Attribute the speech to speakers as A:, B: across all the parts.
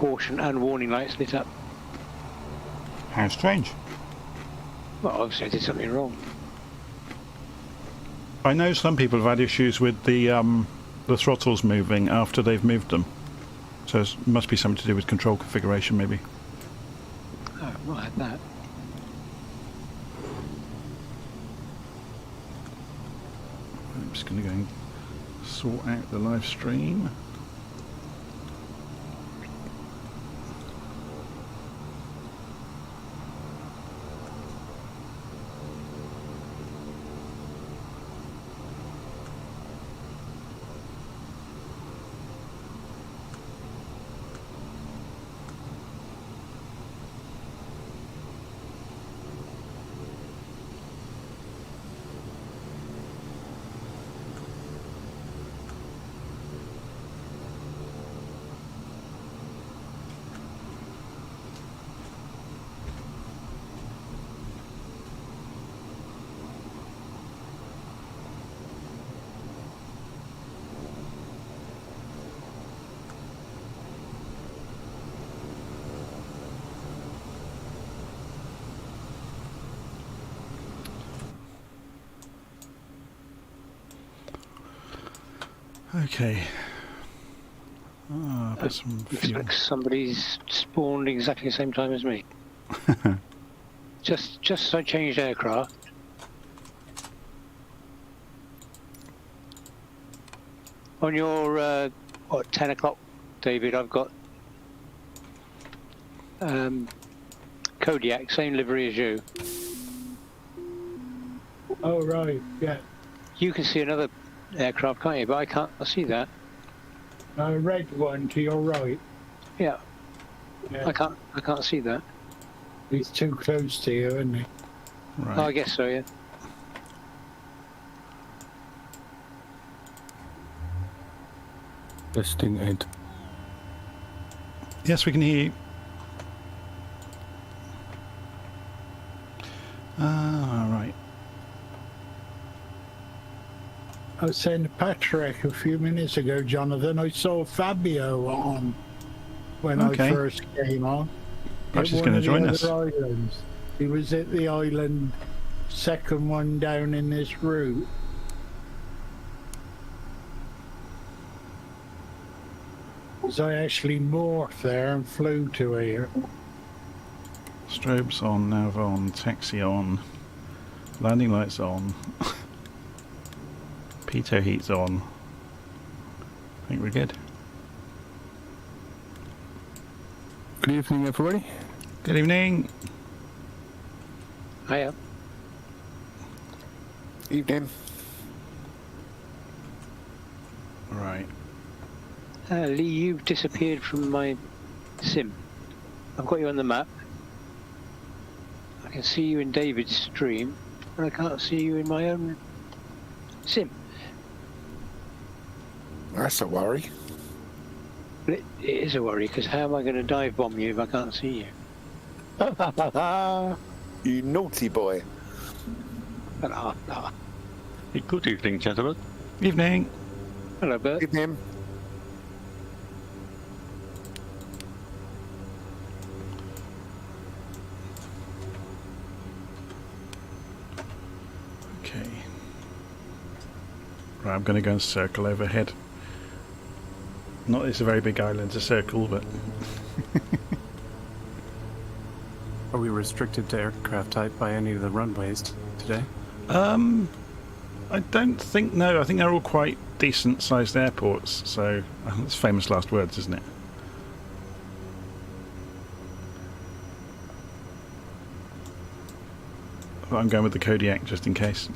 A: caution and warning lights lit up.
B: How strange.
A: Well, obviously I did something wrong.
B: I know some people have had issues with the throttles moving after they've moved them. So it must be something to do with control configuration, maybe.
A: Oh, I've not had that.
B: I'm just going to go and sort out the live stream. Okay. Ah, but some fuel.
A: Looks like somebody's spawned exactly the same time as me. Just as I changed aircraft. On your, what, 10 o'clock, David, I've got Kodiak, same livery as you.
C: Oh, right, yeah.
A: You can see another aircraft, can't you? But I can't see that.
C: A red one to your right.
A: Yeah.
C: Yeah.
A: I can't see that.
C: He's too close to you, isn't he?
B: Right.
A: Oh, I guess so, yeah.
D: Testing 8.
B: Yes, we can hear you. Ah, right.
C: I was saying to Patrick a few minutes ago, Jonathan, I saw Fabio on when I first came on.
B: Perhaps he's going to join us.
C: Islands. He was at the island, second one down in this route. So I actually morphed there and flew to here.
B: Strobes on, nav on, taxi on, landing lights on, pitot heat's on. I think we're good.
D: Good evening, everybody.
B: Good evening.
A: Hiya.
E: Evening.
B: Right.
A: Lee, you've disappeared from my sim. I've got you on the map. I can see you in David's stream, but I can't see you in my own sim.
E: That's a worry.
A: But it is a worry, because how am I going to dive bomb you if I can't see you?
E: You naughty boy.
F: Good evening, gentlemen.
B: Evening.
A: Hello, Bert.
E: Evening.
B: Okay. Right, I'm going to go and circle overhead. Not that it's a very big island to circle, but...
D: Are we restricted to aircraft type by any of the runways today?
B: I don't think, no. I think they're all quite decent-sized airports, so that's famous last words, isn't it? But I'm going with the Kodiak just in case.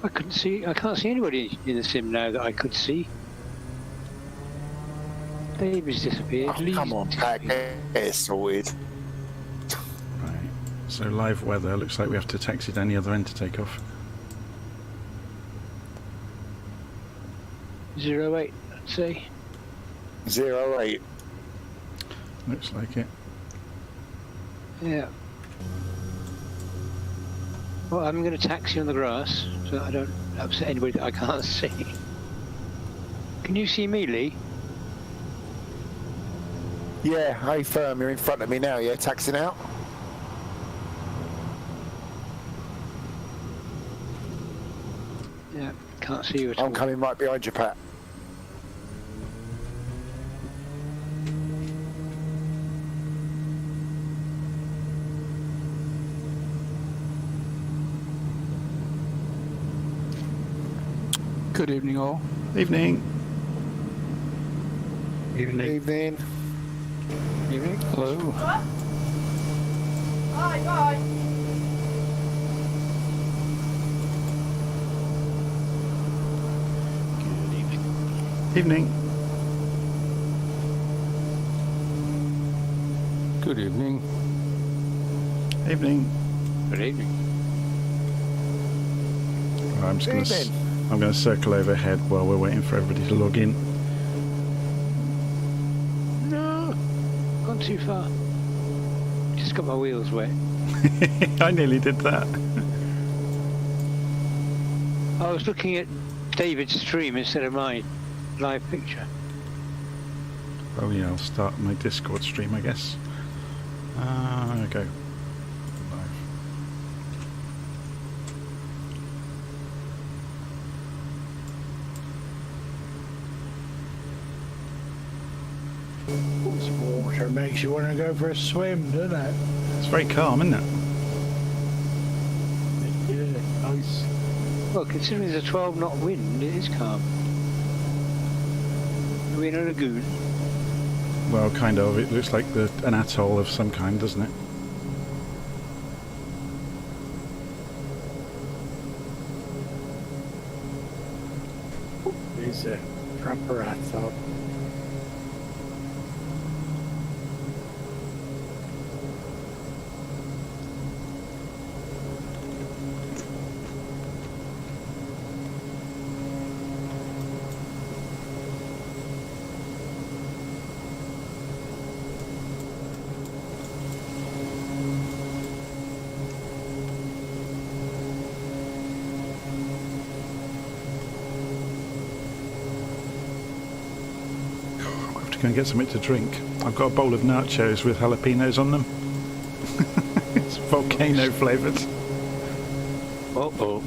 A: I can't see anybody in the sim now that I could see. David's disappeared.
E: Oh,
A: Lee's
E: come on, Pat.
A: disappeared.
E: Get it sorted.
B: Right. So live weather, looks like we have to taxi down the other end to take off.
A: 08, I'd say.
E: 08.
B: Looks like it.
A: Yeah. Well, I'm going to taxi on the grass, so that I don't upset anybody that I can't see. Can you see me, Lee?
E: Yeah, hey firm, you're in front of me now, yeah? Taxing out?
A: Yeah, can't see you at all.
E: I'm coming right behind you, Pat.
G: Good evening, all.
B: Evening.
F: Evening.
E: Evening.
A: Evening.
G: Hello.
H: Hi, bye.
B: Evening.
G: Good evening.
B: Evening.
A: Good evening.
B: Right, I'm just going
E: Evening.
B: to. I'm going to circle overhead while we're waiting for everybody to log in.
A: No, gone too far. Just got my wheels wet.
B: I nearly did that.
A: I was looking at David's stream instead of my live picture.
B: Oh yeah, I'll start my Discord stream, I guess. Okay. Live.
C: This water makes you want to go for a swim, doesn't it?
B: It's very calm, isn't it?
C: Yeah, nice.
A: Well, considering there's a 12-knot wind, it is calm. Are we in a lagoon?
B: Well, kind of. It looks like an atoll of some kind, doesn't it?
C: It's a proper atoll.
B: I'll have to go and get something to drink. I've got a bowl of nachos with jalapenos on them. It's volcano flavoured.
F: Uh-oh.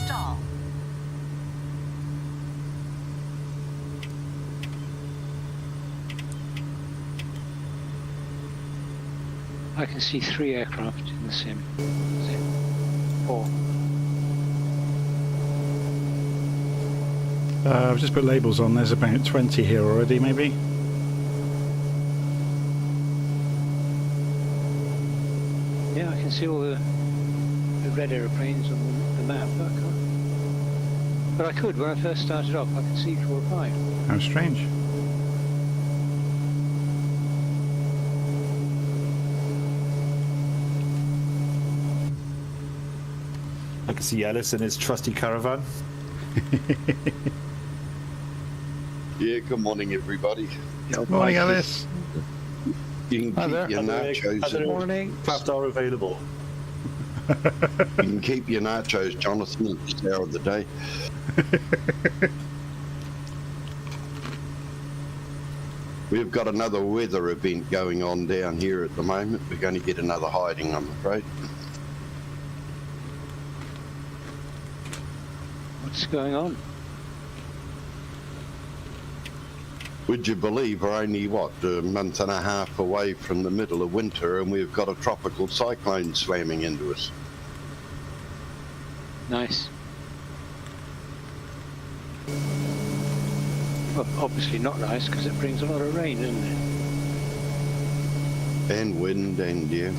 H: Stall.
A: I can see 3 aircraft in the sim. Is it? 4.
B: I've just put labels on. There's about 20 here already, maybe.
A: Yeah, I can see all the red aeroplanes on the map, but I can't. But I could, when I first started off, I could see 4 or 5.
B: How strange.
I: I can see Ellis in his trusty caravan.
J: Yeah, good morning, everybody.
B: Morning, Alice.
J: You can keep your nachos.
I: Good
A: morning.
I: Craft are available.
J: You can keep your nachos, Jonathan, at this hour of the day. We've got another weather event going on down here at the moment. We're going to get another hiding, I'm afraid.
A: What's going on?
J: Would you believe we're only, what, a month and a half away from the middle of winter and we've got a tropical cyclone slamming into us?
A: Nice. Well, obviously not nice because it brings a lot of rain, doesn't it?
J: And wind and yeah.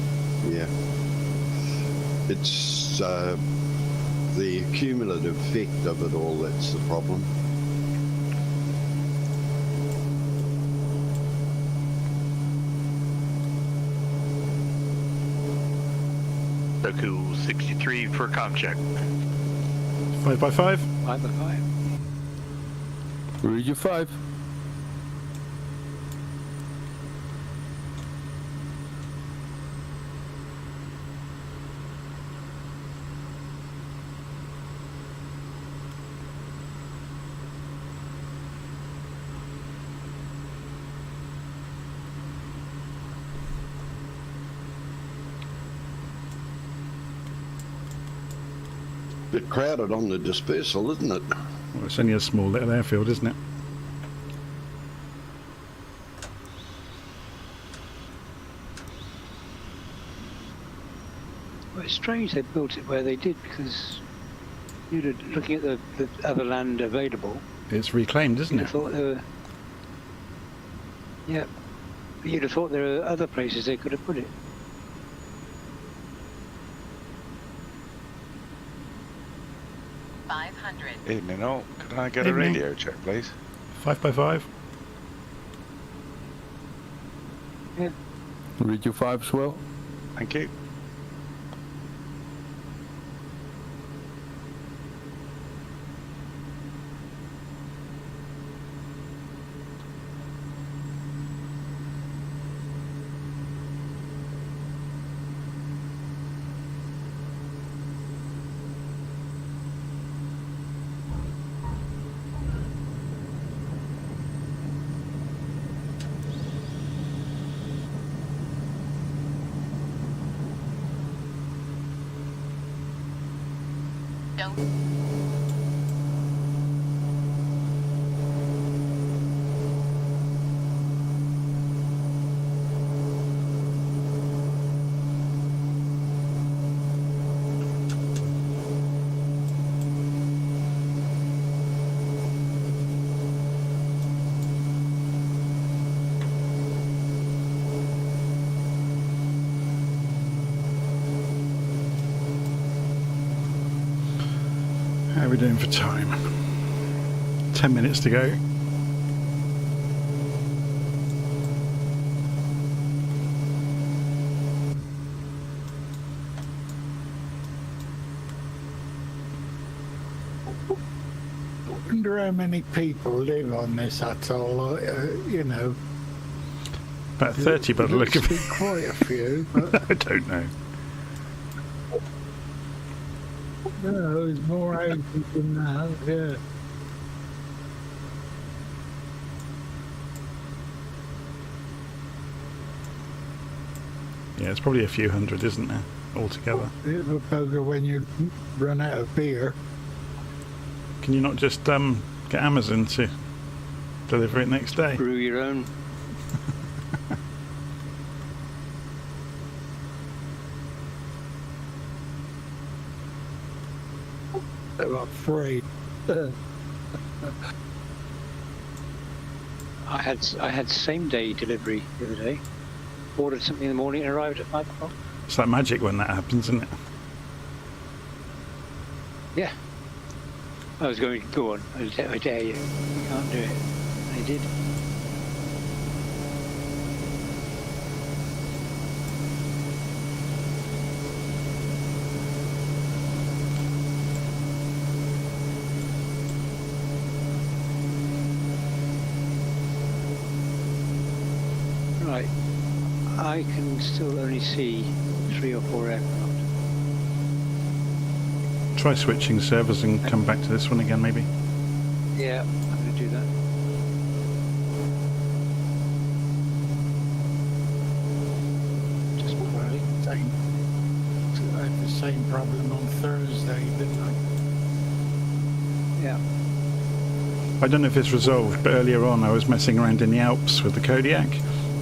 J: It's the cumulative effect of it all that's the problem.
H: Cool 63 for comm check.
B: 5x5.
A: 5x5.
G: Read your 5.
J: Bit crowded on the dispersal, isn't it?
B: Well, it's only a small little airfield, isn't it?
A: Well, it's strange they built it where they did because you'd have, looking at the other land available,
B: It's reclaimed, isn't
A: you'd
B: it?
A: have thought there were. Yeah, but you'd have thought there are other places they could have put it.
K: Evening all. Could I get a radio check, please?
B: 5x5.
A: Yeah.
G: Read your 5 as well.
K: Thank you.
B: How are we doing for time? 10 minutes to go.
C: I wonder how many people live on this atoll, you know.
B: About 30 by the look of it.
C: Quite a few. But
B: I don't know.
C: no, there's more houses than that, yeah.
B: Yeah, it's probably a few hundred, isn't there, altogether?
C: It's a bugger when you run out of beer.
B: Can you not just get Amazon to deliver it next day?
A: Brew your own.
C: I'm afraid.
A: I had same day delivery the other day. Ordered something in the morning and arrived at 5 o'clock.
B: It's like magic when that happens, isn't it?
A: Yeah. I was going to go on. I dare you. You can't do it. I did. Right. I can still only see 3 or 4 aircraft.
B: Try switching servers and come back to this one again, maybe.
A: Yeah, I'm going to do that. Just quietly.
C: I had the same problem on Thursday, didn't I?
A: Yeah.
B: I don't know if it's resolved, but earlier on I was messing around in the Alps with the Kodiak,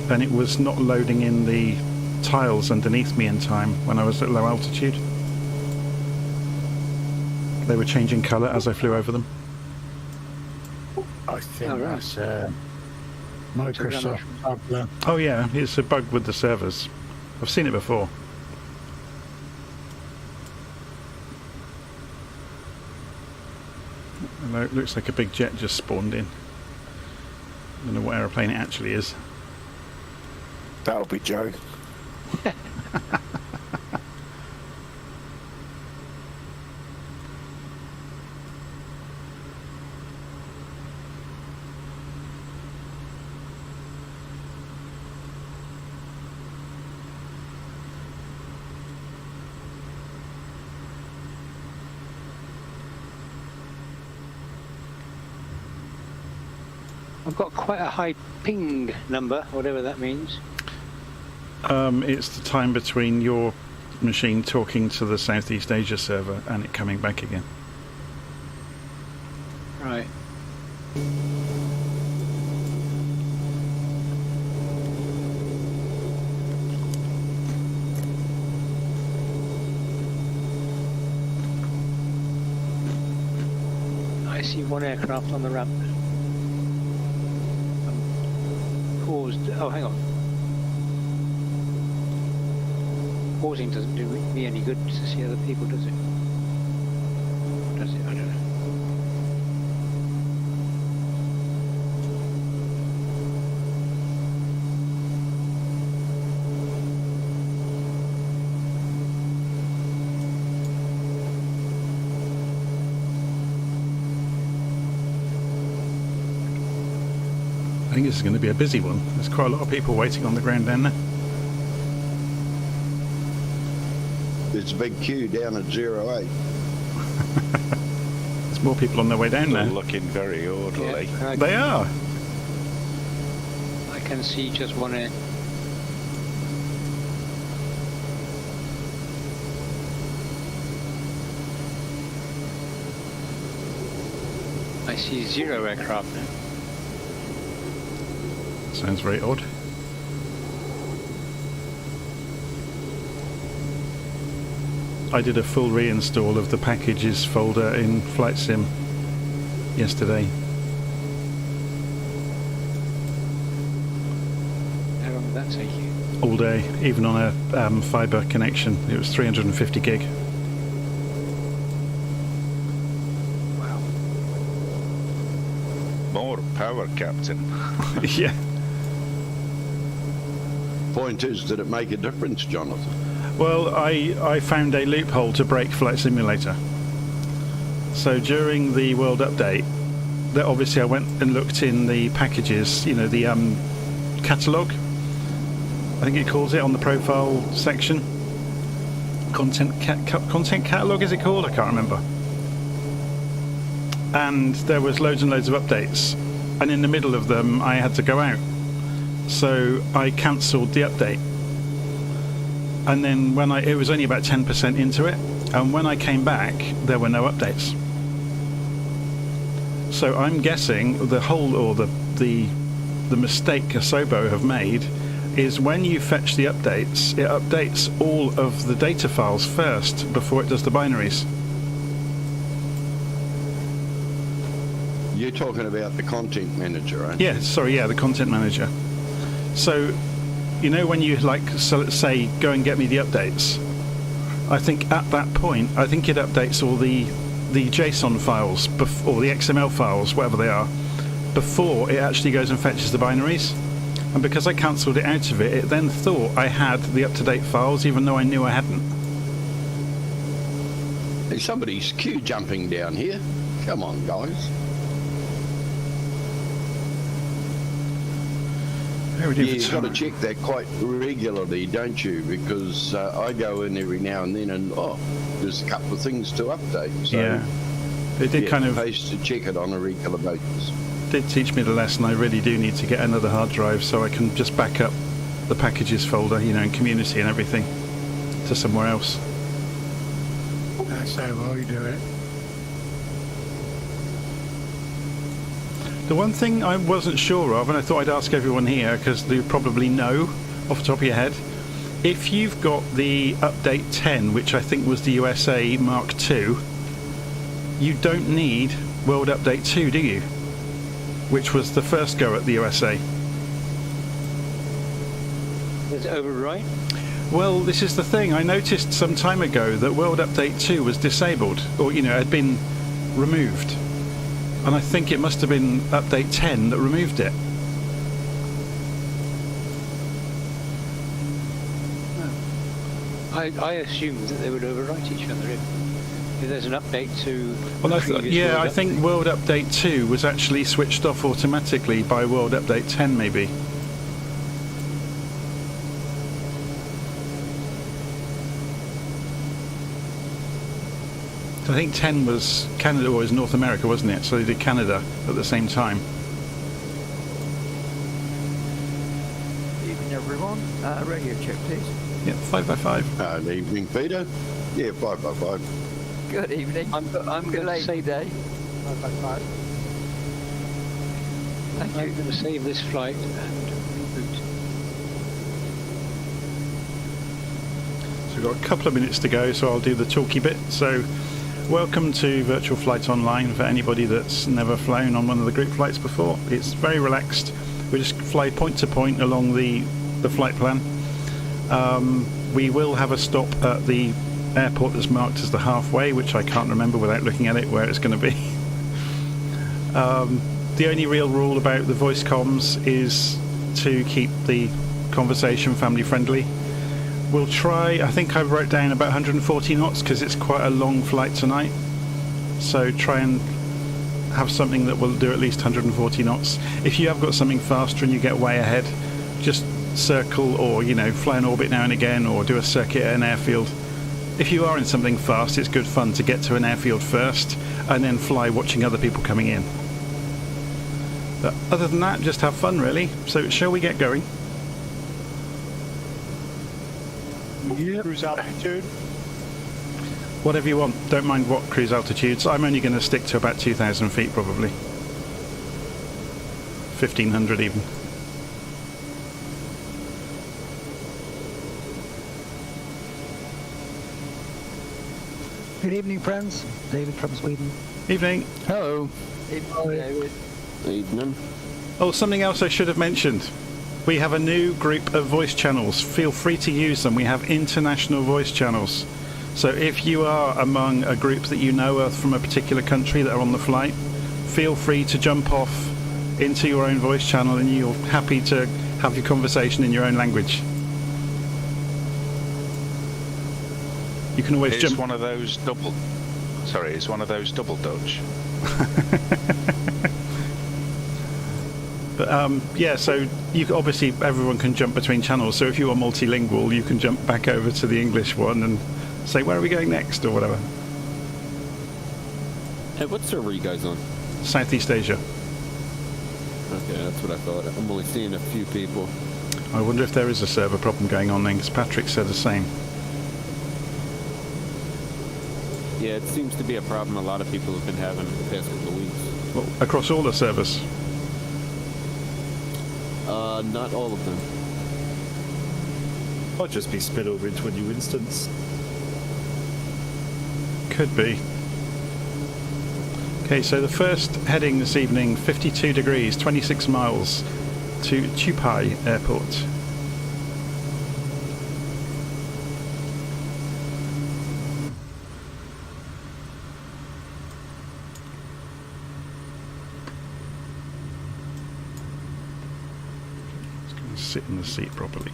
B: and it was not loading in the tiles underneath me in time when I was at low altitude. They were changing colour as I flew over them.
C: I think that's Microsoft problem.
B: Oh yeah, it's a bug with the servers. I've seen it before. Although it looks like a big jet just spawned in. I don't know what aeroplane it actually is.
E: That'll be Joe.
A: I've got quite a high ping number, whatever that means.
B: It's the time between your machine talking to the Southeast Asia server and it coming back again.
A: Right. I see one aircraft on the ramp. Paused. Oh, hang on. Pausing doesn't do me any good to see other people, does it? Does it? I don't know.
B: I think this is going to be a busy one. There's quite a lot of people waiting on the ground down there.
J: There's a big queue down at 08.
B: There's more people on their way down
K: They're
B: there.
K: looking very orderly.
A: Yeah,
B: They are.
A: I can see just one air. I see 0 aircraft now.
B: Sounds very odd. I did a full reinstall of the packages folder in Flight Sim yesterday.
A: How long did that take you?
B: All day, even on a fibre connection. It was 350 gig.
A: Wow.
K: More power, Captain.
B: Yeah.
J: Point is, did it make a difference, Jonathan?
B: Well, I found a loophole to break Flight Simulator. So during the World Update, that obviously I went and looked in the packages, you know, the catalogue, I think it calls it, on the profile section. Content catalogue, is it called? I can't remember. And there was loads and loads of updates, and in the middle of them I had to go out. So I cancelled the update. And then when it was only about 10% into it, and when I came back, there were no updates. So I'm guessing the whole, or the mistake Asobo have made is when you fetch the updates, it updates all of the data files first before it does the binaries.
J: You're talking about the content manager, aren't you?
B: Yeah, sorry, yeah, the content manager. So, you know, when you say go and get me the updates, I think at that point, I think it updates all the JSON files or the XML files, whatever they are, before it actually goes and fetches the binaries. And because I cancelled it out of it, it then thought I had the up-to-date files, even though I knew I hadn't.
J: Hey, somebody's queue jumping down here. Come on, guys. You've got to check that quite regularly, don't you? Because I go in every now and then, and there's a couple of things to update. So
B: Yeah, it did kind of
J: pays to check it on a regular basis.
B: Did teach me the lesson. I really do need to get another hard drive so I can just back up the packages folder, you know, in community and everything, to somewhere else.
C: That's how I do it.
B: The one thing I wasn't sure of, and I thought I'd ask everyone here, because you probably know off the top of your head, if you've got the update 10, which I think was the USA Mark II, you don't need World Update 2, do you? Which was the first go at the USA.
A: Does it overwrite?
B: Well, this is the thing. I noticed some time ago that World Update 2 was disabled, or, had been removed. And I think it must have been Update 10 that removed it.
A: I assumed that they would overwrite each other if there's an update to.
B: Well, I think World Update 2 was actually switched off automatically by World Update 10, maybe. I think 10 was Canada, or was North America, wasn't it? So they did Canada at the same time.
L: Evening, everyone. Radio check, please.
B: Yeah, 5x5.
J: Good evening, Peter. Yeah, 5x5.
L: Good evening. I'm going to say day.
C: 5x5.
L: Thank you.
A: I'm going to save this flight and reboot.
B: So we've got a couple of minutes to go, so I'll do the talky bit. So, welcome to VirtualFlight.Online for anybody that's never flown on one of the group flights before. It's very relaxed. We just fly point to point along the flight plan. We will have a stop at the airport that's marked as the halfway, which I can't remember without looking at it where it's going to be. The only real rule about the voice comms is to keep the conversation family friendly. We'll try, I think I wrote down about 140 knots because it's quite a long flight tonight. So try and have something that will do at least 140 knots. If you have got something faster and you get way ahead, just circle or, fly an orbit now and again, or do a circuit at an airfield. If you are in something fast, it's good fun to get to an airfield first and then fly watching other people coming in. But other than that, just have fun really. So shall we get going?
C: Yep. Cruise altitude.
B: Whatever you want. Don't mind what cruise altitudes. I'm only going to stick to about 2,000 feet probably. 1,500 even.
M: Good evening, friends. David from Sweden.
B: Evening.
G: Hello.
L: Evening, David.
J: Evening.
B: Oh, something else I should have mentioned. We have a new group of voice channels. Feel free to use them. We have international voice channels. So if you are among a group that you know of from a particular country that are on the flight, feel free to jump off into your own voice channel and you're happy to have your conversation in your own language. You can always jump.
K: It's one of those double Dutch.
B: But yeah, so obviously everyone can jump between channels. So if you are multilingual, you can jump back over to the English one and say, where are we going next, or whatever.
G: Hey, what server are you guys on?
B: Southeast Asia.
G: Okay, that's what I thought. I'm only seeing a few people.
B: I wonder if there is a server problem going on then, because Patrick said the same.
G: Yeah, it seems to be a problem a lot of people have been having the past couple of weeks.
B: Well, across all the servers?
G: Not all of them.
I: Might just be split over into a new instance.
B: Could be. Okay, so the first heading this evening, 52 degrees, 26 miles to Tupai Airport. Sit in the seat properly.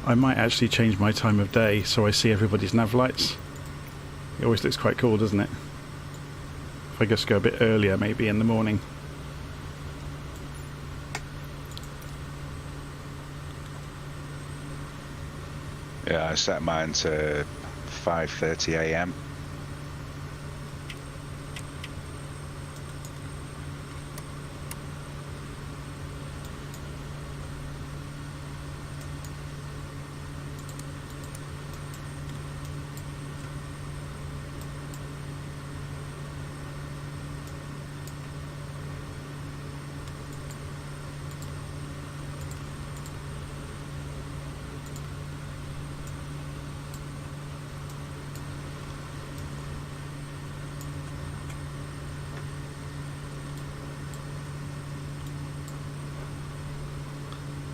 B: I might actually change my time of day so I see everybody's nav lights. It always looks quite cool, doesn't it? If I just go a bit earlier, maybe in the morning.
K: Yeah, I set mine to 5:30 a.m.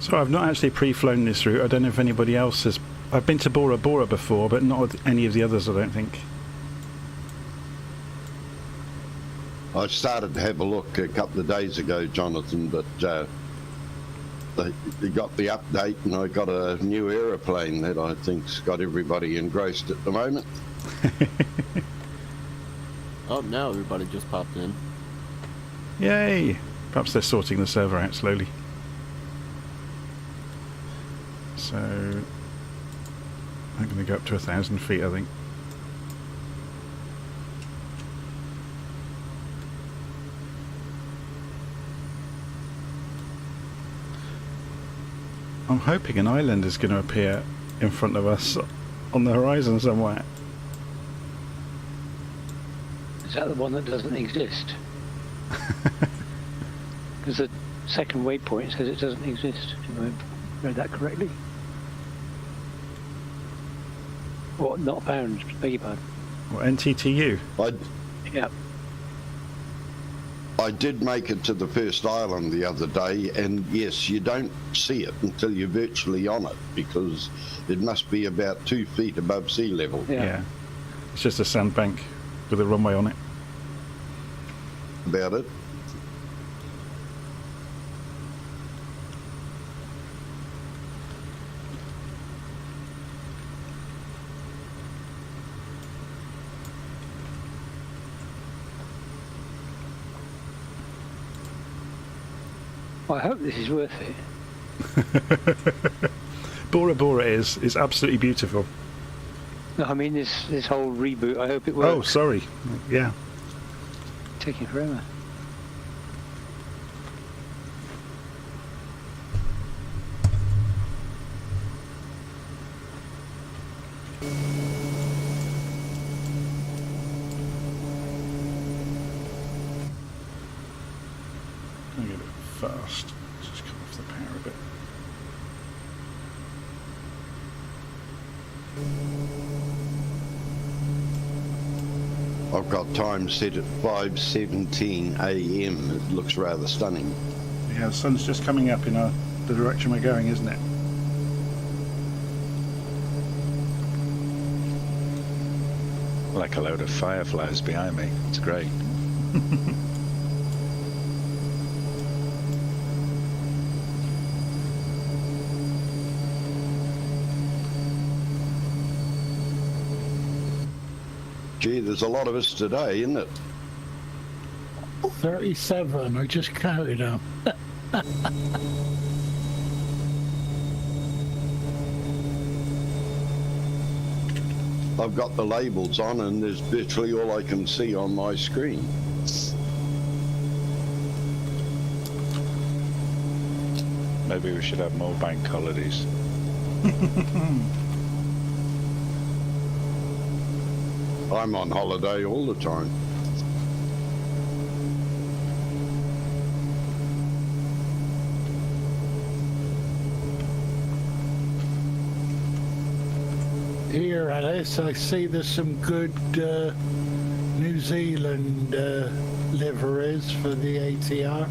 B: So I've not actually pre-flown this route. I don't know if anybody else has. I've been to Bora Bora before, but not with any of the others, I don't think.
J: I started to have a look a couple of days ago, Jonathan, but they got the update and I got a new aeroplane that I think's got everybody engrossed at the moment.
G: Oh, now everybody just popped in.
B: Yay! Perhaps they're sorting the server out slowly. So I'm going to go up to 1,000 feet, I think. I'm hoping an island is going to appear in front of us on the horizon somewhere.
A: Is that the one that doesn't exist? Because the second waypoint says it doesn't exist. If I read that correctly. Or not found, beg your pardon.
B: What, NTTU?
A: Yeah.
J: I did make it to the first island the other day, and yes, you don't see it until you're virtually on it, because it must be about 2 feet above sea level.
B: Yeah. It's just a sandbank with a runway on it.
J: About it.
A: Well, I hope this is worth it.
B: Bora Bora is absolutely beautiful.
A: No, I mean this whole reboot. I hope it works.
B: Oh, sorry. Yeah.
A: Taking forever.
B: I'm going a bit fast. Just come off the power a bit.
J: I've got time set at 5:17 a.m. It looks rather stunning.
B: Yeah, the sun's just coming up in the direction we're going, isn't it?
K: Like a load of fireflies behind me. It's great.
J: Gee, there's a lot of us today, isn't it?
C: 37, I just counted them.
J: I've got the labels on and there's virtually all I can see on my screen.
K: Maybe we should have more bank holidays.
J: I'm on holiday all the time.
C: Here, Alice, I see there's some good New Zealand liveries for the ATR.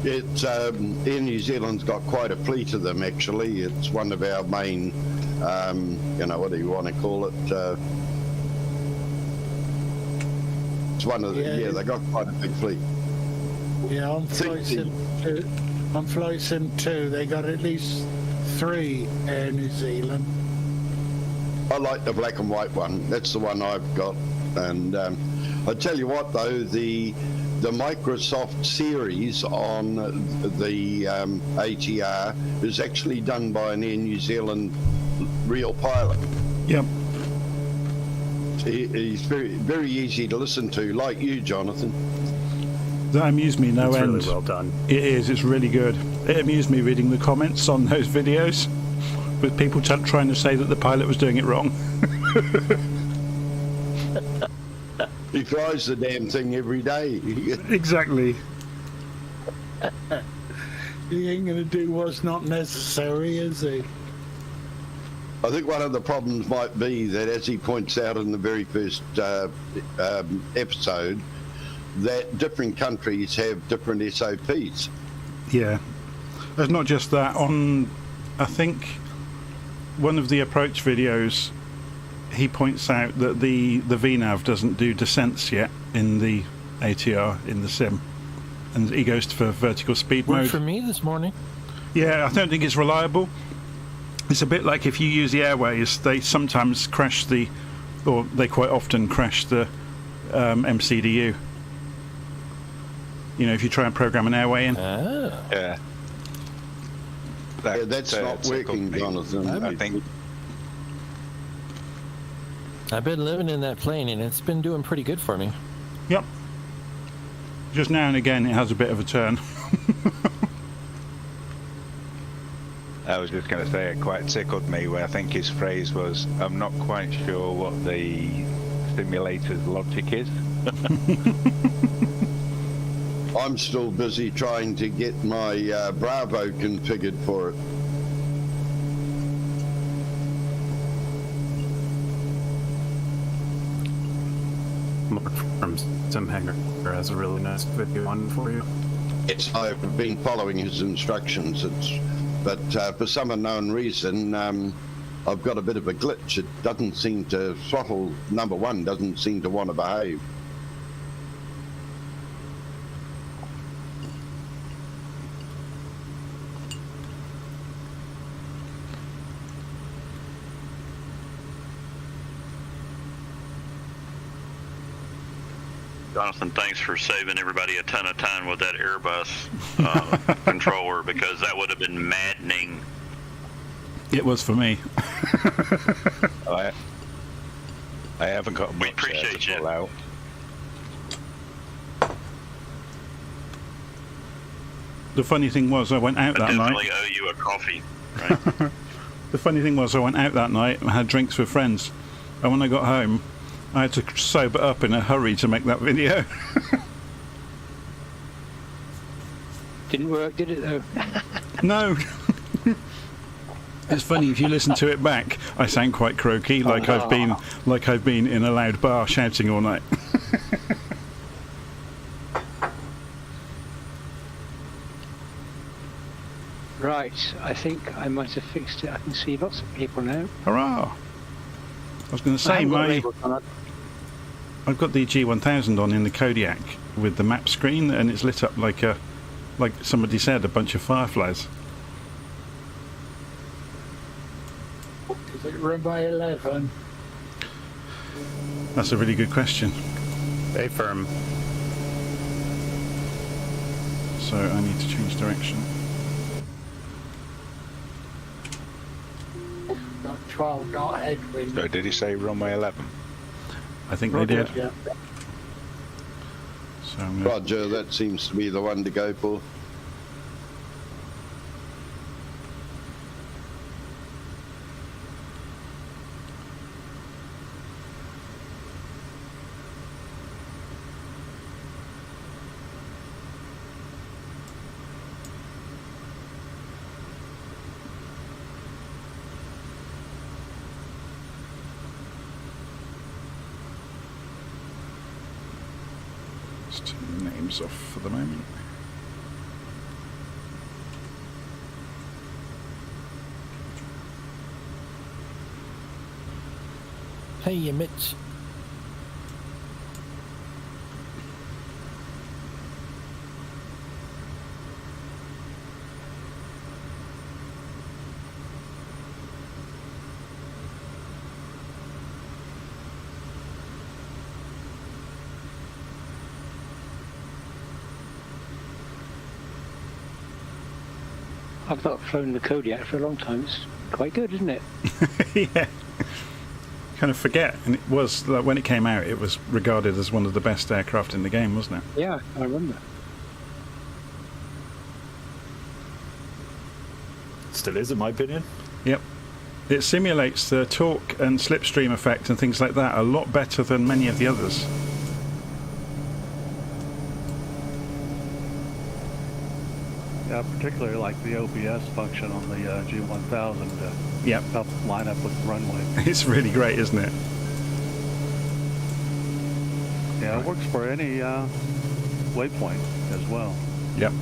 J: It's Air New Zealand's got quite a fleet of them, actually. It's one of our main, you know, what do you want to call it? It's one of the, yeah, they got quite a big fleet.
C: Yeah, on Flight Sim 2, they got at least 3 Air New Zealand.
J: I like the black and white one. That's the one I've got. And I tell you what, though, the Microsoft series on the ATR is actually done by an Air New Zealand real pilot.
B: Yep.
J: He's very easy to listen to, like you, Jonathan.
B: That amused me no
D: It's
B: end.
D: really well done.
B: It is. It's really good. It amused me reading the comments on those videos with people trying to say that the pilot was doing it wrong.
J: He flies the damn thing every day.
B: Exactly.
C: He ain't going to do what's not necessary, is he?
J: I think one of the problems might be that, as he points out in the very first episode, that different countries have different SOPs.
B: Yeah. There's not just that. On, I think, one of the approach videos, he points out that the VNAV doesn't do descents yet in the ATR, in the sim. And he goes for vertical speed mode.
N: Worked for me this morning.
B: Yeah, I don't think it's reliable. It's a bit like if you use the airways, they sometimes crash or they quite often crash the MCDU. You know, if you try and program an airway in.
K: Yeah.
J: That's not working, Jonathan.
K: I think.
N: I've been living in that plane, and it's been doing pretty good for me.
B: Yep. Just now and again, it has a bit of a turn.
K: I was just going to say, it quite tickled me where I think his phrase was, "I'm not quite sure what the simulator's logic is."
J: I'm still busy trying to get my Bravo configured for it.
D: Mark from Sim Hanger has a really nice video on for you.
J: Yes, I've been following his instructions. But for some unknown reason, I've got a bit of a glitch. It doesn't seem to, throttle number one doesn't seem to want to behave.
H: Jonathan, thanks for saving everybody a ton of time with that Airbus controller, because that would have been maddening.
B: It was for me.
K: I haven't got much.
H: We appreciate
K: to
H: you.
K: pull out.
B: The funny thing was, I went out that night.
H: I definitely owe you a coffee, right?
B: The funny thing was, I went out that night and had drinks with friends, and when I got home, I had to sober up in a hurry to make that video.
A: Didn't work, did it though?
B: No. It's funny, if you listen to it back, I sound quite croaky, like I've been in a loud bar shouting all night.
A: Right, I think I might have fixed it. I can see lots of people now.
B: Hurrah! I was going to say, I've got the G1000 on in the Kodiak with the map screen, and it's lit up like somebody said, a bunch of fireflies.
C: Is it run by 11?
B: That's a really good question.
D: Stay firm.
B: So I need to change direction.
C: Not 12, not headwind.
K: So did he say runway 11?
B: I think they did.
C: Yeah.
B: So I'm gonna...
J: Roger, that seems to be the one to go for.
B: Just turn the names off for the moment.
N: Hey, Mitch.
A: I've not flown the Kodiak for a long time. It's quite good, isn't it?
B: Yeah. Kind of forget, and it was like, when it came out, it was regarded as one of the best aircraft in the game, wasn't it?
A: Yeah, I remember.
I: Still is, in my opinion.
B: Yep. It simulates the torque and slipstream effect and things like that a lot better than many of the others.
F: Yeah, particularly like the OBS function on the G1000 to
B: Yep.
F: help line up with the runway.
B: It's really great, isn't it?
F: Yeah, it works for any waypoint as well.
B: Yep.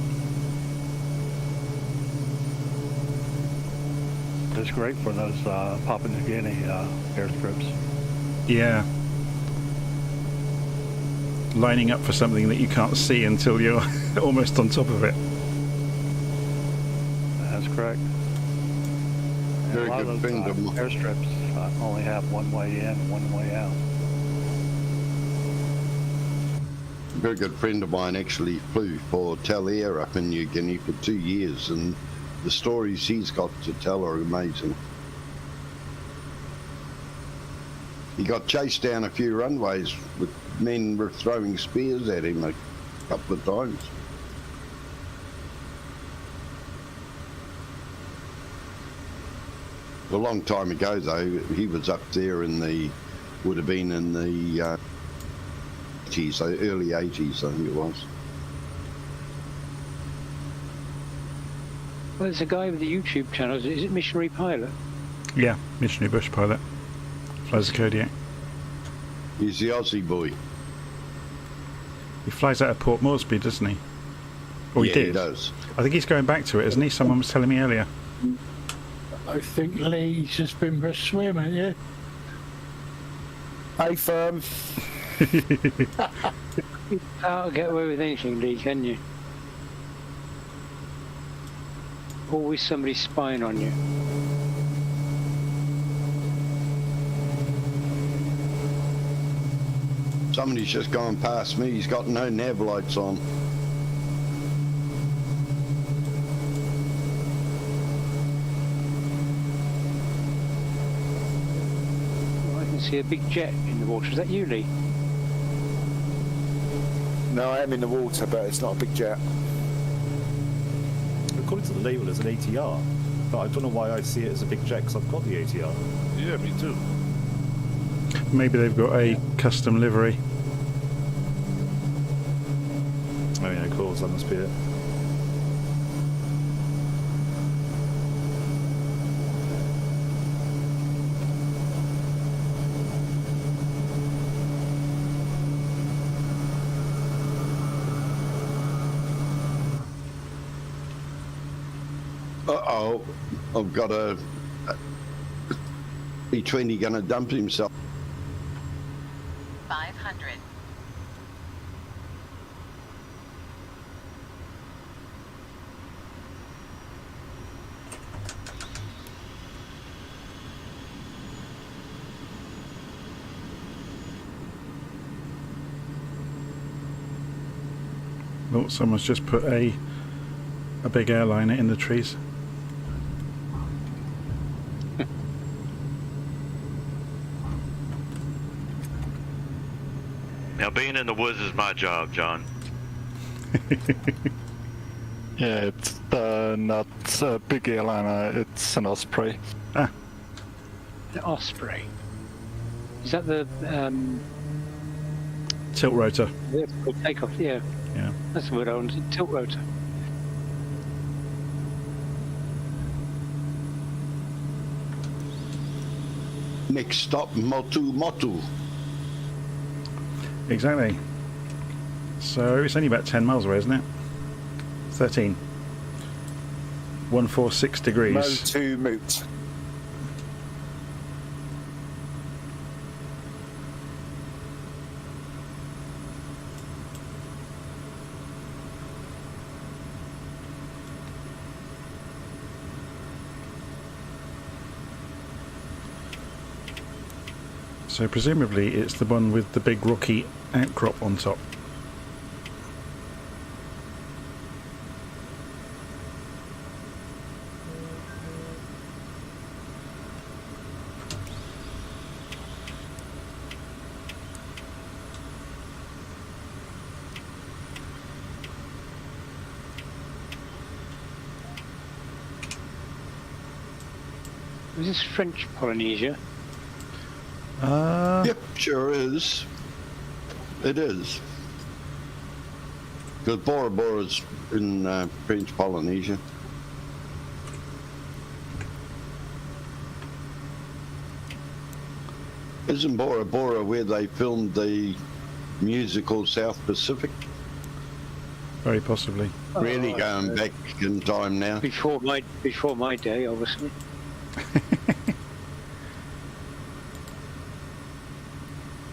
F: It's great for those Papua New Guinea airstrips.
B: Yeah. Lining up for something that you can't see until you're almost on top of it.
F: That's correct. And
J: Very
F: a lot
J: good
F: of
J: thing
F: those airstrips only have one way in, one way out.
J: A very good friend of mine actually flew for Tel Air up in New Guinea for 2 years, and the stories he's got to tell are amazing. He got chased down a few runways with men were throwing spears at him a couple of times. A long time ago though, he was up there in the, would have been in the 80s, so early 80s I think it was.
A: Well, there's a guy with the YouTube channel. Is it Missionary Pilot?
B: Yeah, Missionary Bush Pilot. Flies the Kodiak.
J: He's the Aussie boy.
B: He flies out of Port Moresby, doesn't he? Or
J: yeah,
B: he did.
J: He does.
B: I think he's going back to it, isn't he? Someone was telling me earlier.
C: I think Lee's just been for a swim, ain't you?
E: Hey, firm.
A: You can't get away with anything, Lee, can you? Always somebody spying on you.
J: Somebody's just gone past me. He's got no nav lights on.
A: Oh, I can see a big jet in the water. Is that you, Lee?
E: No, I am in the water, but it's not a big jet.
I: According to the label, it's an ATR, but I don't know why I see it as a big jet, because I've got the ATR.
E: Yeah, me too.
B: Maybe they've got a custom livery.
I: I mean, of course, that must be it.
J: Uh-oh, I've got a B-20 gonna dump himself.
O: 500.
B: Oh, someone's just put a big airliner in the trees.
H: Now, being in the woods is my job, John.
F: Yeah, it's not a big airliner, it's an Osprey.
B: Ah.
A: The Osprey. Is that the
B: Tilt rotor.
A: vertical takeoff? Yeah.
B: Yeah.
A: That's the word I wanted. Tilt rotor.
J: Next stop, Motu.
B: Exactly. So it's only about 10 miles away, isn't it? 13. 146 degrees.
E: Motu Moot.
B: So presumably it's the one with the big rocky outcrop on top.
A: Is this French Polynesia?
J: Yep, sure is. It is. Because Bora Bora's in French Polynesia. Isn't Bora Bora where they filmed the musical South Pacific?
B: Very possibly.
J: Really going back in time now.
A: Before my day, obviously.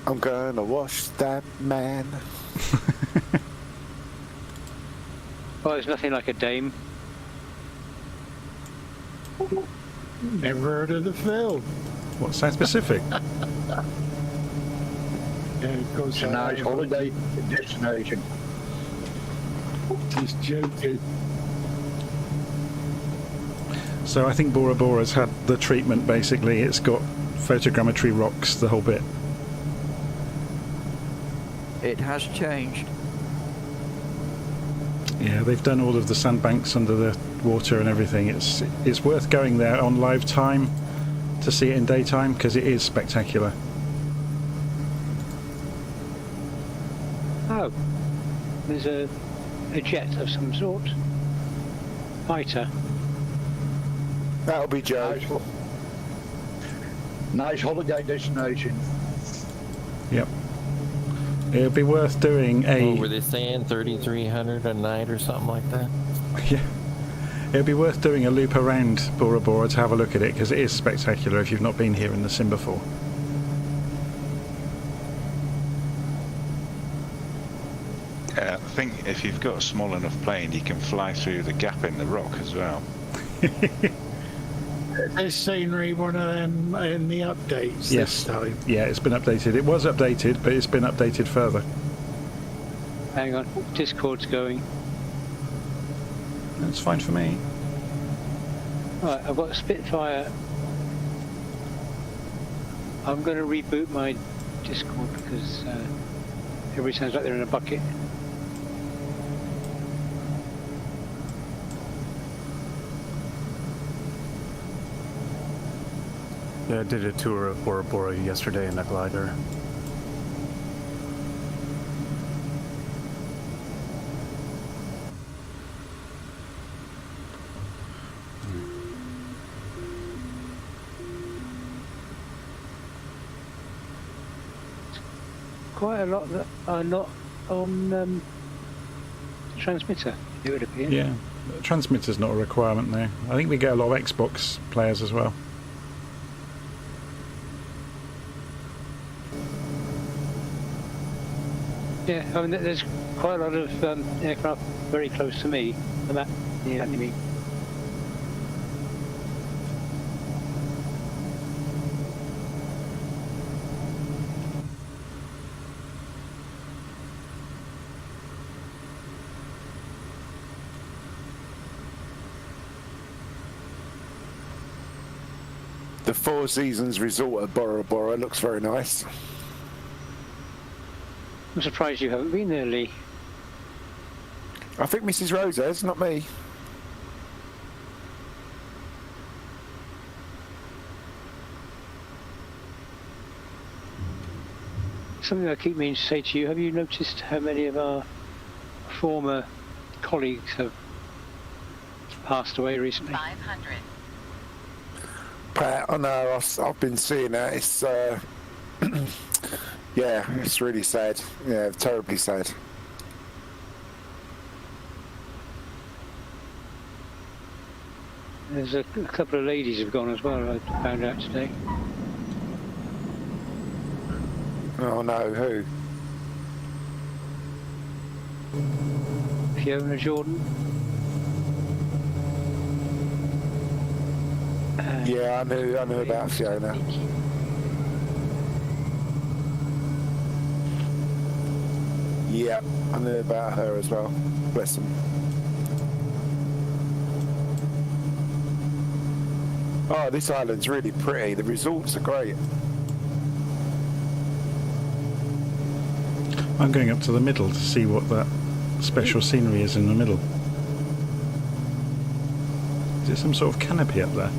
E: I'm gonna wash that man.
A: Well, there's nothing like a dame.
C: Never heard of the film.
B: What, South Pacific?
C: Yeah, of course.
O: It's a nice holiday destination.
C: Just joking.
B: So I think Bora Bora's had the treatment, basically. It's got photogrammetry rocks, the whole bit.
L: It has changed.
B: Yeah, they've done all of the sandbanks under the water and everything. It's worth going there on live time to see it in daytime, because it is spectacular.
A: Oh, there's a jet of some sort. Fighter.
E: That'll be Joe.
O: Nice holiday destination.
B: Yep. It'll be worth doing a...
N: What were they saying, 3,300 a night or something like that?
B: Yeah. It'll be worth doing a loop around Bora Bora to have a look at it, because it is spectacular if you've not been here in the sim before.
K: I think if you've got a small enough plane, you can fly through the gap in the rock as well.
C: This scenery, one of them in the updates
B: Yes.
C: this time.
B: Yeah, it's been updated. It was updated, but it's been updated further.
A: Hang on, Discord's going.
B: That's fine for me.
A: Right, I've got a Spitfire. I'm going to reboot my Discord because everybody sounds like they're in a bucket.
D: Yeah, I did a tour of Bora Bora yesterday in a glider.
A: Quite a lot that are not on transmitter, it would appear.
B: Yeah, transmitter's not a requirement there. I think we get a lot of Xbox players as well.
A: Yeah, I mean, there's quite a lot of aircraft very close to me, and that, yeah, I mean.
E: The Four Seasons Resort at Bora Bora looks very nice.
A: I'm surprised you haven't been there, Lee.
E: I think Mrs. Rose has, not me.
A: Something I keep meaning to say to you, have you noticed how many of our former colleagues have passed away recently?
P: 500.
E: Pat, I know, I've been seeing that. It's, yeah, it's really sad. Yeah, terribly sad.
A: There's a couple of ladies have gone as well, I found out today.
E: Oh no, who?
A: Fiona Jordan.
E: Yeah, I knew about Fiona. Yeah, I knew about her as well. Bless them. Oh, this island's really pretty. The resorts are great.
B: I'm going up to the middle to see what that special scenery is in the middle. Is it some sort of canopy up there?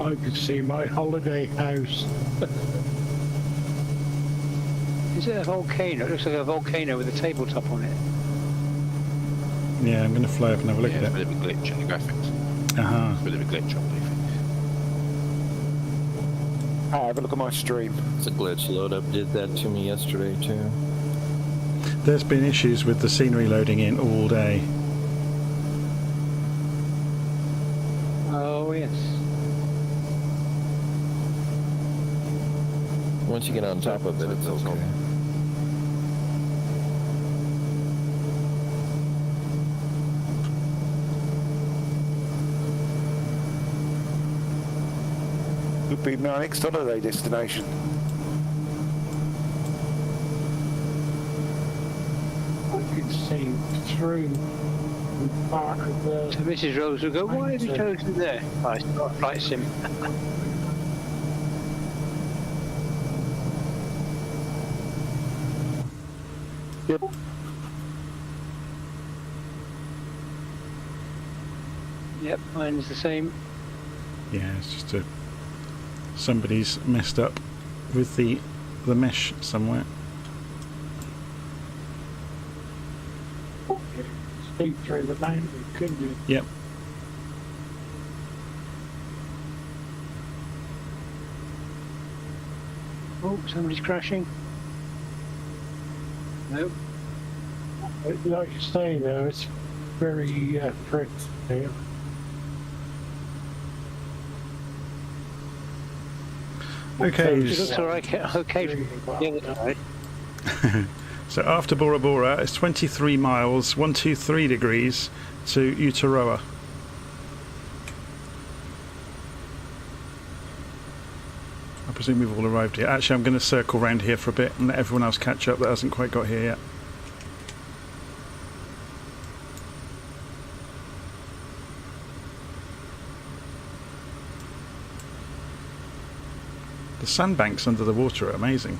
C: I can see my holiday house.
A: Is it a volcano? It looks like a volcano with a tabletop on it.
B: Yeah, I'm going to fly up and have a look at
P: It's
B: it.
P: a bit of a glitch in the graphics.
B: Uh-huh.
P: It's a bit of a glitch, I believe.
E: Have a look at my stream.
N: It's a glitch. Load up did that to me yesterday too.
B: There's been issues with the scenery loading in all day.
A: Oh, yes.
N: Once you get on top of it, it's okay.
E: Would be my next holiday destination.
C: I can see through part of the...
A: So Mrs. Rose will go, why have you chosen there? Oh, it's not a flight sim.
E: Yep.
A: Yep, mine's the same.
B: Yeah, it's just somebody's messed up with the mesh somewhere.
C: See through the mountain, couldn't you?
B: Yep.
A: Oh, somebody's crashing. Nope.
C: Like you say, though, it's very pretty there.
B: Okay.
A: It looks alright. Okay. Yeah,
B: So after Bora Bora, it's 23 miles, 123 degrees to Uturoa. I presume we've all arrived here. Actually, I'm going to circle around here for a bit and let everyone else catch up that hasn't quite got here yet. The sandbanks under the water are amazing.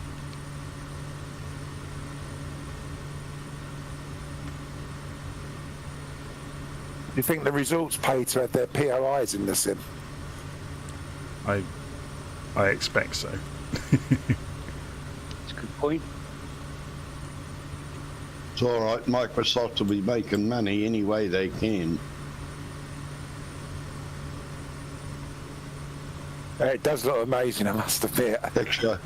E: Do you think the results pay to have their POIs in the sim?
B: I expect so.
A: That's a good point.
J: It's all right. Microsoft will be making money any way they can.
E: It does look amazing, I must admit.
J: Extra.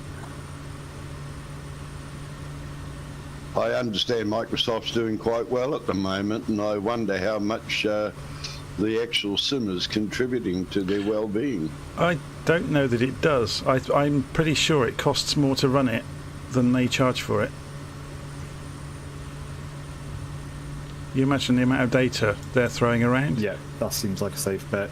J: I understand Microsoft's doing quite well at the moment, and I wonder how much the actual sim is contributing to their well-being.
B: I don't know that it does. I'm pretty sure it costs more to run it than they charge for it. You imagine the amount of data they're throwing around?
I: Yeah, that seems like a safe bet.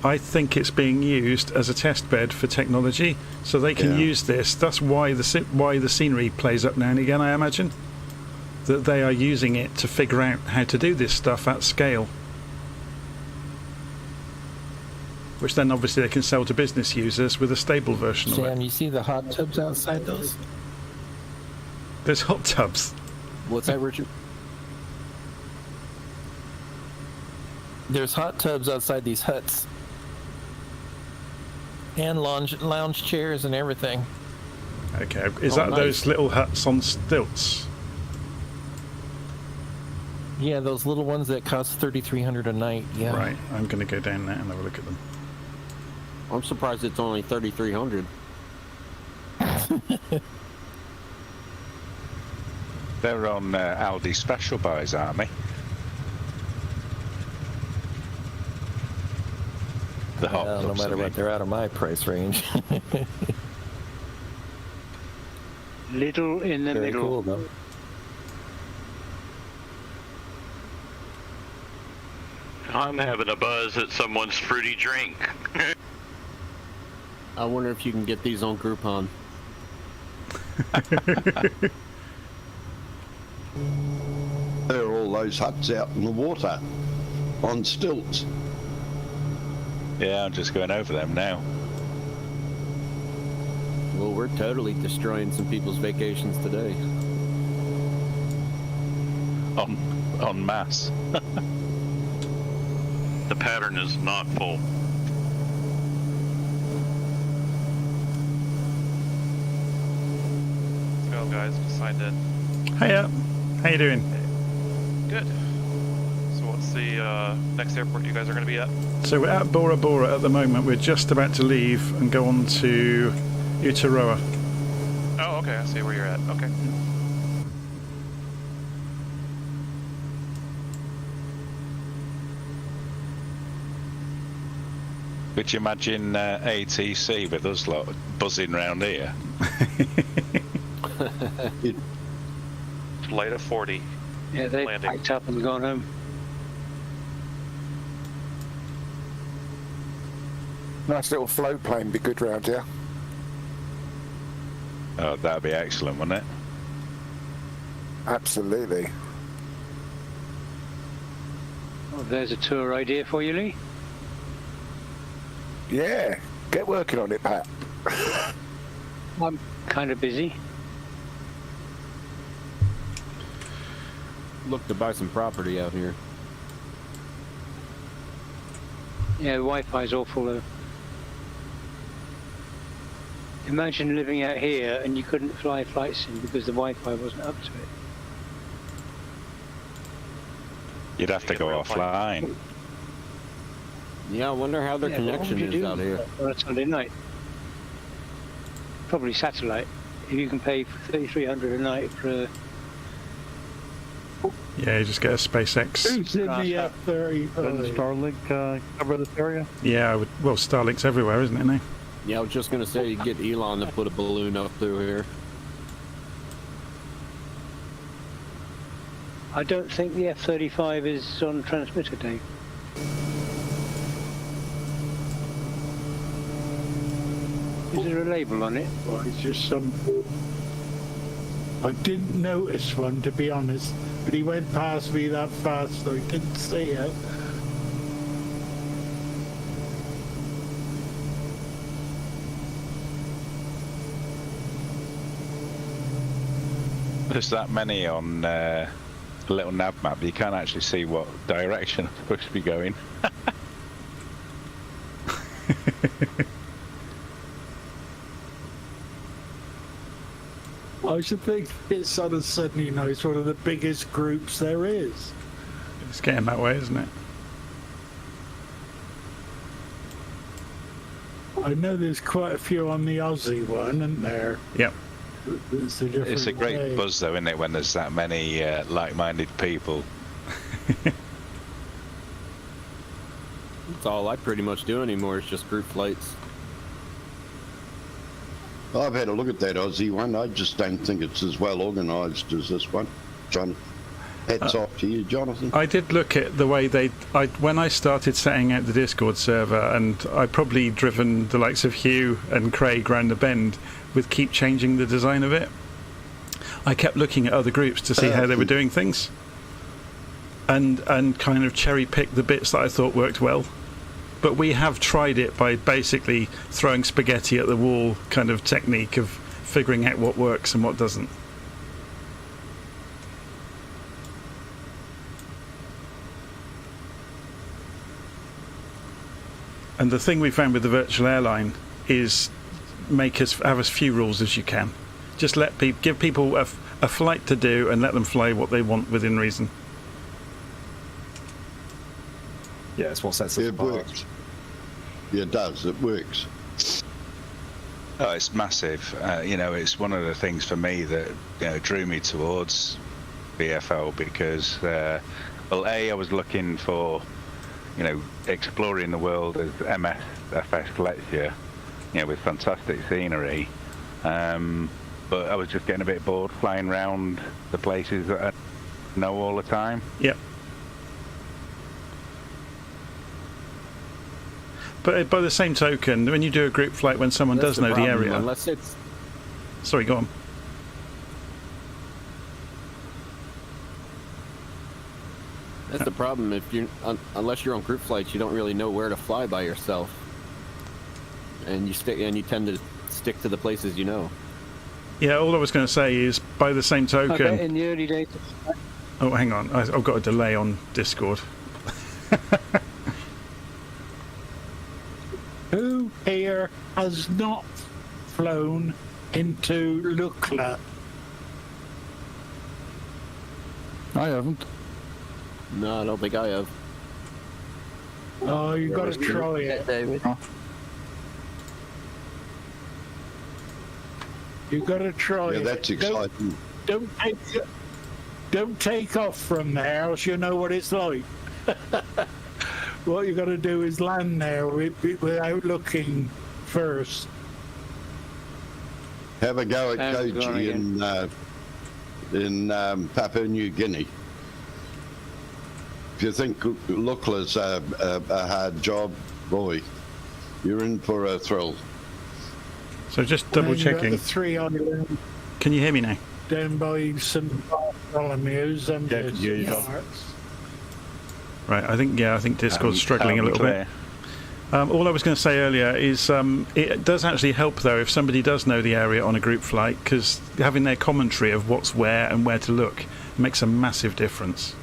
B: I think it's being used as a test bed for technology, so they can use this. That's why the scenery plays up now and again, I imagine. That they are using it to figure out how to do this stuff at scale. Which then obviously they can sell to business users with a stable version of it.
N: Sam, you see the hot tubs outside those?
B: There's hot tubs.
N: What's that, Richard? There's hot tubs outside these huts. And lounge chairs and everything.
B: Okay, is that
N: nice.
B: those little huts on stilts?
N: Yeah, those little ones that cost $3,300 a night. Yeah.
B: Right, I'm going to go down there and have a look at them.
G: I'm surprised it's only 3,300.
K: They're on Aldi special buys, aren't they? The hot
N: No
K: tubs,
N: matter
K: I mean.
N: what, they're out of my price range.
A: Little in the
N: Very
A: middle.
N: cool, though.
H: I'm having a buzz at someone's fruity drink.
G: I wonder if you can get these on Groupon.
J: There are all those huts out in the water on stilts.
K: Yeah, I'm just going over them now.
G: Well, we're totally destroying some people's vacations today.
K: En masse.
H: The pattern is not full.
Q: guys just signed in.
B: Hiya. How you doing?
Q: Good. So what's the next airport you guys are going to be at?
B: So we're at Bora Bora at the moment. We're just about to leave and go on to Uturoa.
Q: Oh, okay. I see where you're at. Okay.
K: Could you imagine ATC with us lot buzzing round here?
Q: Flight of 40.
A: Yeah, they
Q: landing.
A: packed up and gone home.
E: Nice little float plane, be good round here.
K: Oh, that'd be excellent, wouldn't it?
E: Absolutely.
A: Oh, there's a tour idea for you, Lee.
E: Yeah, get working on it, Pat.
A: I'm kind of busy.
G: Look to buy some property out here.
A: Yeah, the Wi-Fi's awful though. Imagine living out here and you couldn't fly flight sim because the Wi-Fi wasn't up to it.
K: You'd have to go offline.
G: Yeah, I wonder how their connection is out here.
A: On a Sunday night. Probably satellite. If you can pay $3,300 a night for
B: Yeah, you just get a SpaceX.
C: Who's in the F-30?
F: Doesn't Starlink cover this area?
B: Yeah, well, Starlink's everywhere, isn't it now?
G: Yeah, I was just going to say, you get Elon to put a balloon up through here.
A: I don't think the F-35 is on transmitter, Dave. Is there a label on it?
C: Well, it's just some... I didn't notice one, to be honest, but he went past me that fast, so I didn't see it.
K: There's that many on a little nav map, you can't actually see what direction I'm supposed to be going.
C: I should think it's on a sudden, you know, it's one of the biggest groups there is.
B: It's getting that way, isn't it?
C: I know there's quite a few on the Aussie one, isn't there?
B: Yep.
K: It's a great buzz though, isn't it, when there's that many like-minded people.
G: That's all I pretty much do anymore, is just group flights.
J: I've had a look at that Aussie one. I just don't think it's as well organised as this one. John, hats off to you, Jonathan.
B: I did look at the way when I started setting out the Discord server, and I'd probably driven the likes of Hugh and Craig round the bend with keep changing the design of it. I kept looking at other groups to see how they were doing things, and kind of cherry pick the bits that I thought worked well. But we have tried it by basically throwing spaghetti at the wall kind of technique of figuring out what works and what doesn't. And the thing we found with the virtual airline is have as few rules as you can. Just give people a flight to do and let them fly what they want within reason.
I: Yeah, it's what sets us apart.
J: It works. Yeah, it does. It works.
K: Oh, it's massive. You know, it's one of the things for me that drew me towards VFL because, well, I was looking for, exploring the world as MSFS lets you, with fantastic scenery. But I was just getting a bit bored flying around the places that I know all the time.
B: Yep. But by the same token, when you do a group flight, when someone does know the area...
G: Unless it's...
B: Sorry, go on.
G: That's the problem. If unless you're on group flights, you don't really know where to fly by yourself, and you tend to stick to the places you know.
B: Yeah, all I was going to say is, by the same token...
A: Okay, in the early days...
B: Oh, hang on. I've got a delay on Discord.
C: Who here has not flown into Lukla? I haven't.
G: No, I don't think I have.
C: Oh, you got to try it,
L: David.
C: You got to try
J: Yeah,
C: it.
J: that's exciting.
C: Don't take off from there, else you know what it's like. What you got to do is land there without looking first.
J: Have a go at Koji in Papua New Guinea. If you think Lukla's a hard job, boy, you're in for a thrill.
B: So just double checking.
C: The 3 islands
B: Can you hear me now?
C: down by St. Bartholomew's and
B: Right, I think Discord's struggling a little bit. All I was going to say earlier is it does actually help, though, if somebody does know the area on a group flight, because having their commentary of what's where and where to look makes a massive difference.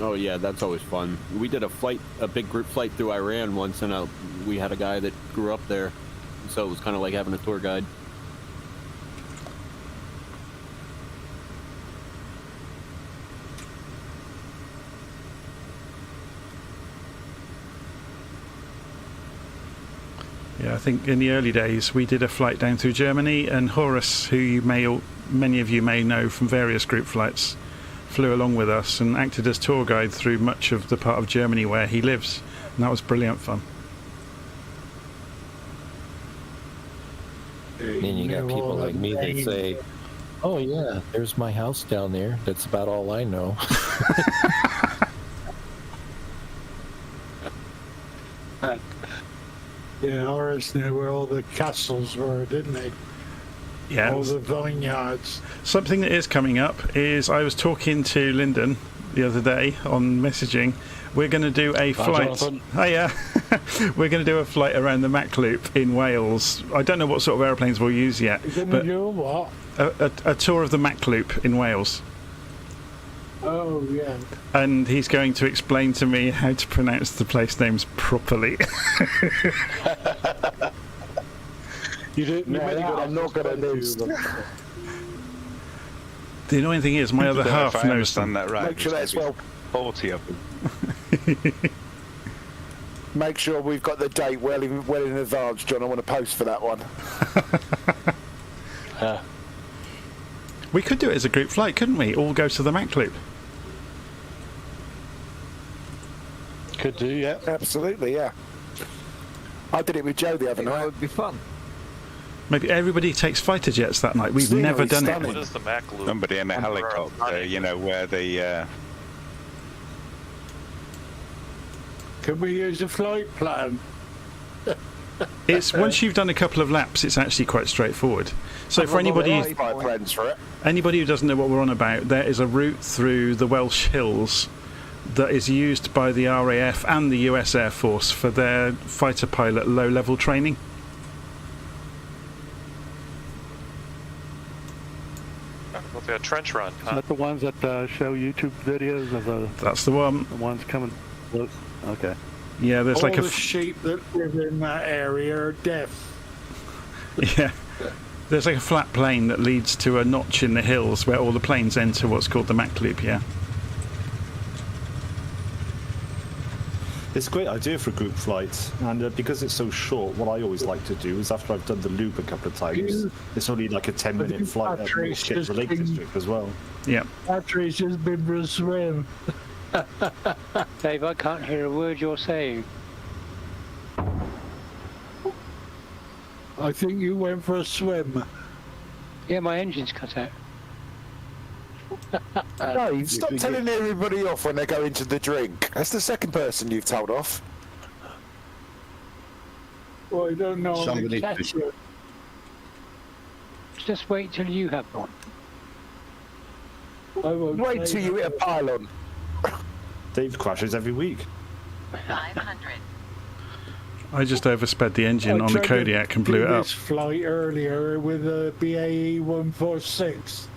G: Oh yeah, that's always fun. We did a big group flight through Iran once, and we had a guy that grew up there, so it was kind of like having a tour guide.
B: Yeah, I think in the early days we did a flight down through Germany, and Horace, who many of you may know from various group flights, flew along with us and acted as tour guide through much of the part of Germany where he lives, and that was brilliant fun.
N: Then you got people like me that say, "Oh yeah, there's my house down there. That's about all I know."
C: Yeah, Horace knew where all the castles were, didn't he?
B: Yeah.
C: All the vineyards.
B: Something that is coming up is I was talking to Lyndon the other day on messaging. We're going to do a flight. Oh yeah, we're going to do a flight around the Mac Loop in Wales. I don't know what sort of airplanes we'll use yet.
C: You're going to do what?
B: A tour of the Mac Loop in Wales.
C: Oh yeah.
B: And he's going to explain to me how to pronounce the place names properly.
O: I'm not going to lose.
B: The annoying thing is, my other half knows them.
K: That right.
O: Make sure that's well.
K: 40 of them.
O: Make sure we've got the date well in advance, John. I want to post for that one.
B: We could do it as a group flight, couldn't we? All go to the Mac Loop.
O: Could do, yeah. Absolutely, yeah. I did it with Joe the other night.
L: It would be fun.
B: Maybe everybody takes fighter jets that night. We've never done it.
Q: What is the Mac Loop?
K: Somebody in a helicopter, you know, where the...
C: Can we use a flight plan?
B: It's once you've done a couple of laps, it's actually quite straightforward. So for anybody who doesn't know what we're on about, there is a route through the Welsh Hills that is used by the RAF and the US Air Force for their fighter pilot low-level training.
Q: Like a trench run.
F: Is that the ones that show YouTube videos of the?
B: That's the one.
F: The ones coming. Okay.
B: Yeah, there's
C: all
B: like
C: the sheep that live in that area are deaf.
B: Yeah. There's like a flat plane that leads to a notch in the hills where all the planes enter what's called the Mac Loop, yeah.
I: It's a great idea for a group flight, and because it's so short, what I always like to do is after I've done the loop a couple of times, it's only like a 10-minute flight up to the Lake District as well.
B: Yeah.
C: Patrick's just been for a swim.
A: Dave, I can't hear a word you're saying.
C: I think you went for a swim.
A: Yeah, my engine's cut out.
O: No, stop telling everybody off when they go into the drink. That's the second person you've told off.
C: Well, I don't know.
J: Somebody
A: Just wait till you have one.
C: I won't
O: Wait till you hit a pylon.
I: Dave crashes every week.
R: 500.
B: I just oversped the engine on the Kodiak and blew it up.
C: This flight earlier with a BAE 146.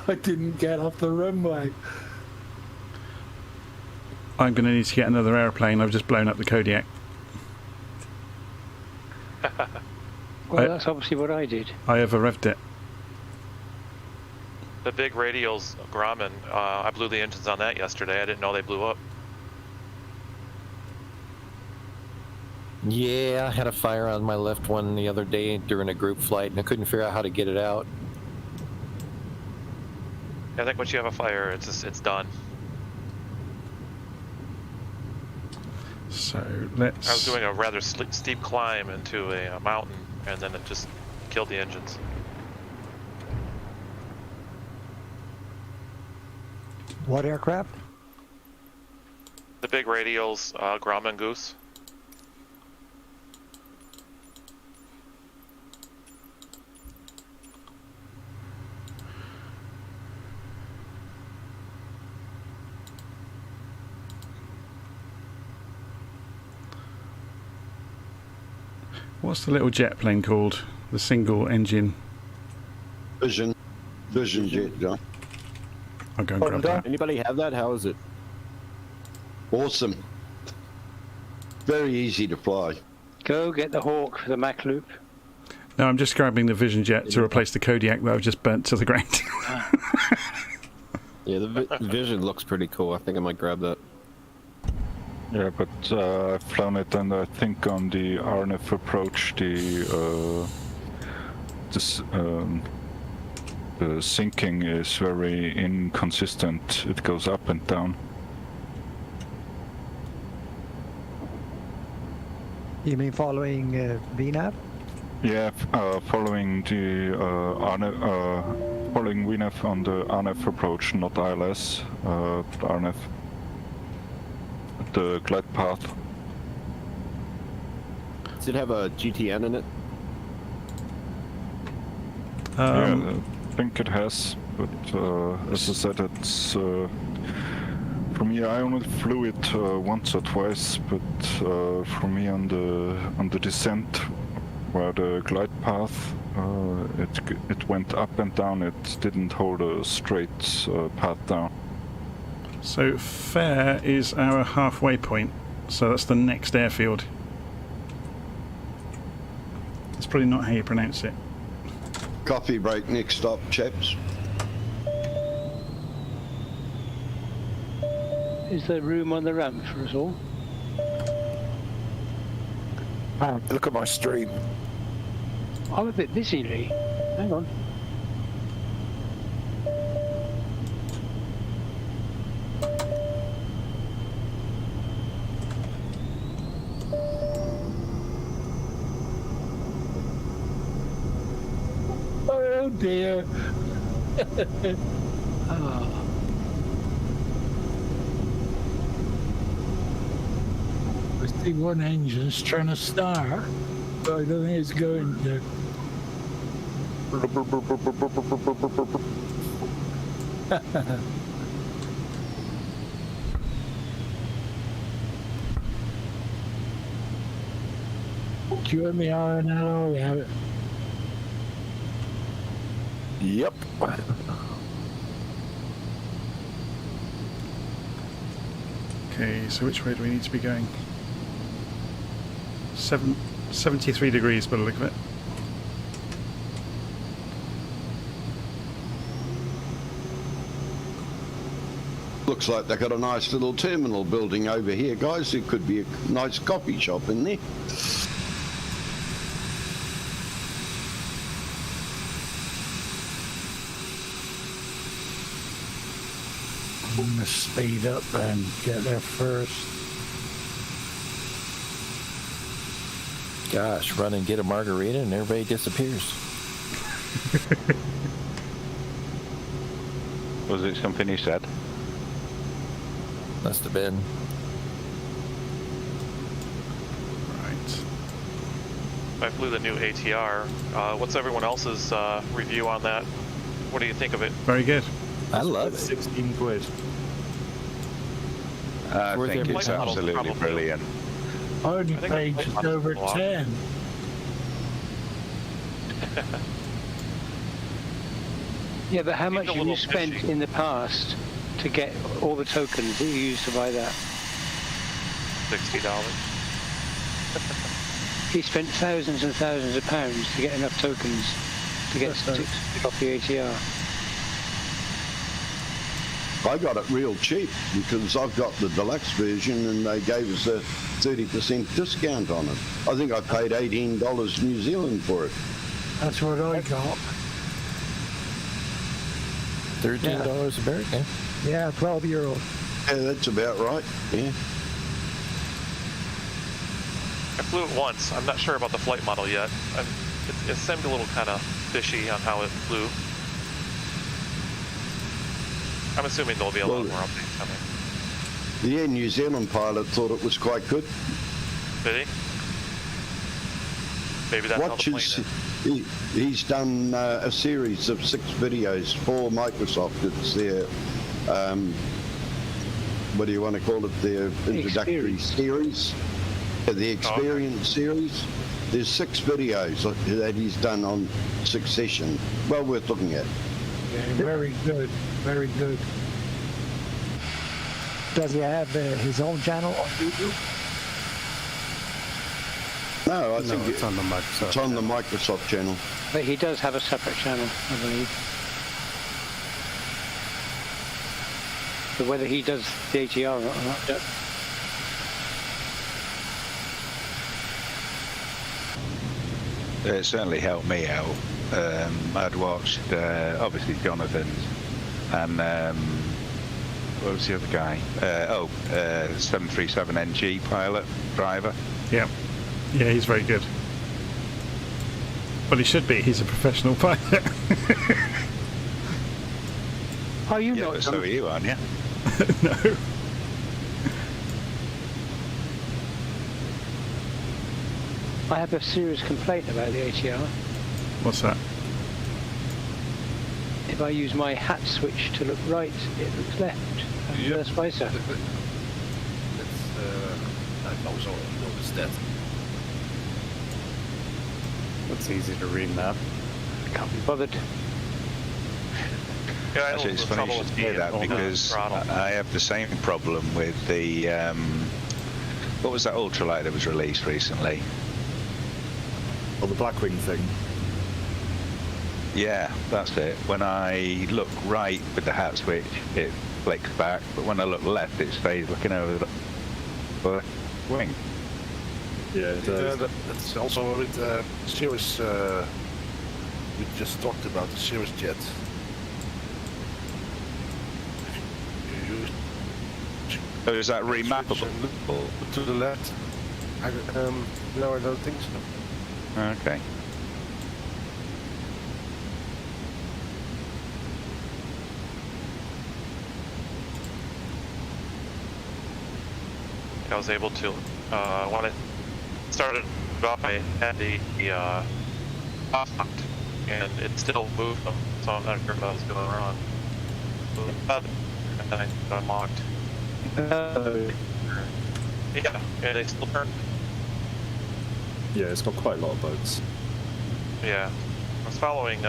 C: I didn't get off the runway.
B: I'm going to need to get another airplane. I've just blown up the Kodiak.
A: Well, that's obviously what I did.
B: I overrevved it.
Q: The big radials, Grumman, I blew the engines on that yesterday. I didn't know they blew up.
N: Yeah, I had a fire on my left one the other day during a group flight, and I couldn't figure out how to get it out.
Q: I think once you have a fire, it's done.
B: So let's...
Q: I was doing a rather steep climb into a mountain, and then it just killed the engines.
M: What aircraft?
Q: The big radials, Grumman Goose.
B: What's the little jet plane called? The single engine?
J: Vision jet, John.
B: I'll go and grab that.
G: Anybody have that? How is it?
J: Awesome. Very easy to fly.
A: Go get the Hawk for the Mach loop.
B: No, I'm just grabbing the Vision jet to replace the Kodiak that I've just burnt to the ground.
G: Yeah, the Vision looks pretty cool. I think I might grab that.
R: Yeah, but I've flown it, and I think on the RNF approach, the sinking is very inconsistent. It goes up and down.
M: You mean following VNAV?
R: Yeah, following the following VNAV on the RNF approach, not ILS, RNF. The glide path.
G: Does it have a GTN in it?
R: Yeah, I think it has, but as I said, it's for me. I only flew it once or twice, but for me on the descent, where the glide path, it went up and down. It didn't hold a straight path down.
B: So Fare is our halfway point, so that's the next airfield. That's probably not how you pronounce it.
J: Coffee break next stop, chaps.
A: Is there room on the ramp for us all?
O: Look at my stream.
A: I'm a bit busy, Lee. Hang on.
C: Oh dear. I think one engine's trying to start, but I don't think it's going to. Do you want me on now? Yeah.
O: Yep.
B: Okay, so which way do we need to be going? 73 degrees by the look of it.
J: Looks like they've got a nice little terminal building over here, guys. There could be a nice coffee shop in there.
C: I'm going to speed up and get there first.
N: Gosh, run and get a margarita and everybody disappears.
R: Was it something he said?
N: Must have been.
B: Right.
Q: I flew the new ATR. What's everyone else's review on that? What do you think of it?
B: Very good.
N: I love it.
I: 16 quid.
K: I
Q: Worth
K: think
Q: every
K: it's
Q: penny.
K: absolutely
Q: Probably.
K: brilliant.
C: I only paid just over 10.
A: Yeah, but how much
Q: a
A: have you
Q: little
A: spent
Q: fishy.
A: in the past to get all the tokens that you used to buy that?
Q: $60.
A: He spent thousands and thousands of pounds to get enough tokens to get to off the ATR.
J: I got it real cheap because I've got the deluxe version and they gave us a 30% discount on it. I think I paid $18 New Zealand for it.
C: That's what I got.
N: $13 American.
M: Yeah, €12.
J: Yeah, that's about right. Yeah.
Q: I flew it once. I'm not sure about the flight model yet. It seemed a little kind of fishy on how it flew. I'm assuming there'll be a lot more updates coming.
J: The Air New Zealand pilot thought it was quite good.
Q: Did he? Maybe that's how the plane is.
J: He's done a series of 6 videos for Microsoft. It's their, what do you want to call it, their introductory series, the Experience series. There's 6 videos that he's done on succession. Well worth looking at.
C: Yeah, very good, very good.
M: Does he have his own channel on YouTube?
J: No, I think
D: it's on the Microsoft.
J: It's on the Microsoft channel.
A: But he does have a separate channel, I believe. But whether he does the ATR or not,
K: it certainly helped me out. I'd watched obviously Jonathan's and what was the other guy? 737NG pilot driver.
B: Yeah, yeah, he's very good. Well, he should be. He's a professional pilot.
A: Are you
K: not? So are you, aren't you?
B: No.
A: I have a serious complaint about the ATR.
B: What's that?
A: If I use my hat switch to look right, it looks left. And vice versa.
P: I've also noticed that.
D: It's easy to read map.
A: I can't be bothered.
Q: Yeah,
K: Actually, it's funny you should say that because I have the same problem with the what was that ultralight that was released recently?
I: Oh, the Blackwing thing.
K: Yeah, that's it. When I look right with the hat switch, it flicks back, but when I look left, it stays looking over the wing.
I: Yeah, it does.
P: That's also with Cirrus. We just talked about the Cirrus jet.
K: So is that remappable?
P: To the left? No, I don't think so.
K: Okay.
Q: I was able to, when I started off, I had the off locked, and it still moved them, so I'm not sure what was going on. And I unlocked. Yeah, and they still turn.
I: Yeah, it's got quite a lot of boats.
Q: Yeah, I was following,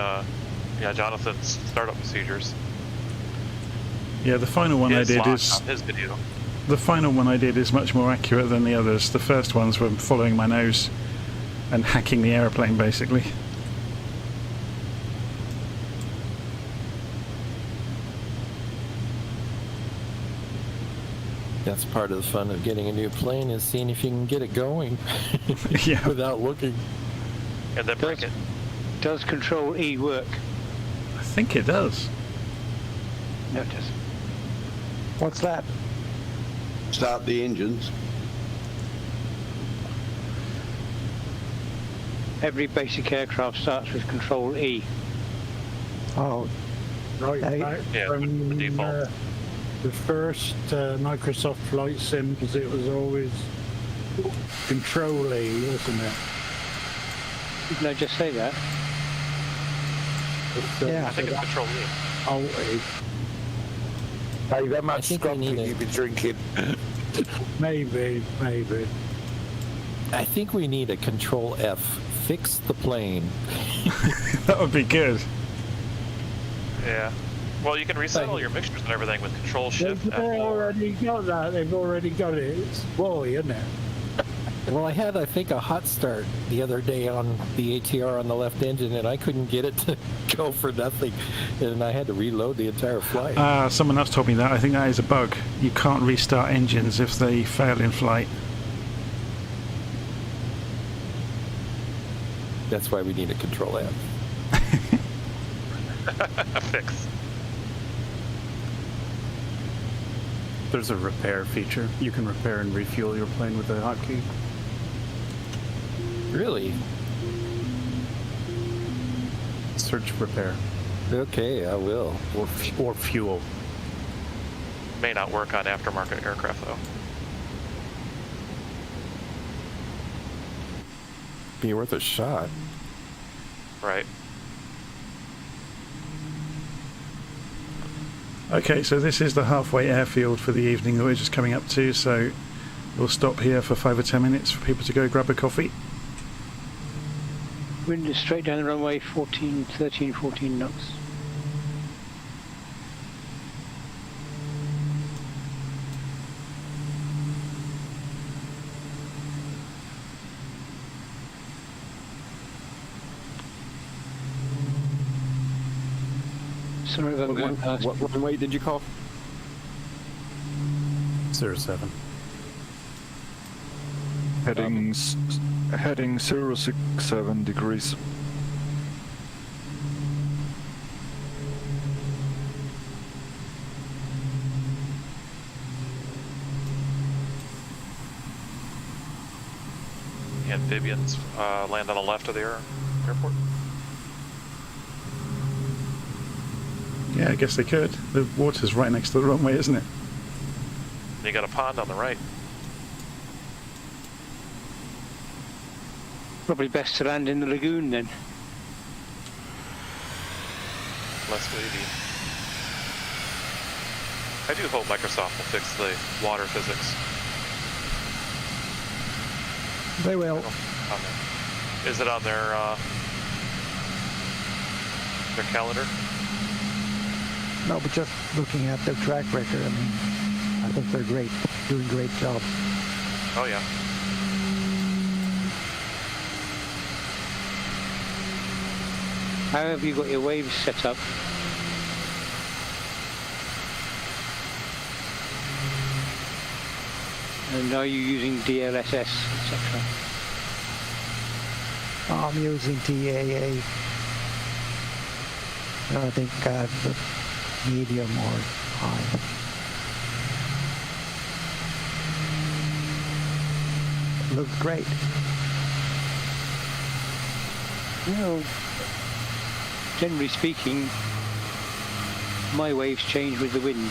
Q: Jonathan's startup procedures.
B: Yeah, the final one I did is
Q: his video.
B: the final one I did is much more accurate than the others. The first ones were following my nose and hacking the aeroplane, basically.
N: That's part of the fun of getting a new plane, is seeing if you can get it going
B: yeah.
N: without looking.
Q: And then break it.
A: Does Control E work?
B: I think it does.
A: No, it doesn't.
M: What's that?
J: Start the engines.
A: Every basic aircraft starts with Control E.
C: Oh, right.
Q: Yeah,
C: From
Q: the default.
C: The first Microsoft flight sims, it was always Control E, wasn't it?
A: Didn't I just say that?
C: Yeah.
Q: I think it's Control E.
C: Oh, E.
O: Hey, that much scotch you've been drinking.
C: Maybe.
N: I think we need a Control F. Fix the plane.
B: That would be good.
Q: Yeah. Well, you can reset all your mixtures and everything with Control Shift
C: They've
Q: F4.
C: already got that. They've already got it. It's Wally, isn't it?
N: Well, I had, I think, a hot start the other day on the ATR on the left engine, and I couldn't get it to go for nothing, and I had to reload the entire flight.
B: Someone else told me that. I think that is a bug. You can't restart engines if they fail in flight.
N: That's why we need a Control F.
Q: Fix.
D: There's a repair feature. You can repair and refuel your plane with a hotkey.
N: Really?
D: Search repair.
N: Okay, I will.
D: Or fuel.
Q: May not work on aftermarket aircraft though.
N: Be worth a shot.
Q: Right.
B: Okay, so this is the halfway airfield for the evening that we're just coming up to, so we'll stop here for 5 or 10 minutes for people to go grab a coffee.
A: Wind is straight down the runway, 13, 14 knots. Sorry if I'm going past.
G: What runway did you call?
D: 07.
R: Heading 067 degrees.
Q: The amphibians land on the left of the airport.
B: Yeah, I guess they could. The water's right next to the runway, isn't it?
Q: And you got a pond on the right.
A: Probably best to land in the lagoon then.
Q: Less wavy. I do hope Microsoft will fix the water physics.
M: They will.
Q: Is it on their calendar?
M: No, but just looking at their track record, I mean, I think they're great, doing a great job.
Q: Oh yeah.
A: How have you got your waves set up? And are you using DLSS, etc.?
M: I'm using TAA. I think the medium or high. Looks great.
A: Well, generally speaking, my waves change with the wind.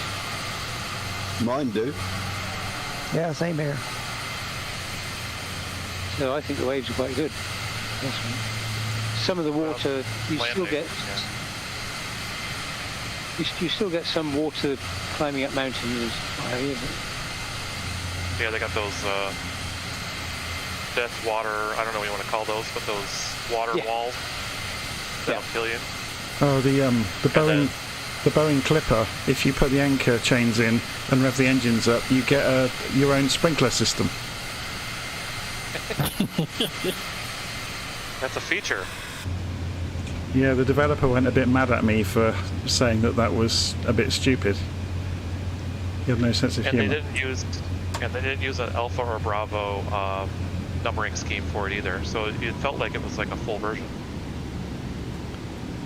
J: Mine do.
M: Yeah, same here.
A: So I think the waves are quite good. Some of the water, you still get... You still get some water climbing up mountains and stuff like that.
Q: Yeah, they got those death water, I don't know what you want to call those, but those water walls that don't kill you.
B: Oh, the Boeing Clipper, if you put the anchor chains in and rev the engines up, you get your own sprinkler system.
Q: That's a feature.
B: Yeah, the developer went a bit mad at me for saying that was a bit stupid. He had no sense of humour.
Q: They didn't use an Alpha or Bravo numbering scheme for it either, so it felt like it was like a full version.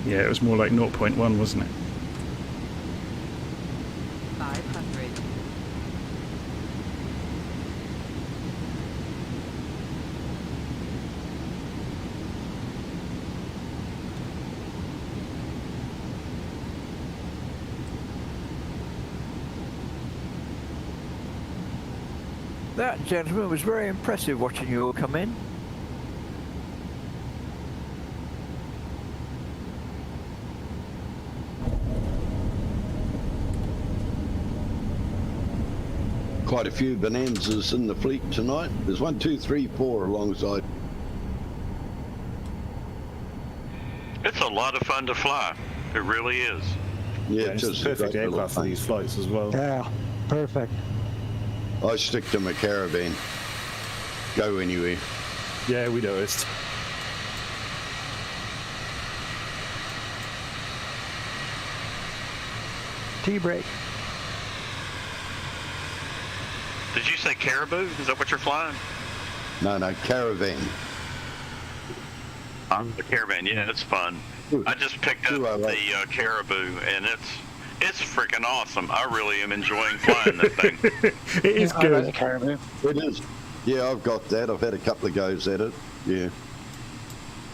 B: Yeah, it was more like 0.1, wasn't it?
S: 500.
L: That, gentlemen, was very impressive watching you all come in.
J: Quite a few bonanzas in the fleet tonight. There's 1, 2, 3, 4 alongside.
H: It's a lot of fun to fly. It really is.
J: Yeah,
I: it's a perfect aircraft for these flights as well.
M: Yeah, perfect.
J: I stick to my caravan. go anywhere.
I: Yeah, we noticed.
M: T-brake.
H: Did you say caribou? Is that what you're flying?
J: No, caravan.
H: The caravan, yeah, it's fun. I just picked up the caribou, and it's freaking awesome. I really am enjoying flying this thing.
B: It is good.
A: I like the caribou.
J: It is. Yeah, I've got that. I've had a couple of goes at it. Yeah.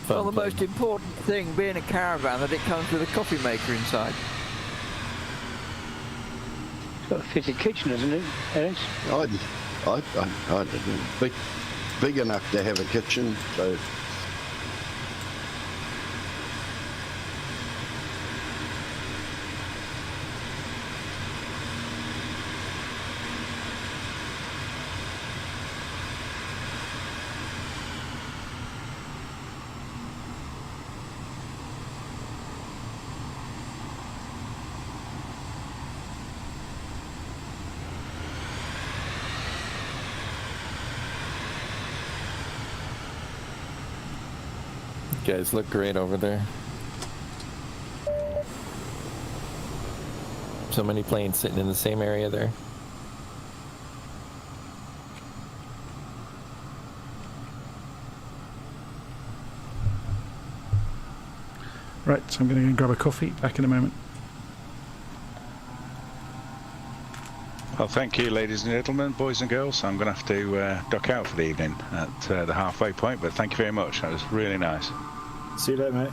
L: Well, the most important thing being a caravan that it comes with a coffee maker inside.
A: It's got a fitted kitchen, isn't it, Ellis?
J: I don't know. Big enough to have a kitchen, so.
N: Guys look great over there. So many planes sitting in the same area there.
B: Right, so I'm going to go and grab a coffee. Back in a moment.
K: Well, thank you, ladies and gentlemen, boys and girls. I'm going to have to duck out for the evening at the halfway point, but thank you very much. That was really nice.
I: See you later, mate.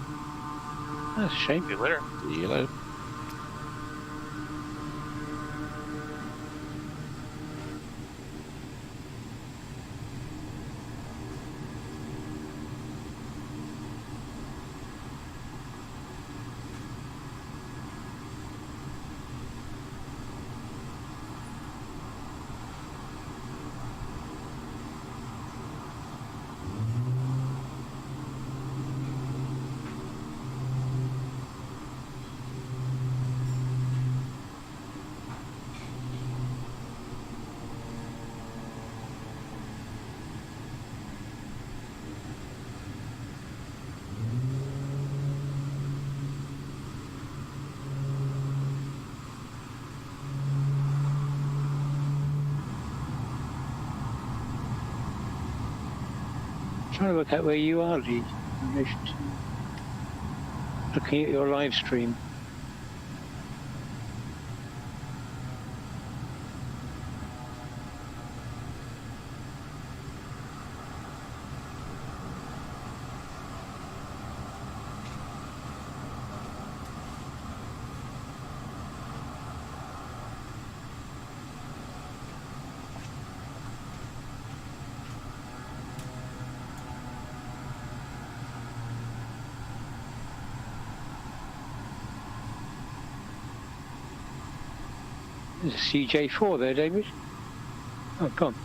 A: That's a shame.
Q: See you later.
G: See you later.
A: Trying to work out where you are, Lee, in relation to looking at your live stream. There's a CJ4 there, David. Oh, gone.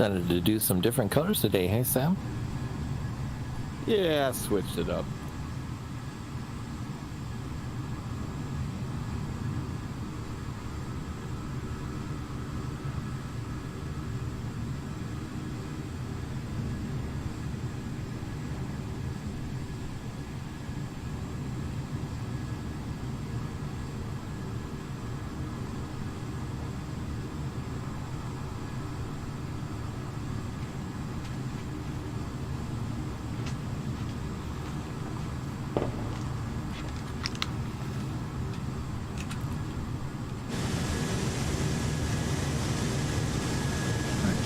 N: Decided to do some different colors today, hey Sam?
G: Yeah, I switched it up.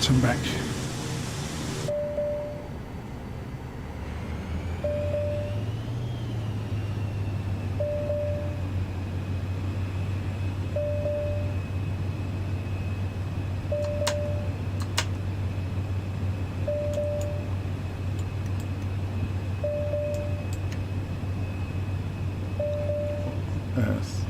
B: I'm back. Earth.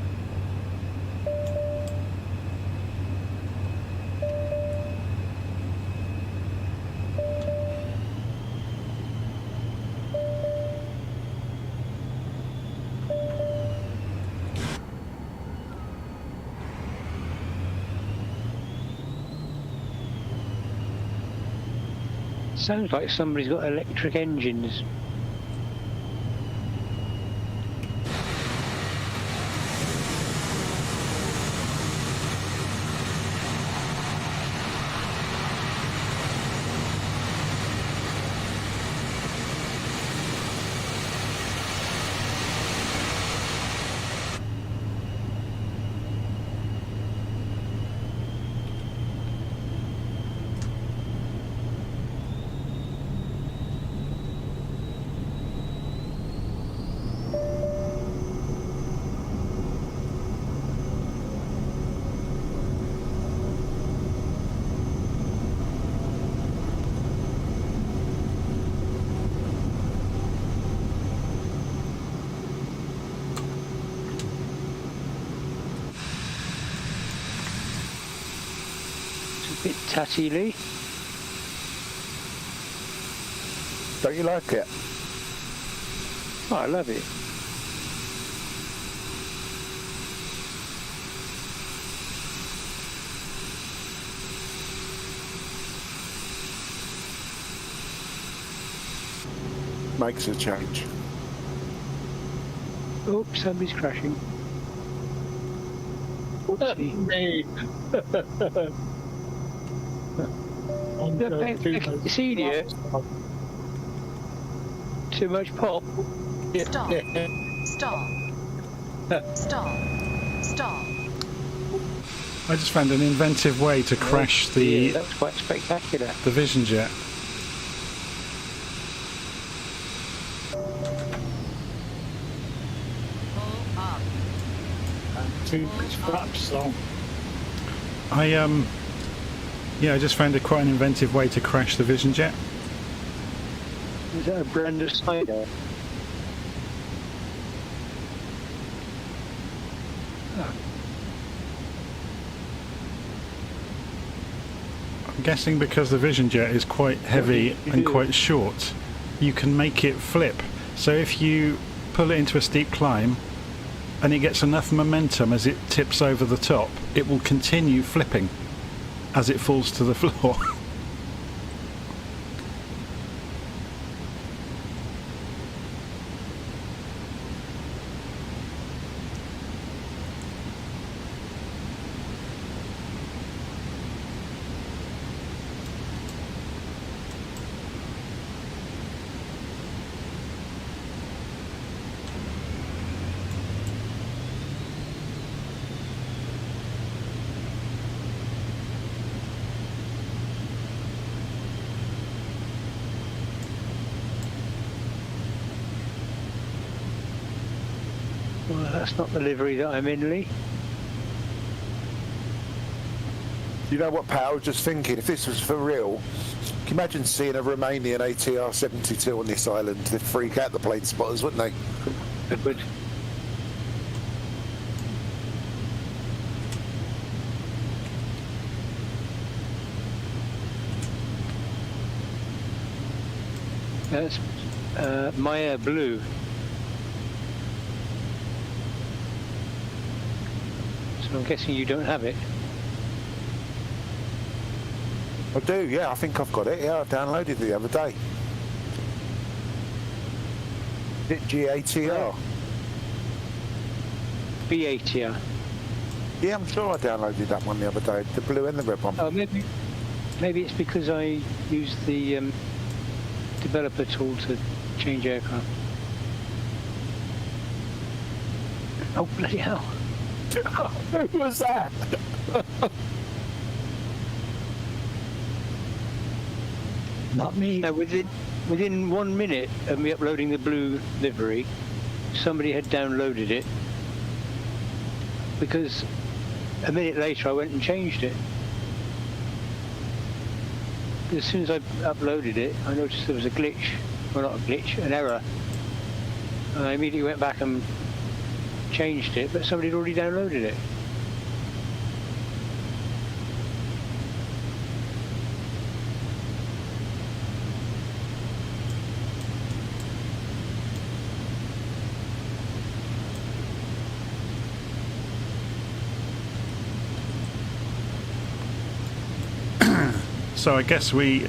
A: Sounds like somebody's got electric engines. Bit tatty, Lee.
O: Don't you like it?
A: Oh, I love it.
O: Makes a change.
A: Oops, somebody's crashing. Senior. Too much pop.
S: Stop. Stop. Stop. Stop.
B: I just found an inventive way to crash the.
A: Yeah, that's quite spectacular.
B: The Vision Jet.
C: Too much flaps song.
B: Yeah, I just found quite an inventive way to crash the Vision Jet.
A: Is that a brand of cider?
B: I'm guessing because the Vision Jet is quite heavy and quite short, you can make it flip. So if you pull it into a steep climb and it gets enough momentum as it tips over the top, it will continue flipping as it falls to the floor.
A: Well, that's not the livery that I'm in, Lee.
O: You know what, Pat? I was just thinking, if this was for real, can you imagine seeing a Romanian ATR 72 on this island? They'd freak out the plane spotters, wouldn't they?
A: It would. That's Maya Blue. So I'm guessing you don't have it.
O: I do, yeah, I think I've got it. Yeah, I downloaded it the other day. Is it GATR?
A: BATR.
O: Yeah, I'm sure I downloaded that one the other day, the blue and the red one.
A: Oh, maybe it's because I used the developer tool to change aircraft. Oh, bloody hell.
O: Who was that?
C: Not me.
A: Now, within 1 minute of me uploading the blue livery, somebody had downloaded it, because a minute later I went and changed it. As soon as I uploaded it, I noticed there was a glitch. Well, not a glitch, an error. I immediately went back and changed it, but somebody had already downloaded it.
B: So I guess we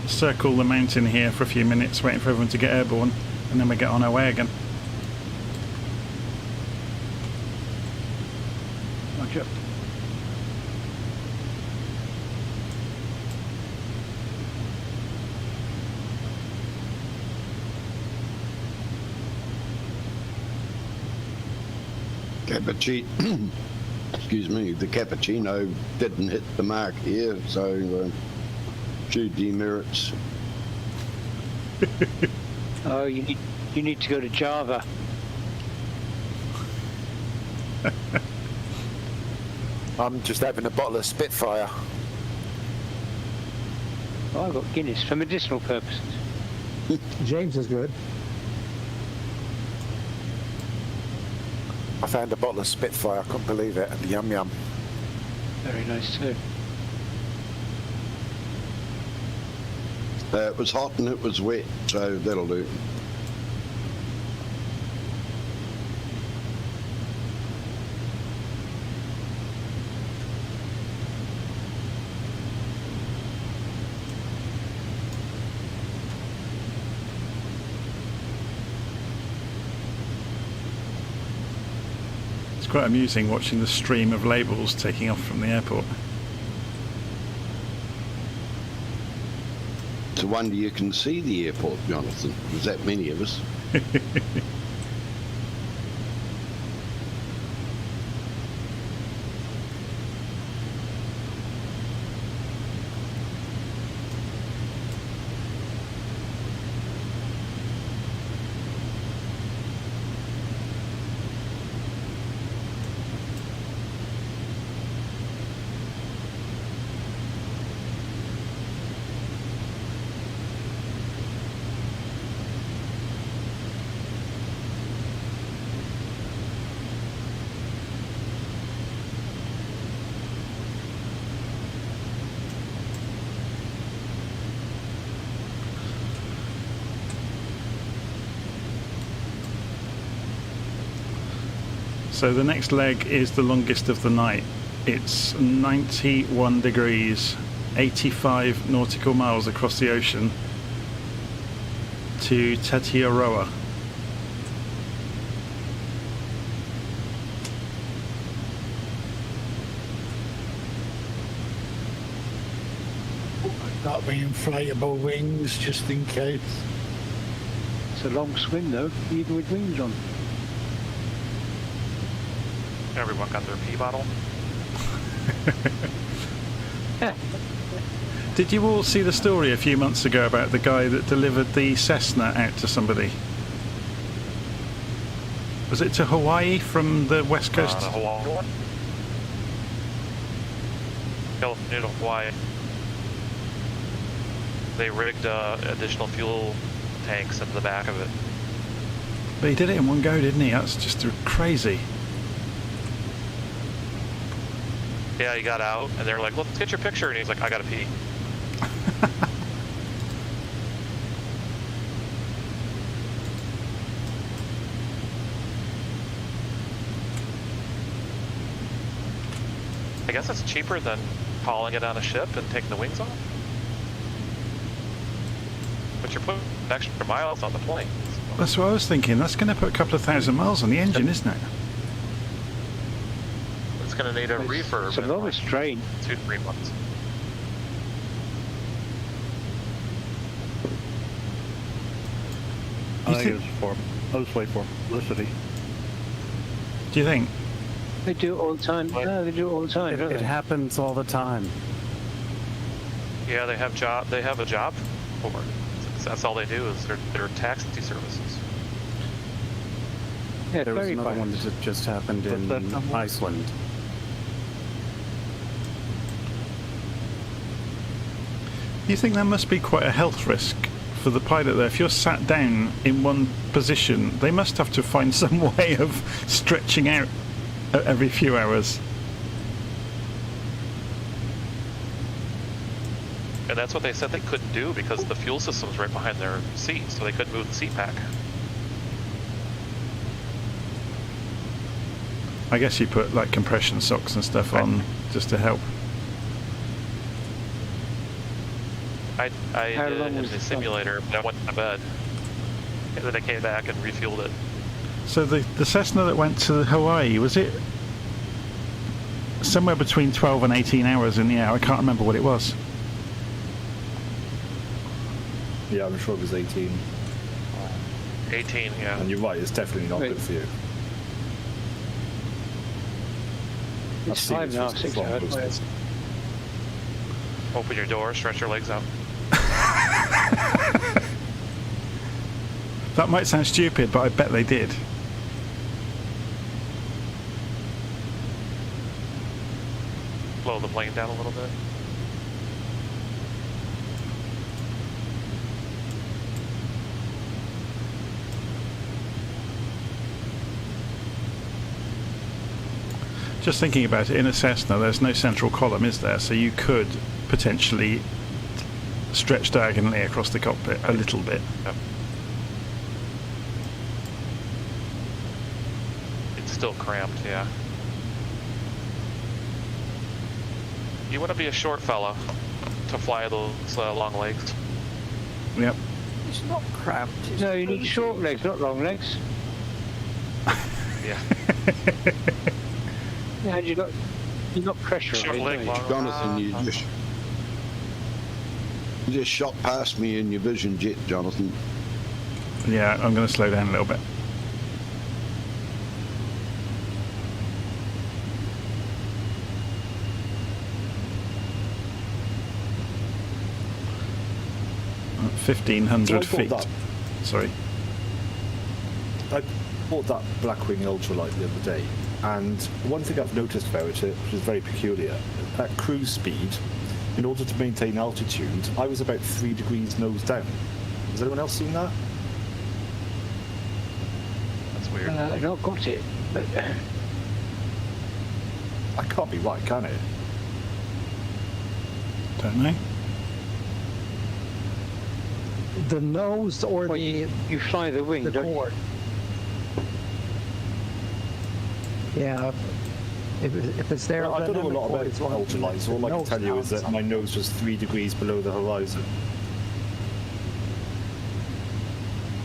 B: circle the mountain here for a few minutes, waiting for everyone to get airborne, and then we get on our way again.
A: Roger.
J: Cappuccino. Excuse me, the cappuccino didn't hit the mark here, so few demerits.
A: Oh, you need to go to Java.
O: I'm just having a bottle of Spitfire.
A: Oh, I've got Guinness for medicinal purposes.
M: James is good.
O: I found a bottle of Spitfire, I couldn't believe it. Yum yum.
A: Very nice too.
J: It was hot and it was wet, so that'll do.
B: It's quite amusing watching the stream of labels taking off from the airport.
J: It's a wonder you can see the airport, Jonathan. There's that many of us.
B: So the next leg is the longest of the night. It's 91 degrees, 85 nautical miles across the ocean to Tetiaroa.
C: I've got my inflatable wings just in case.
A: It's a long swim though, even with wings on.
Q: Everyone got their pee bottle.
B: Did you all see the story a few months ago about the guy that delivered the Cessna out to somebody? Was it to Hawaii from the west coast?
Q: The Hawaii one? California to Hawaii. They rigged additional fuel tanks into the back of it.
B: But he did it in one go, didn't he? That's just crazy.
Q: Yeah, he got out, and they're like, let's get your picture, and he's like, I gotta pee. guess it's cheaper than hauling it on a ship and taking the wings off. But you're putting extra miles on the plane. So.
B: That's what I was thinking. That's going to put a couple of thousand miles on the engine, isn't it?
Q: It's going to need a refurb.
A: It's a long strain.
Q: 2 to 3 months.
F: I think it's mostly for publicity.
B: Do you think?
A: They do it all the time. No, they do it all the time. Don't
D: It
A: they?
D: happens all the time.
Q: Yeah, they have a job for it. That's all they do is their taxi services.
A: Yeah,
D: There was
A: ferry
D: another one
A: pilots.
D: that just happened in Iceland.
B: You think that must be quite a health risk for the pilot there? If you're sat down in one position, they must have to find some way of stretching out every few hours.
Q: And that's what they said they couldn't do because the fuel system's right behind their seat, so they couldn't move the seat pack.
B: I guess you put like compression socks and stuff on just to help.
Q: I did it in the simulator, but I went to bed. And then I came back and refueled it.
B: So the Cessna that went to Hawaii, was it somewhere between 12 and 18 hours in the air? I can't remember what it was.
I: Yeah, I'm sure it was 18.
Q: 18, yeah.
I: And you're right, it's definitely not good for you.
A: It's 5.5, 6 hours.
Q: Open your door, stretch your legs out.
B: That might sound stupid, but I bet they did.
Q: Slow the plane down a little bit.
B: Just thinking about it, in a Cessna there's no central column, is there? So you could potentially stretch diagonally across the cockpit a little bit.
Q: Yep. It's still cramped, yeah. You want to be a short fella to fly those long legs.
B: Yep.
L: It's not cramped. It's
A: No, you need short legs, not long legs.
Q: Yeah.
A: Yeah, you got pressure
Q: Short
A: on
Q: leg,
A: it.
Q: long
J: Jonathan, you just shot past me in your vision jet, Jonathan.
B: Yeah, I'm going to slow down a little bit. At 1,500 feet. Sorry.
I: I bought that Blackwing Ultralight the other day, and one thing I've noticed about it, which is very peculiar, at cruise speed, in order to maintain altitude, I was about 3 degrees nose down. Has anyone else seen that?
Q: That's weird.
A: I've not got it. But,
I: I can't be right, can it?
B: Don't know.
M: The nose or
A: well,
M: the
A: you fly the wing, don't you?
M: port. Yeah. If it's there,
I: Well, I don't know a lot about
M: it's one-
I: ultralights. All I can tell you is that my nose was 3 degrees below the horizon.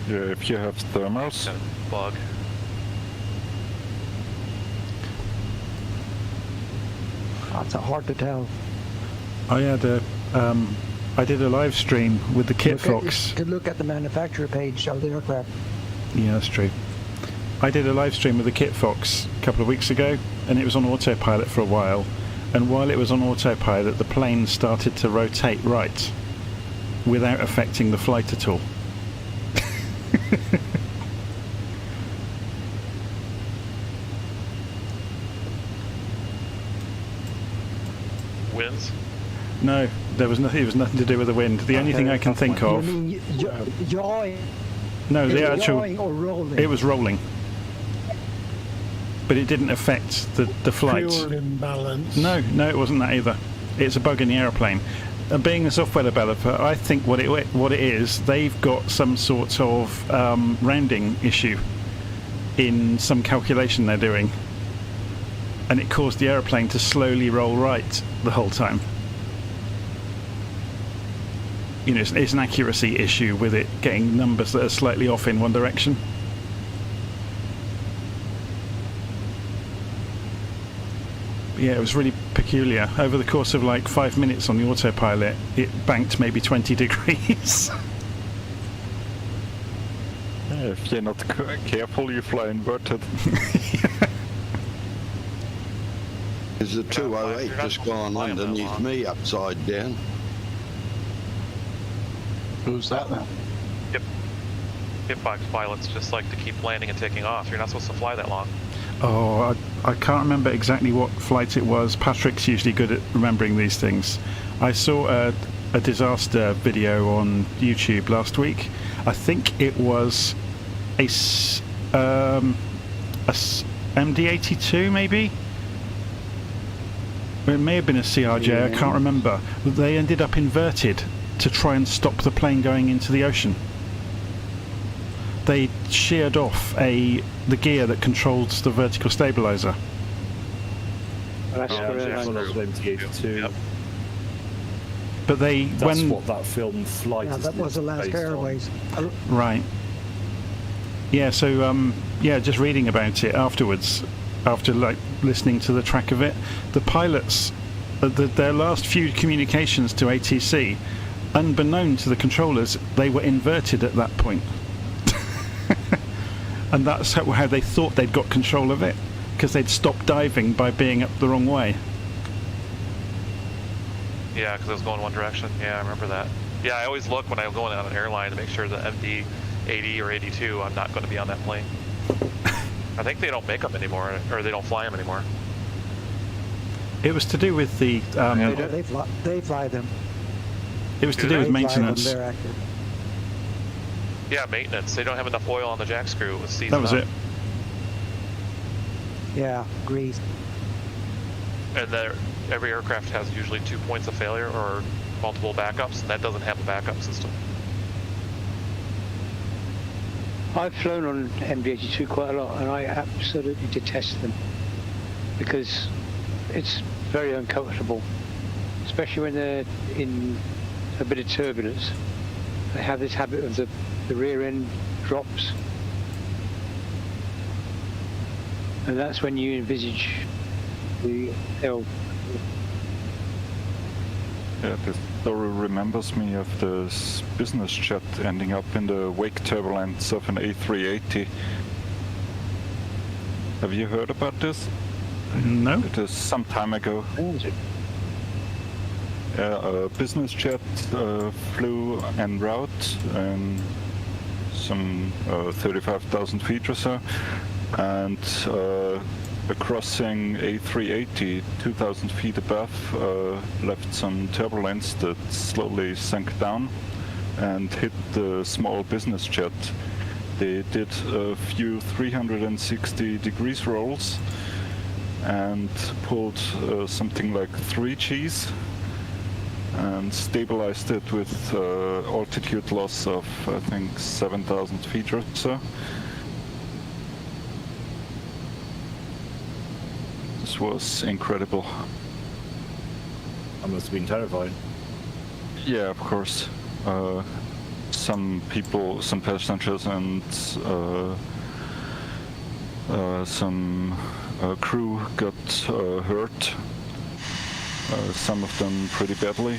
R: Yeah, if you have thermals.
Q: Bug.
M: It's hard to tell.
B: I had I did a live stream with the Kit Fox.
M: You could look at the manufacturer page of the aircraft.
B: Yeah, that's true. I did a live stream with the Kit Fox a couple of weeks ago, and it was on autopilot for a while. And while it was on autopilot, the plane started to rotate right, without affecting the flight at all.
Q: Winds?
B: No, there was nothing. It was nothing to do with the wind. The only thing I can think of.
M: You mean yawing?
B: No, the
M: Is it
B: actual.
M: yawing or rolling?
B: It was rolling, but it didn't affect the flight.
C: Fuel imbalance.
B: No, it wasn't that either. It's a bug in the aeroplane. Being a software developer, I think what it is, they've got some sort of rounding issue in some calculation they're doing, and it caused the aeroplane to slowly roll right the whole time. You know, it's an accuracy issue with it getting numbers that are slightly off in one direction. But yeah, it was really peculiar. Over the course of like 5 minutes on the autopilot, it banked maybe 20 degrees.
R: If you're not careful, you fly inverted.
J: Is the 208 just gone underneath me upside down?
P: Who's that then?
Q: Yep. Hitbox pilots just like to keep landing and taking off. You're not supposed to fly that long.
B: Oh, I can't remember exactly what flight it was. Patrick's usually good at remembering these things. I saw a disaster video on YouTube last week. I think it was a MD-82 maybe? It may have been a CRJ, I can't remember. They ended up inverted to try and stop the plane going into the ocean. They sheared off the gear that controls the vertical stabilizer.
I: Well, that's MD-82. Yep.
B: But
I: that's what that film Flight is.
M: That was Alaska Airways.
B: Right. Yeah, so yeah, just reading about it afterwards, after like listening to the track of it, the pilots, their last few communications to ATC, unbeknown to the controllers, they were inverted at that point. And that's how they thought they'd got control of it, because they'd stopped diving by being up the wrong way.
Q: Yeah, because it was going one direction. Yeah, I remember that. Yeah, I always look when I'm going on an airline to make sure the MD-80 or 82, I'm not going to be on that plane. I think they don't make them anymore, or they don't fly them anymore.
B: It was to do with the...
M: they fly them.
B: It was to do with maintenance.
M: They're active.
Q: Yeah, maintenance. They don't have enough oil on the jack screw. It was seizing
B: That was
Q: up.
B: it.
M: Yeah, grease.
Q: And every aircraft has usually 2 points of failure or multiple backups, and that doesn't have a backup system.
A: I've flown on MD-82 quite a lot, and I absolutely detest them because it's very uncomfortable, especially when they're in a bit of turbulence. They have this habit of the rear end drops, and that's when you envisage the hell.
R: Yeah, this story remembers me of this business jet ending up in the wake turbulence of an A380. Have you heard about this?
B: No.
R: It is some time ago. A business jet flew en route and some 35,000 feet or so, and a crossing A380 2,000 feet above left some turbulence that slowly sank down and hit the small business jet. They did a few 360 degrees rolls and pulled something like 3 Gs and stabilized it with altitude loss of, I think, 7,000 feet or so. This was incredible.
I: That must have been terrifying.
R: Yeah, of course. Some people, some passengers and some crew got hurt. Some of them pretty badly,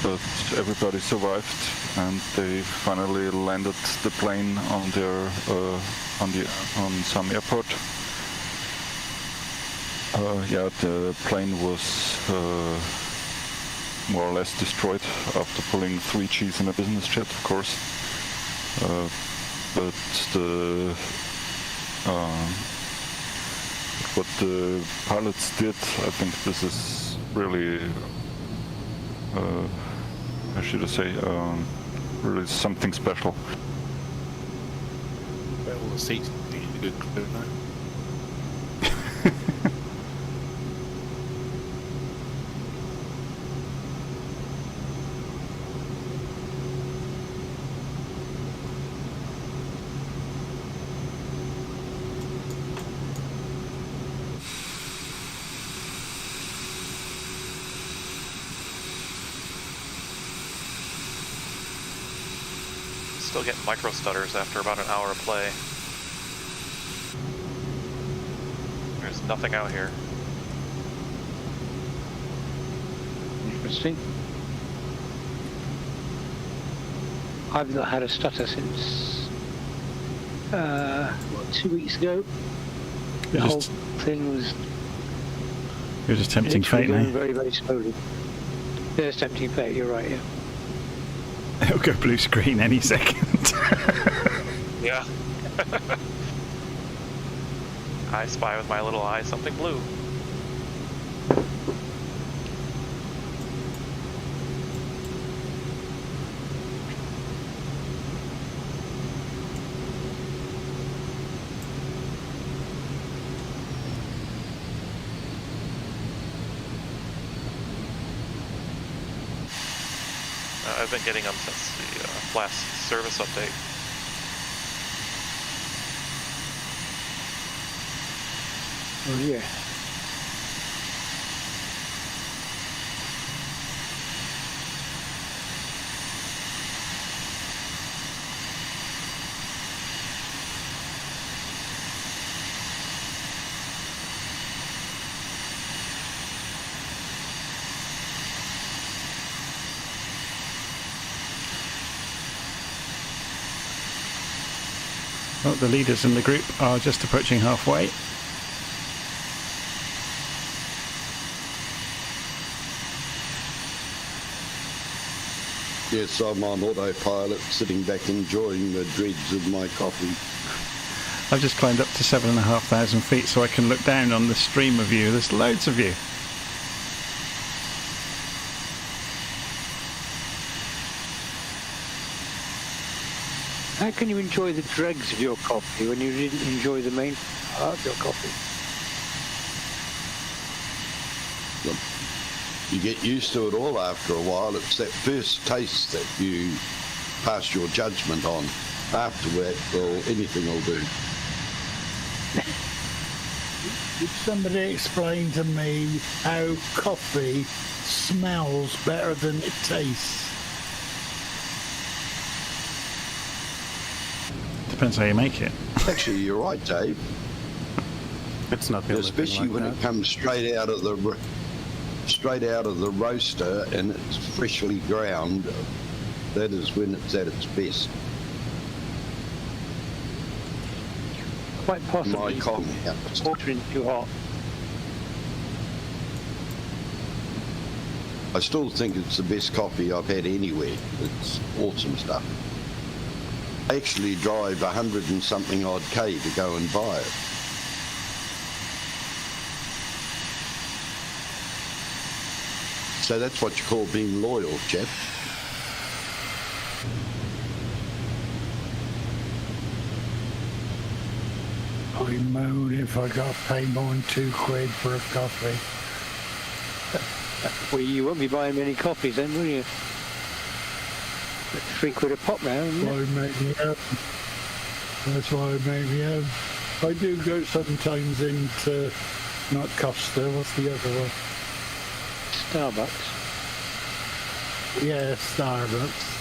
R: but everybody survived, and they finally landed the plane on their on some airport. Yeah, the plane was more or less destroyed after pulling 3 Gs in a business jet, of course. But what the pilots did, I think this is really, how should I say, really something special.
P: Well, the seats need a good crew now.
Q: Still getting micro stutters after about an hour of play. There's nothing out here.
A: Interesting. I've not had a stutter since 2 weeks ago. The whole thing was.
B: You're just tempting fate,
A: going
B: now.
A: very, very slowly. Yeah, it's tempting fate. You're right. Yeah.
B: It'll go blue screen any second.
Q: Yeah. I spy with my little eye something blue. I've been getting them since the last service update.
A: Oh yeah.
B: Well, the leaders in the group are just approaching halfway.
J: Yes, I'm on autopilot, sitting back enjoying the dregs of my coffee.
B: I've just climbed up to 7,500 feet so I can look down on the stream of you. There's loads of you.
A: How can you enjoy the dregs of your coffee when you didn't enjoy the main part of your coffee?
J: Well, you get used to it all after a while. It's that first taste that you pass your judgment on. Afterward, well, anything will do.
C: Could somebody explain to me how coffee smells better than it tastes?
B: Depends how you make it.
J: Actually, you're right, Dave.
D: It's not the
J: especially when it comes straight out of the roaster and it's freshly ground. That is when it's at its best.
A: Quite possibly.
J: My coffee.
A: Watering too hot.
J: I still think it's the best coffee I've had anywhere. It's awesome stuff. I actually drive 100 and something odd K to go and buy it. So that's what you call being loyal, chap.
C: I moan if I got to pay more than £2 for a coffee.
A: Well, you won't be buying many coffees then, will you? £3 a pop now, isn't it?
C: That's why I make me own. I do go sometimes into, not Costa, what's the other one?
A: Starbucks.
C: Yeah, Starbucks.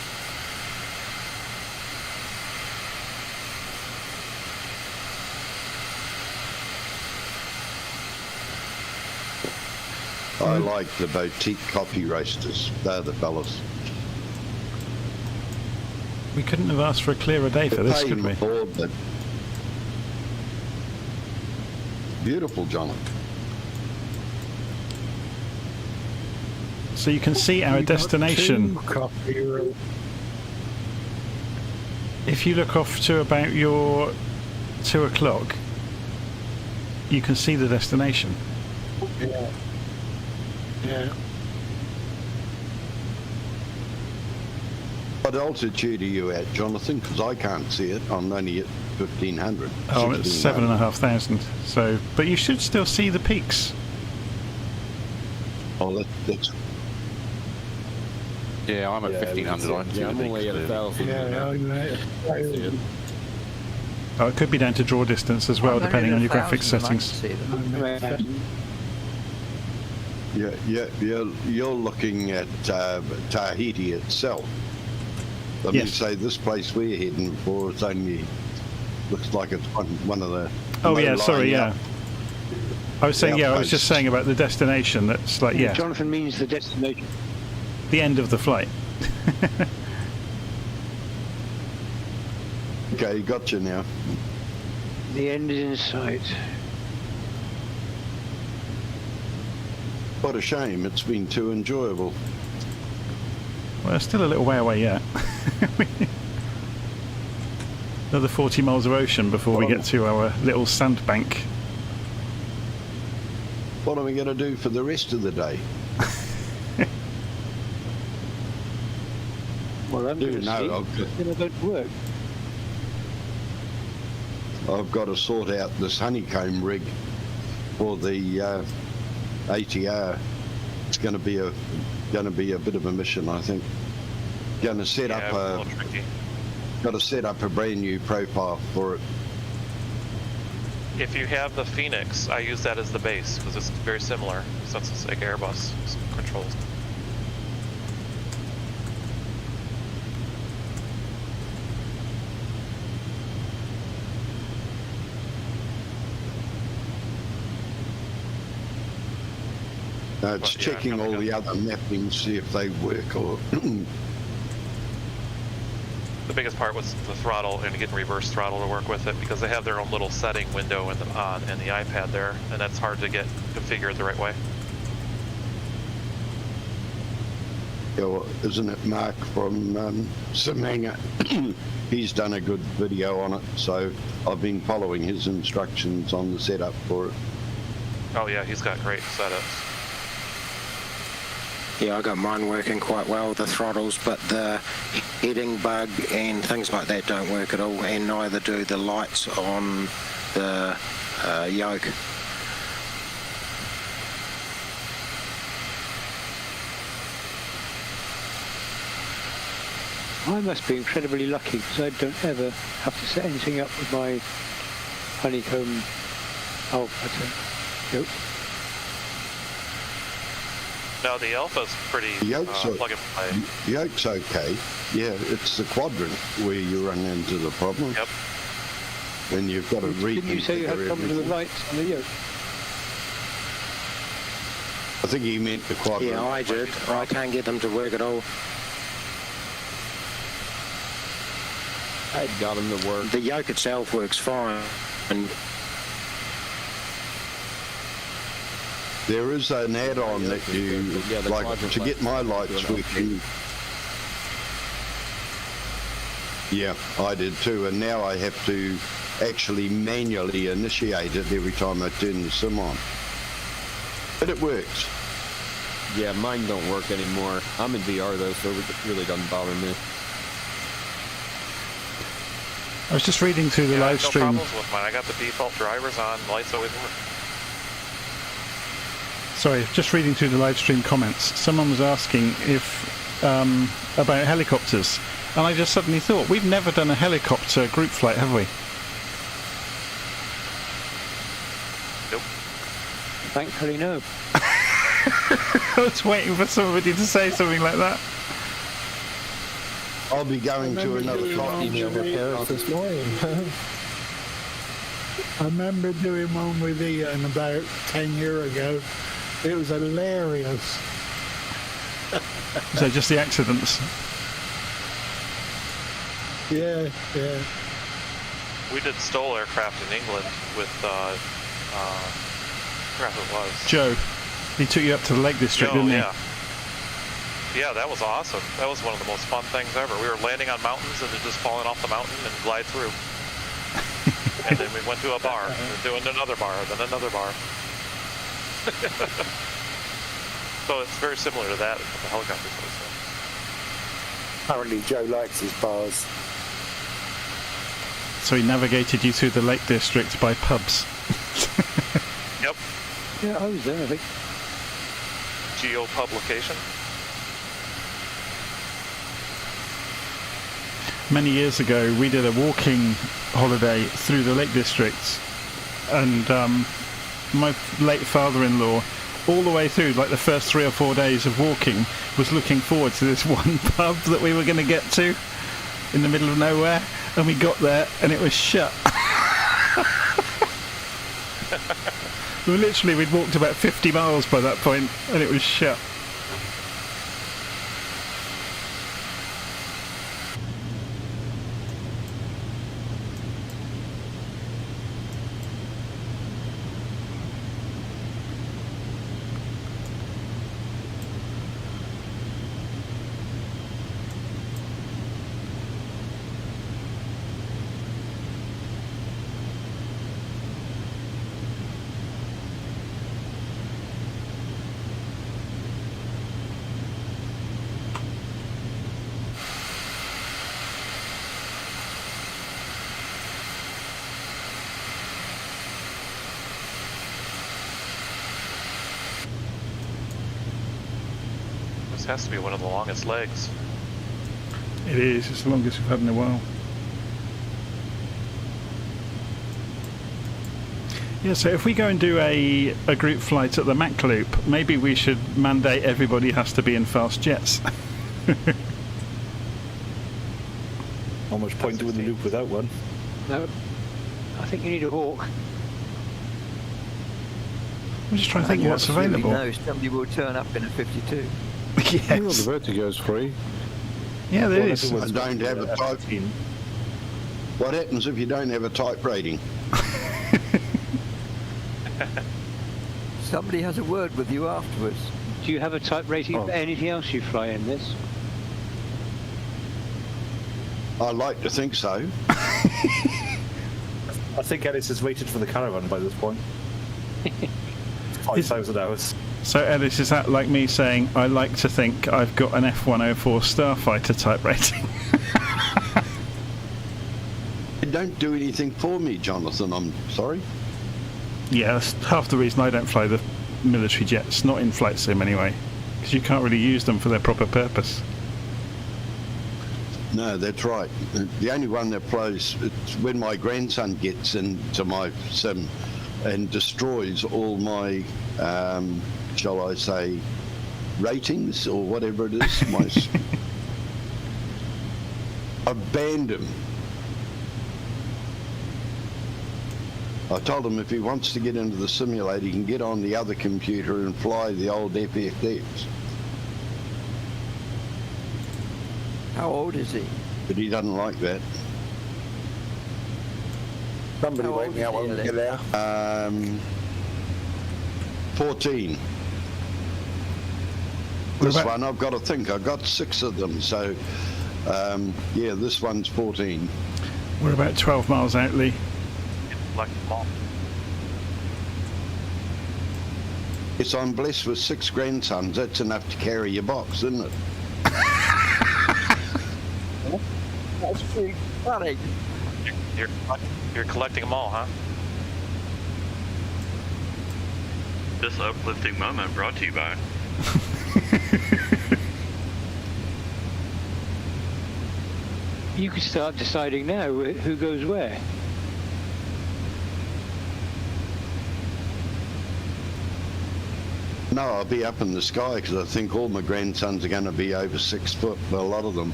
J: I like the boutique coffee roasters. They're the fellas.
B: We couldn't have asked for a clearer day for this, could we?
J: More, but beautiful, Jonathan.
B: So you can see our destination. If you look off to about your 2 o'clock, you can see the destination.
C: Yeah. Yeah.
J: What altitude are you at, Jonathan? Because I can't see it. I'm only at 1,500.
B: Oh, it's 7,500. So, but you should still see the peaks.
J: Oh, that's.
G: Yeah, I'm at 1,500. I'm only at 1,000.
B: Oh, it could be down to draw distance as well, depending on your graphics settings.
J: Yeah, you're looking at Tahiti itself. Let me say this place we're heading for is only looks like it's one of the.
B: Oh yeah, sorry, yeah. I was saying, I was just saying about the destination. That's like, yeah.
A: Jonathan means the destination.
B: The end of the flight.
J: Okay, gotcha now.
A: The end is in sight.
J: What a shame, it's been too enjoyable.
B: Well, still a little way away yet. Another 40 miles of ocean before we get to our little sandbank.
J: What are we going to do for the rest of the day?
A: Well, I'm going to don't work.
J: I've got to sort out this honeycomb rig for the ATR. It's going to be a bit of a mission, I think. Going to set up got to set up a brand new profile for it.
Q: If you have the Phoenix, I use that as the base because it's very similar since it's like Airbus controls.
J: It's checking all the other mappings, see if they work or.
Q: The biggest part was the throttle and getting reverse throttle to work with it because they have their own little setting window in the iPad there, and that's hard to get configured the right way.
J: Yeah, well, isn't it Mark from Samanga? He's done a good video on it, so I've been following his instructions on the setup for it.
Q: Oh yeah, he's got great setups.
T: Yeah, I got mine working quite well, the throttles, but the heading bug and things like that don't work at all, and neither do the lights on the yoke.
A: I must be incredibly lucky because I don't ever have to set anything up with my honeycomb yoke.
Q: No, the Alpha's pretty plug and play.
J: Yoke's okay. Yeah, it's the quadrant where you run into the problem.
Q: Yep.
J: When you've got to read.
A: Didn't you say you had problems with the lights on the yoke?
J: I think he meant the quadrant.
T: Yeah, I did. I can't get them to work at all.
G: I got them to work.
T: The yoke itself works fine. And
J: there is an add-on that you, like, to get my lights working. Yeah, I did too, and now I have to actually manually initiate it every time I turn the sim on. But it works.
G: Yeah, mine don't work anymore. I'm in VR though, so it really doesn't bother me.
B: I was just reading through the live stream.
Q: No problems with mine. I got the default drivers on, lights always work.
B: Sorry, just reading through the live stream comments. Someone was asking if about helicopters, and I just suddenly thought, we've never done a helicopter group flight, have we?
Q: Nope.
A: Thankfully, no.
B: I was waiting for somebody to say something like that.
J: I'll be going to another
M: Paris this morning. I remember doing one with Ian about 10 years ago. It was hilarious.
B: So just the accidents?
M: Yeah.
Q: We did STOL aircraft in England with, I forgot who it was.
B: Joe. He took you up to the Lake District, didn't he?
Q: Yeah. Yeah, that was awesome. That was one of the most fun things ever. We were landing on mountains and then just falling off the mountain and glide through. And then we went to a bar, and doing another bar, then another bar. So it's very similar to that with the helicopter system.
O: Apparently Joe likes his bars.
B: So he navigated you through the Lake District by pubs.
Q: Yep.
A: Yeah, I was there, I think.
Q: Geo-publication.
B: Many years ago, we did a walking holiday through the Lake District, and my late father-in-law, all the way through, like the first 3 or 4 days of walking, was looking forward to this one pub that we were going to get to. in the middle of nowhere, and we got there and it was shut. Literally, we'd walked about 50 miles by that point and it was shut.
Q: This has to be one of the longest legs.
B: It is. It's the longest we've had in a while. Yeah, so if we go and do a group flight at the Mac Loop, maybe we should mandate everybody has to be in fast jets.
I: Not much point doing the loop without one.
A: No, I think you need a Hawk.
B: I'm just trying to think what's available.
L: No, somebody will turn up in a 52.
B: Yes.
E: Well, the Vertigo's free.
B: Yeah, there is.
J: I don't have a type. What happens if you don't have a type rating?
L: Somebody has a word with you afterwards.
A: Do you have a type rating for anything else you fly in this?
J: I like to think so.
I: I think Ellis is rated for the Caravan by this point. 5,000 hours.
B: So Ellis, is that like me saying I like to think I've got an F-104 Starfighter type rating?
J: It don't do anything for me, Jonathan, I'm sorry.
B: Yeah, that's half the reason I don't fly the military jets, not in flight sim anyway, because you can't really use them for their proper purpose.
J: No, that's right. The only one that flies, it's when my grandson gets into my sim and destroys all my, shall I say, ratings or whatever it is. My I banned him. I told him if he wants to get into the simulator, he can get on the other computer and fly the old FFDs.
L: How old is he?
J: But he doesn't like that.
O: Somebody wake me up when we get there.
J: 14. This one, I've got to think. I've got 6 of them, so yeah, this one's 14.
B: We're about 12 miles out, Lee.
Q: Like mom.
J: Yes, I'm blessed with 6 grandsons. That's enough to carry your box, isn't it?
L: That's pretty funny.
Q: You're collecting them all, huh?
H: This uplifting moment brought to you by.
A: You could start deciding now who goes where.
J: No, I'll be up in the sky because I think all my grandsons are going to be over 6 foot, a lot of them.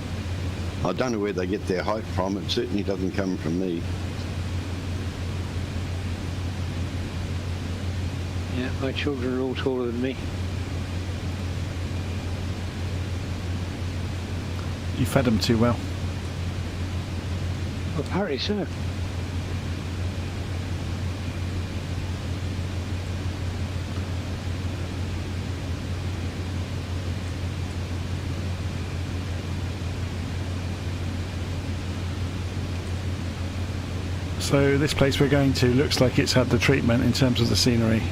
J: I don't know where they get their height from. It certainly doesn't come from me.
A: Yeah, my children are all taller than me.
B: You fed them too well.
A: Apparently so.
B: So this place we're going to looks like it's had the treatment in terms of the scenery.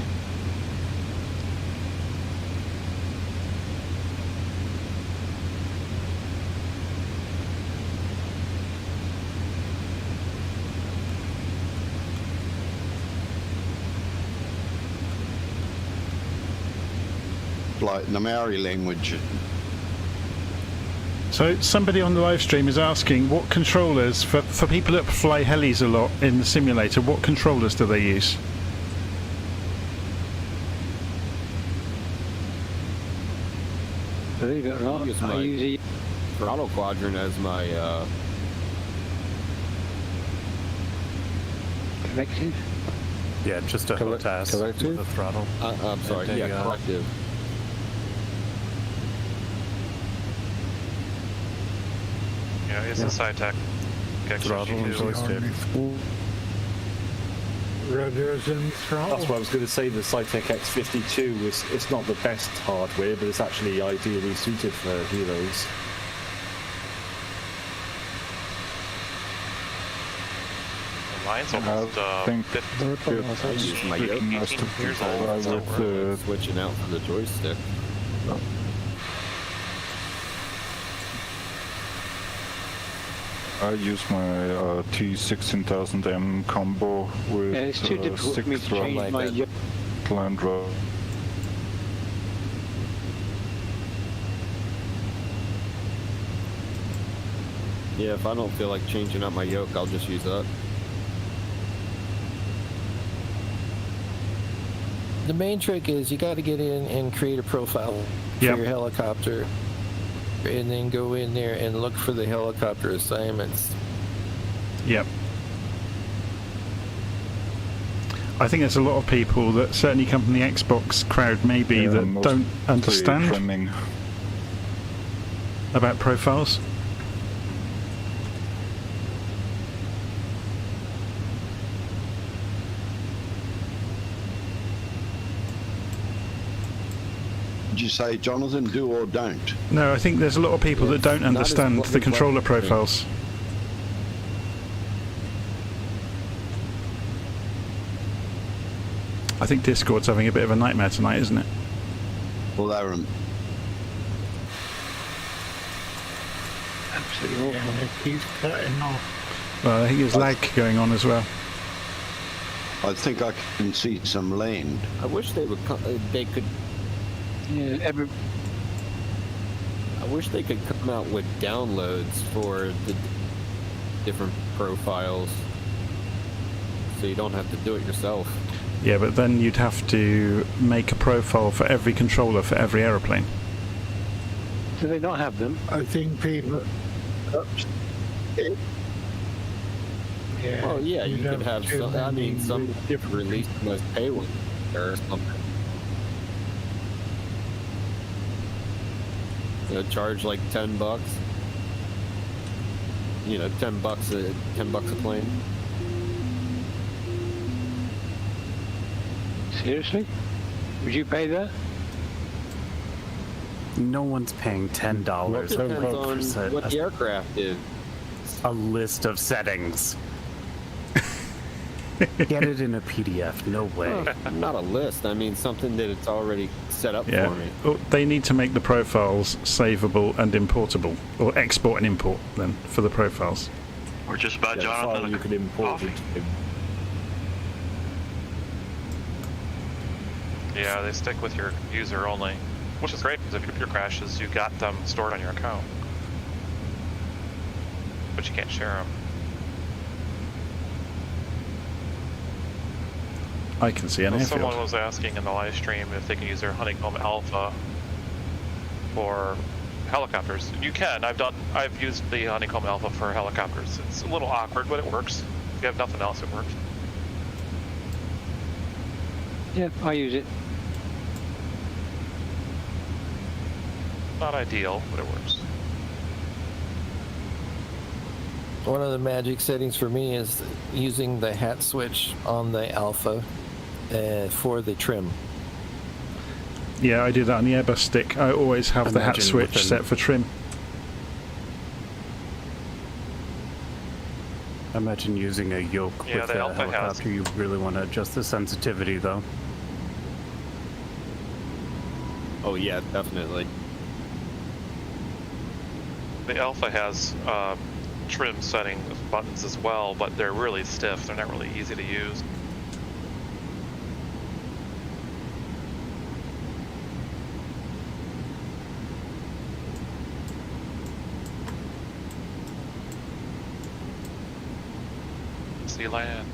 J: Like the Maori language.
B: So somebody on the live stream is asking what controllers, for people that fly helis a lot in the simulator, what controllers do they use?
A: Believe it or not, I use
G: throttle quadrant as my
A: Collective?
D: Yeah, just a HOTAS with the throttle.
G: I'm sorry,
D: And
G: yeah, collective.
Q: Yeah, it's a side tech.
D: Throttle and joystick.
C: Rudders and throttle.
I: That's what I was going to say. The Cytec X52 it's not the best hardware, but it's actually ideally suited for heroes.
Q: Mine's almost
R: I think
Q: 18 years old.
G: Switching out from the joystick.
R: I use my T16000M combo with
A: it's too difficult for me to change my yoke.
R: Land Rover.
G: Yeah, if I don't feel like changing out my yoke, I'll just use that.
N: The main trick is you got to get in and create a profile for your helicopter, and then go in there and look for the helicopter assignments.
B: Yep. I think there's a lot of people that certainly come from the Xbox crowd maybe that don't understand about profiles.
J: Did you say, Jonathan, do or don't?
B: No, I think there's a lot of people that don't understand the controller profiles. I think Discord's having a bit of a nightmare tonight, isn't it?
J: Well, Aaron.
A: Absolutely awful.
C: Yeah, it keeps cutting off.
B: Well, I think there's lag going on as well.
J: I think I can see some land.
G: I wish they would. They could.
A: Yeah,
G: I wish they could come out with downloads for the different profiles, so you don't have to do it yourself.
B: Yeah, but then you'd have to make a profile for every controller for every aeroplane.
A: Do they not have them?
C: I think people. Yeah.
G: Well, yeah, you could have some. I mean, some different release most payload or something. Charge like $10. You know, $10 a plane.
A: Seriously? Would you pay that?
D: No one's paying $10
G: Depends on what the aircraft is.
D: A list of settings. Get it in a PDF. No way.
G: Well, not a list. I mean, something that it's already set up
B: Yeah.
G: for me.
B: Well, they need to make the profiles savable and importable, or export and import then for the profiles.
H: Or just buy
I: Yeah,
H: Jonathan
I: file you could import it.
Q: Yeah, they stick with your user only, which is great because if your crashes, you got them stored on your account, but you can't share them.
B: I can see an
Q: Well,
B: airfield.
Q: someone was asking in the live stream if they can use their Honeycomb Alpha for helicopters. You can. I've used the Honeycomb Alpha for helicopters. It's a little awkward, but it works. If you have nothing else, it works.
A: Yeah, I use it.
Q: Not ideal, but it works.
N: One of the magic settings for me is using the hat switch on the Alpha for the trim.
B: Yeah, I do that on the Airbus stick. I always have the hat switch set for trim.
D: Imagine using a yoke with
Q: the
D: a
Q: Alpha has.
D: helicopter. You really want to adjust the sensitivity, though.
G: Oh yeah, definitely.
Q: The Alpha has trim setting buttons as well, but they're really stiff. They're not really easy to use. See land.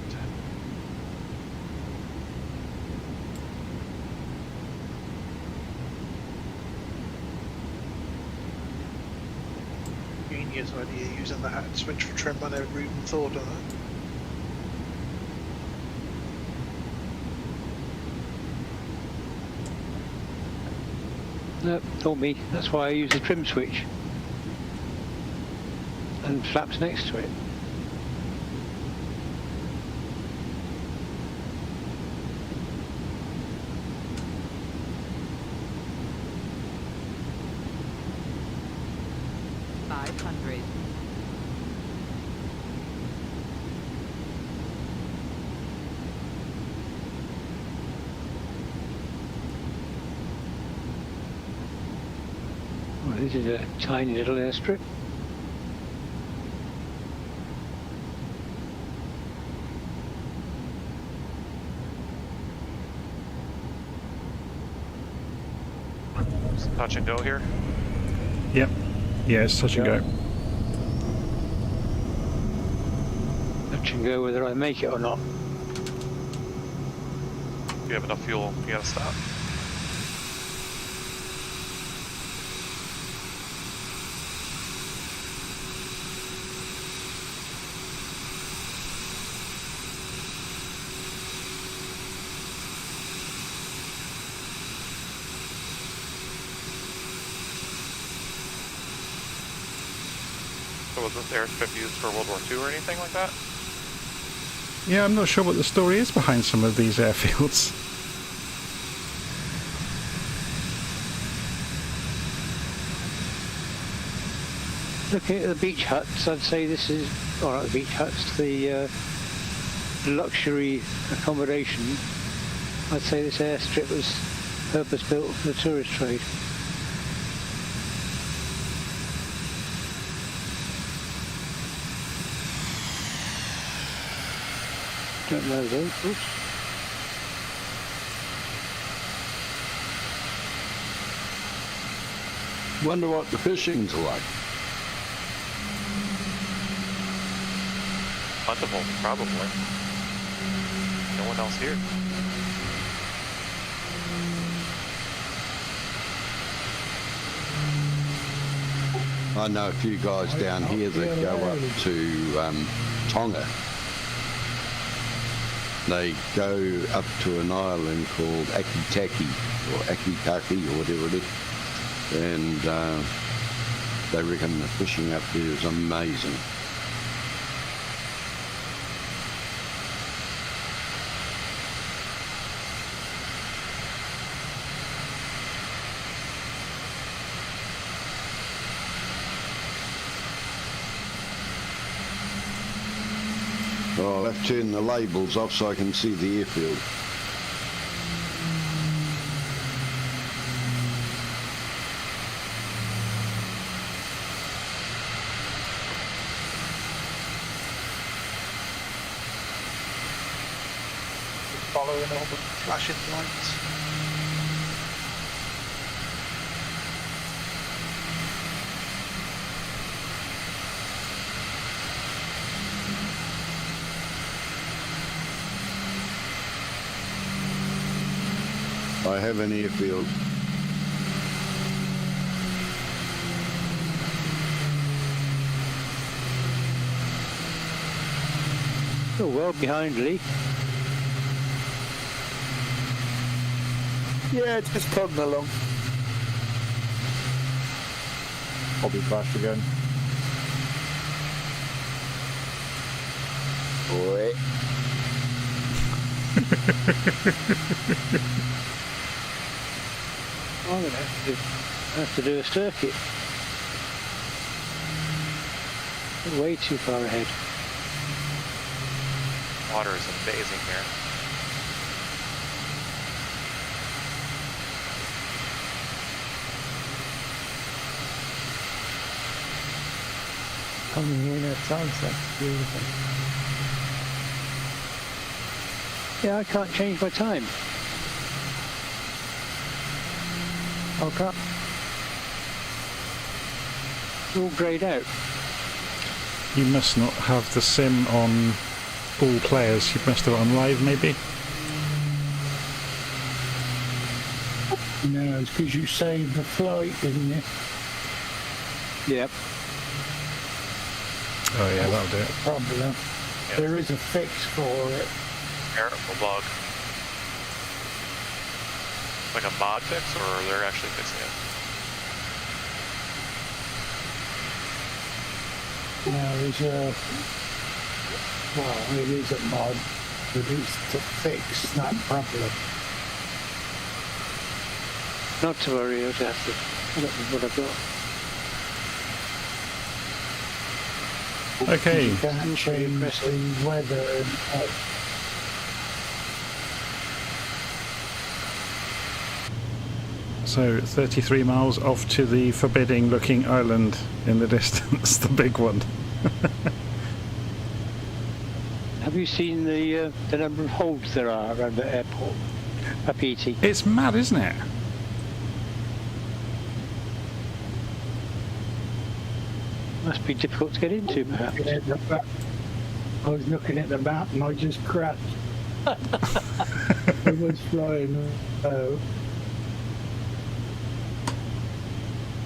U: Genius idea using the hat switch for trim. I never even thought of that.
A: No, told me. That's why I use the trim switch. And flaps next to it. Well, this is a tiny little airstrip.
Q: Touch and go here?
B: Yep. Yeah, it's touch and go.
A: Touch and go whether I make it or not.
Q: If you have enough fuel, you gotta stop. So was this airstrip used for World War II or anything like that?
B: Yeah, I'm not sure what the story is behind some of these airfields.
A: Looking at the beach huts, I'd say this is, or not the beach huts, the luxury accommodation. I'd say this airstrip was purpose-built for the tourist trade. Don't know though. Oops.
J: Wonder what the fishing's like.
Q: Plentiful, probably. No one else here.
J: I know a few guys down here that go up to Tonga. They go up to an island called Akitaki or Akitaki or whatever it is, and they reckon the fishing up there is amazing. Oh, I'll have to turn the labels off so I can see the airfield.
P: Following all the flashing lights.
J: I have an airfield.
A: Oh, well behind Lee.
O: Yeah, just plodding along.
I: Probably crashed again.
O: Boy.
A: I'm going to have to do a circuit. Way too far ahead.
Q: Water is amazing here.
M: Coming in at sunset, beautiful.
A: Yeah, I can't change my time.
M: Okay.
A: It's all greyed out.
B: You must not have the sim on all players. You must have it on live, maybe?
C: No, it's because you saved the flight, didn't you?
A: Yep.
B: Oh yeah, that'll do it.
C: Problem.
Q: Yeah.
C: There is a fix for it.
Q: Terrible bug. Like a mod fix, or they're actually fixing it?
C: Now there's a, well, it is a mod, but it's to fix that problem.
A: Not to worry, I'll have to. I don't know what I've got.
B: Okay.
C: You can't change the weather and
B: So 33 miles off to the forbidding looking island in the distance, the big one.
A: Have you seen the number of holds there are around the airport? Maupiti.
B: It's mad, isn't it?
A: Must be difficult to get into, perhaps.
C: I was looking at the map and I just crashed. I was flying.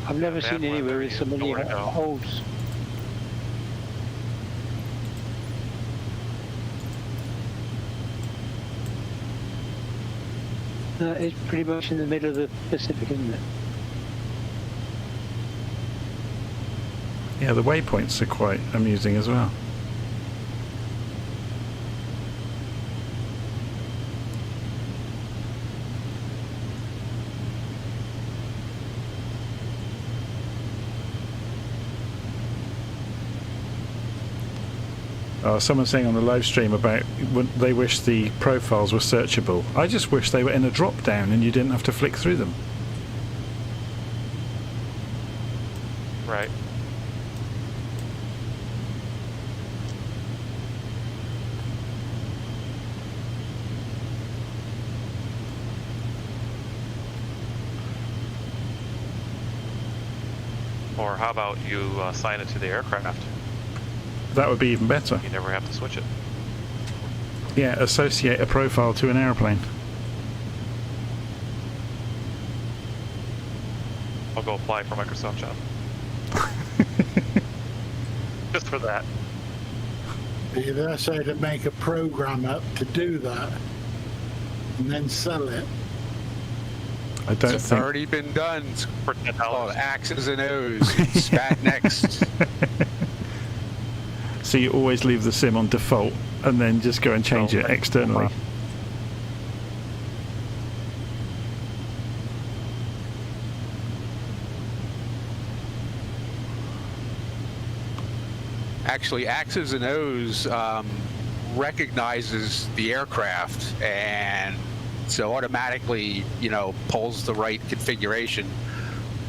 A: I've never seen anywhere with so many holds. It's pretty much in the middle of the Pacific, isn't it?
B: Yeah, the waypoints are quite amusing as well. Someone's saying on the live stream about they wish the profiles were searchable. I just wish they were in a drop down and you didn't have to flick through them.
Q: Right. Or how about you assign it to the aircraft?
B: That would be even better.
Q: You never have to switch it.
B: Yeah, associate a profile to an airplane.
Q: I'll go apply for Microsoft job. Just for that.
C: They say to make a program up to do that and then sell it.
B: I don't
U: it's
B: think...
U: already been done.
Q: For $10.
U: Called X's and O's. Spat next.
B: So you always leave the sim on default and then just go and change it externally.
U: Actually, X's and O's recognizes the aircraft and so automatically, pulls the right configuration.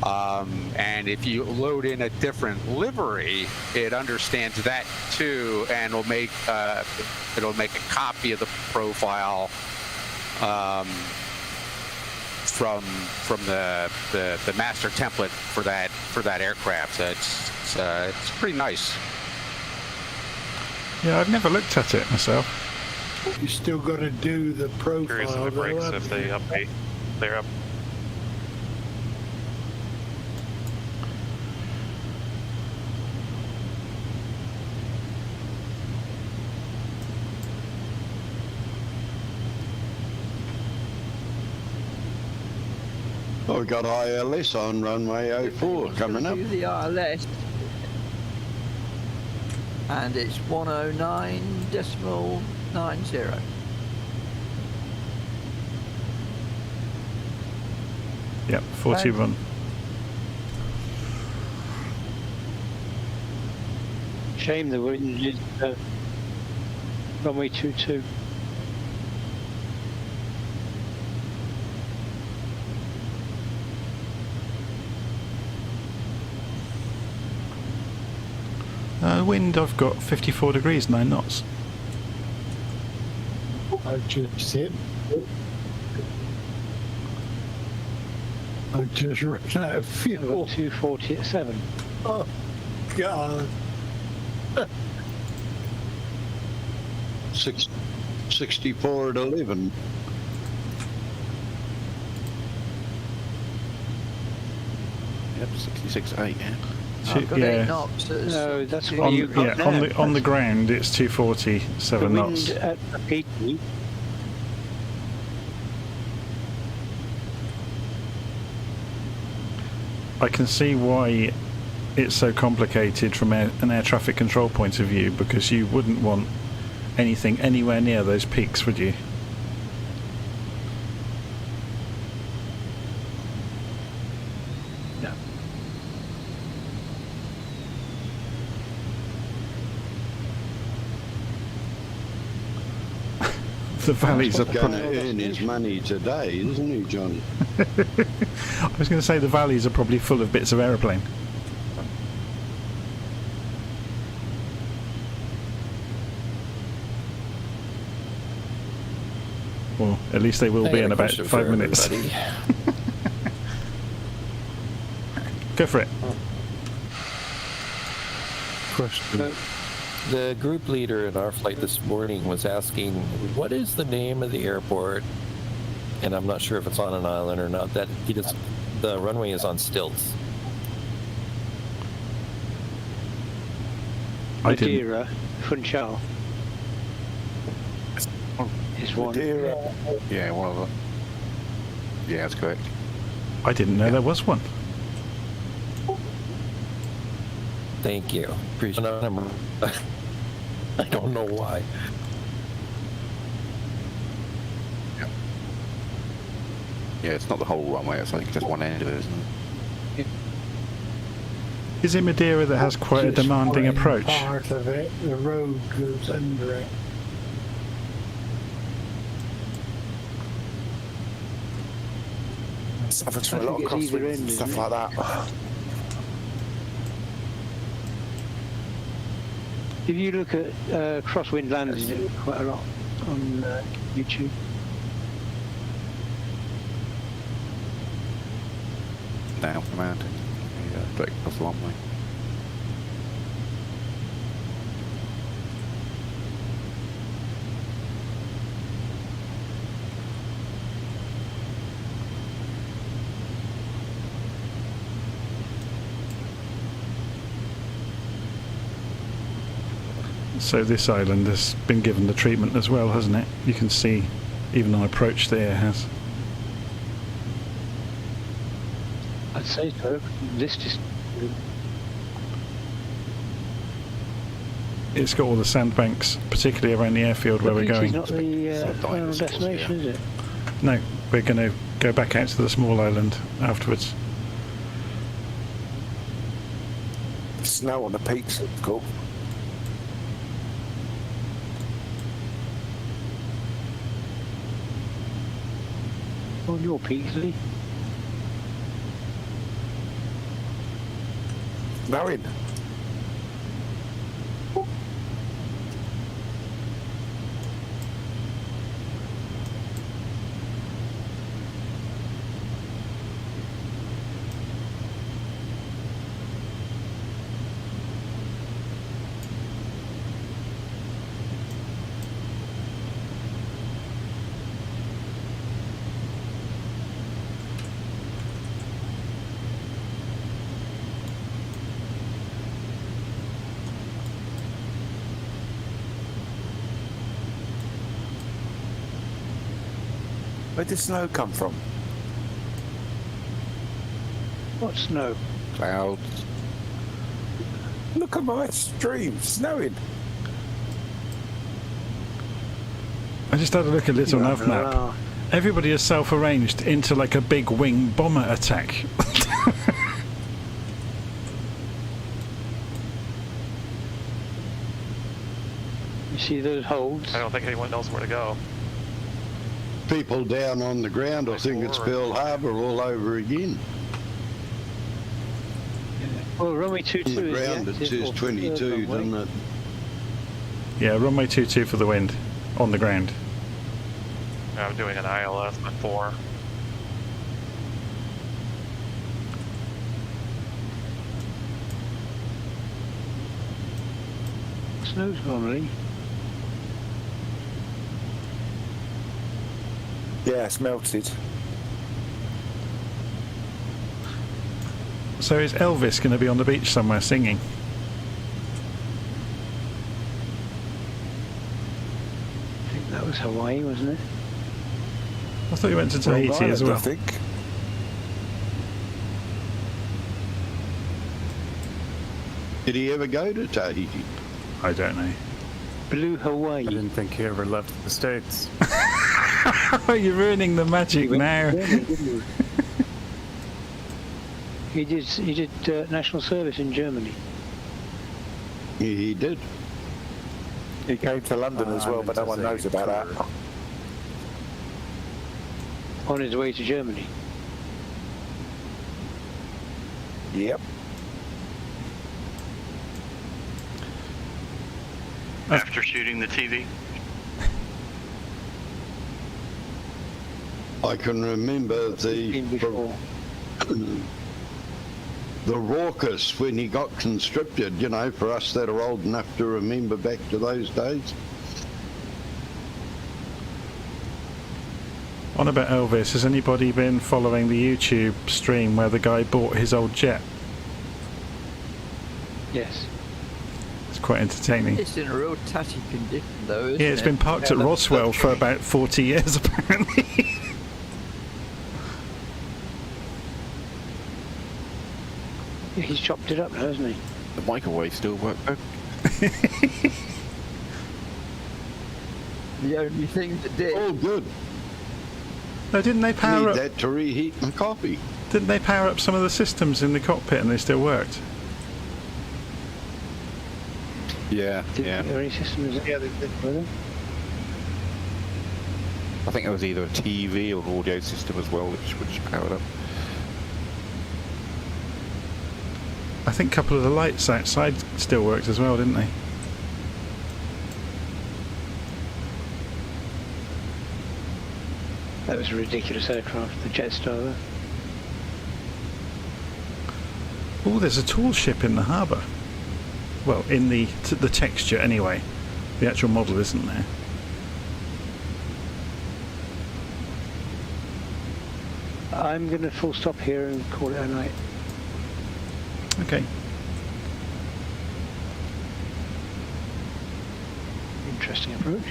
U: And if you load in a different livery, it understands that too, and will make it'll make a copy of the profile from the master template for that aircraft. It's pretty nice.
B: Yeah, I've never looked at it myself.
C: You still got to do the profile.
Q: Curious if it breaks if they update. They're up.
J: Oh, we've got ILS on runway 04 coming up.
L: The ILS, and it's 109.90.
B: Yep, 41.
A: Shame the wind is runway 22.
B: Wind, I've got 54 degrees, 9 knots.
C: I've just hit. I've just run out of fuel.
A: 240 at 7.
C: Oh, God.
J: 64 at 11.
P: Yep, 66.8, yeah.
B: Yeah.
A: No, that's what
B: on,
A: you got
B: yeah, on the ground it's 247 knots.
A: The wind at Maupiti.
B: I can see why it's so complicated from an air traffic control point of view, because you wouldn't want anything anywhere near those peaks, would you?
A: No.
B: The valleys are
J: going to earn his money today, isn't he, Johnny?
B: I was going to say the valleys are probably full of bits of aeroplane. Well, at least they will be in about 5 minutes. Go for it.
N: Question. The group leader in our flight this morning was asking, what is the name of the airport? And I'm not sure if it's on an island or not. That the runway is on stilts.
A: Madeira, Funchal. Is one.
O: Madeira.
U: Yeah, one of them. Yeah, that's correct.
B: I didn't know there was one.
N: Thank you. Appreciate it. I don't know why.
U: Yeah, it's not the whole runway, it's like just one end of it, isn't it?
B: Is it Madeira that has quite a demanding approach?
C: Part of it, the road goes under it.
O: Suffers from a lot of crosswinds and stuff like that.
A: If you look at crosswind landing quite a lot on YouTube.
U: Now command. Yeah, direct across the long way.
B: So this island has been given the treatment as well, hasn't it? You can see even on approach there has.
A: I'd say so. This just...
B: It's got all the sandbanks, particularly around the airfield where we're going.
A: It's not the final destination, is it?
B: No, we're going to go back out to the small island afterwards.
O: Snow on the peaks, cool.
A: On your peaks, Lee.
O: Snowing. Where did snow come from?
A: What snow?
U: Clouds.
O: Look at my stream, snowing.
B: I just had a look at Little Nav map. Everybody is self-arranged into like a big wing bomber attack.
A: You see those holds?
Q: I don't think anyone knows where to go.
J: People down on the ground will think it's Pearl Harbor all over again.
A: Well, runway 22
J: on the ground it says 22, doesn't it?
B: Yeah, runway 22 for the wind, on the ground.
Q: I'm doing an ILS at 4.
A: Snow's gone, Lee.
O: Yeah, it's melted.
B: So is Elvis going to be on the beach somewhere singing?
A: I think that was Hawaii, wasn't it?
B: I thought you went to Tahiti as well.
O: I think.
J: Did he ever go to Tahiti?
B: I don't know.
A: Blue Hawaii.
D: I didn't think he ever left the States.
B: You're ruining the magic now.
A: He did national service in Germany.
J: He did.
O: He came to London as well, but no one knows about that.
A: On his way to Germany.
O: Yep.
H: After shooting the TV?
J: I can remember the raucous when he got conscripted, you know, for us that are old enough to remember back to those days.
B: On about Elvis, has anybody been following the YouTube stream where the guy bought his old jet?
A: Yes.
B: It's quite entertaining.
L: It's in a real touchy condition, though, isn't
B: Yeah, it's been parked at Roswell for about 40 years, apparently.
A: Yeah, he's chopped it up now, hasn't he?
G: The microwave still works.
L: The only thing that did.
J: Oh, good.
B: No, didn't they power up?
J: Need that to reheat my coffee.
B: Didn't they power up some of the systems in the cockpit and they still worked?
K: Yeah, yeah.
A: Are there any systems? Yeah, they did.
K: I think there was either a TV or an audio system as well, which powered up.
B: I think a couple of the lights outside still worked as well, didn't they?
A: That was a ridiculous aircraft, the Jetstar there.
B: Oh, there's a tall ship in the harbour. Well, in the texture anyway. The actual model isn't there.
A: I'm going to full stop here and call it a night.
B: Okay.
A: Interesting approach.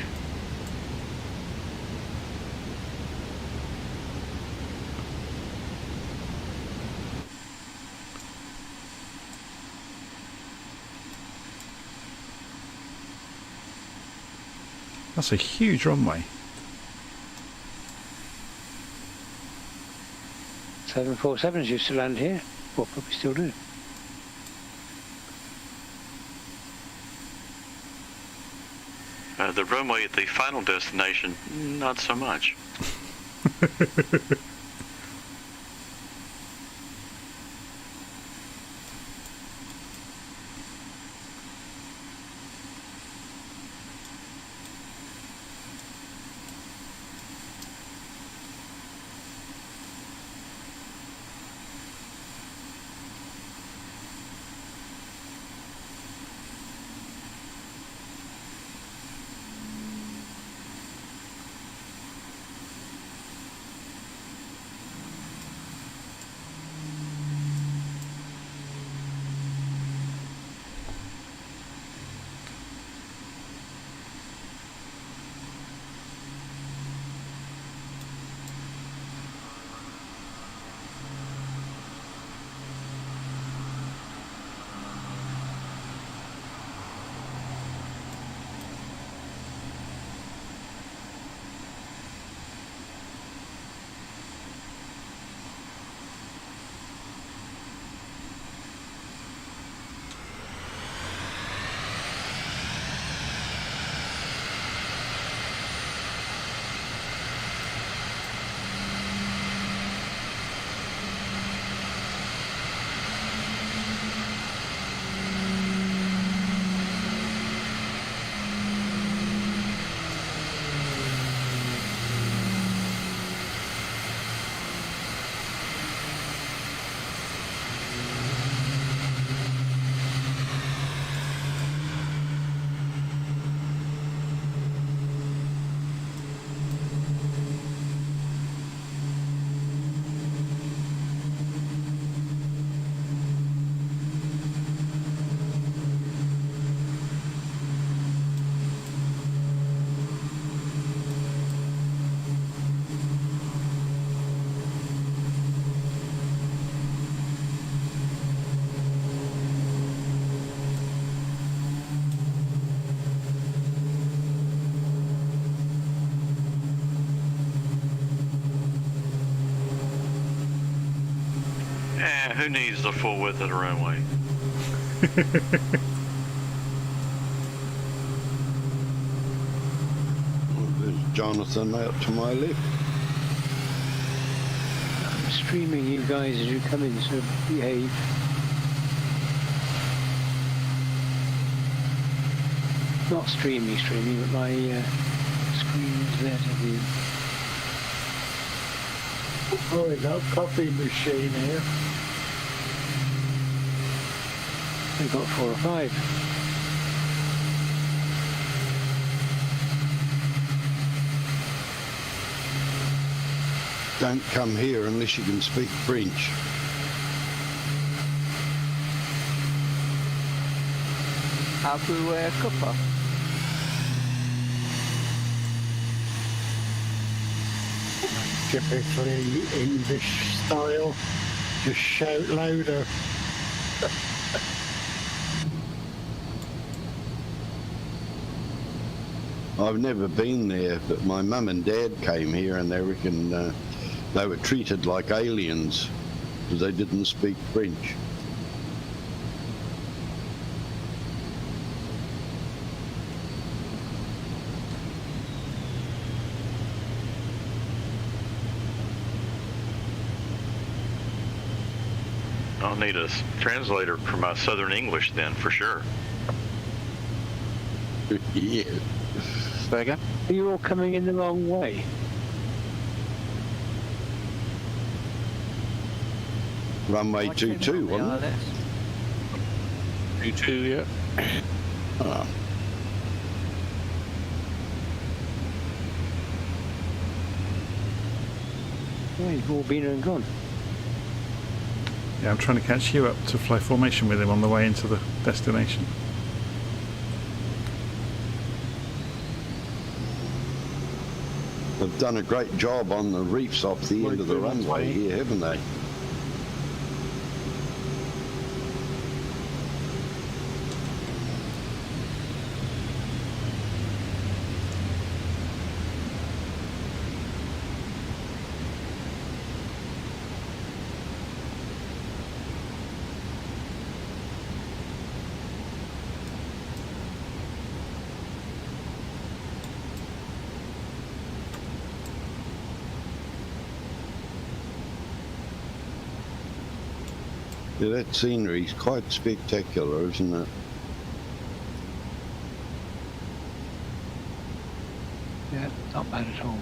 B: That's a huge runway.
A: 747s used to land here. Well, probably still do.
H: The runway at the final destination, not so much. Who needs the full width of the runway?
J: There's Jonathan out to my left.
A: I'm streaming you guys as you come in, so behave. Not streaming, but my screen is there to view.
C: Oh, we got a coffee machine here.
A: We've got 4 or 5.
J: Don't come here unless you can speak French.
L: Abu Cooper.
C: Typically English style. Just shout louder.
J: I've never been there, but my mum and dad came here and they reckon they were treated like aliens because they didn't speak French.
H: I'll need a translator for my Southern English then, for sure.
J: Yeah.
A: Are you all coming in the wrong way?
J: Runway 22, wasn't it?
K: 22, yeah.
J: Oh.
A: Yeah, you've all been and gone.
B: Yeah, I'm trying to catch you up to fly formation with him on the way into the destination.
J: They've done a great job on the reefs off the end of the runway here, haven't they? Yeah, that scenery's quite spectacular, isn't it?
A: Yeah, not bad at all.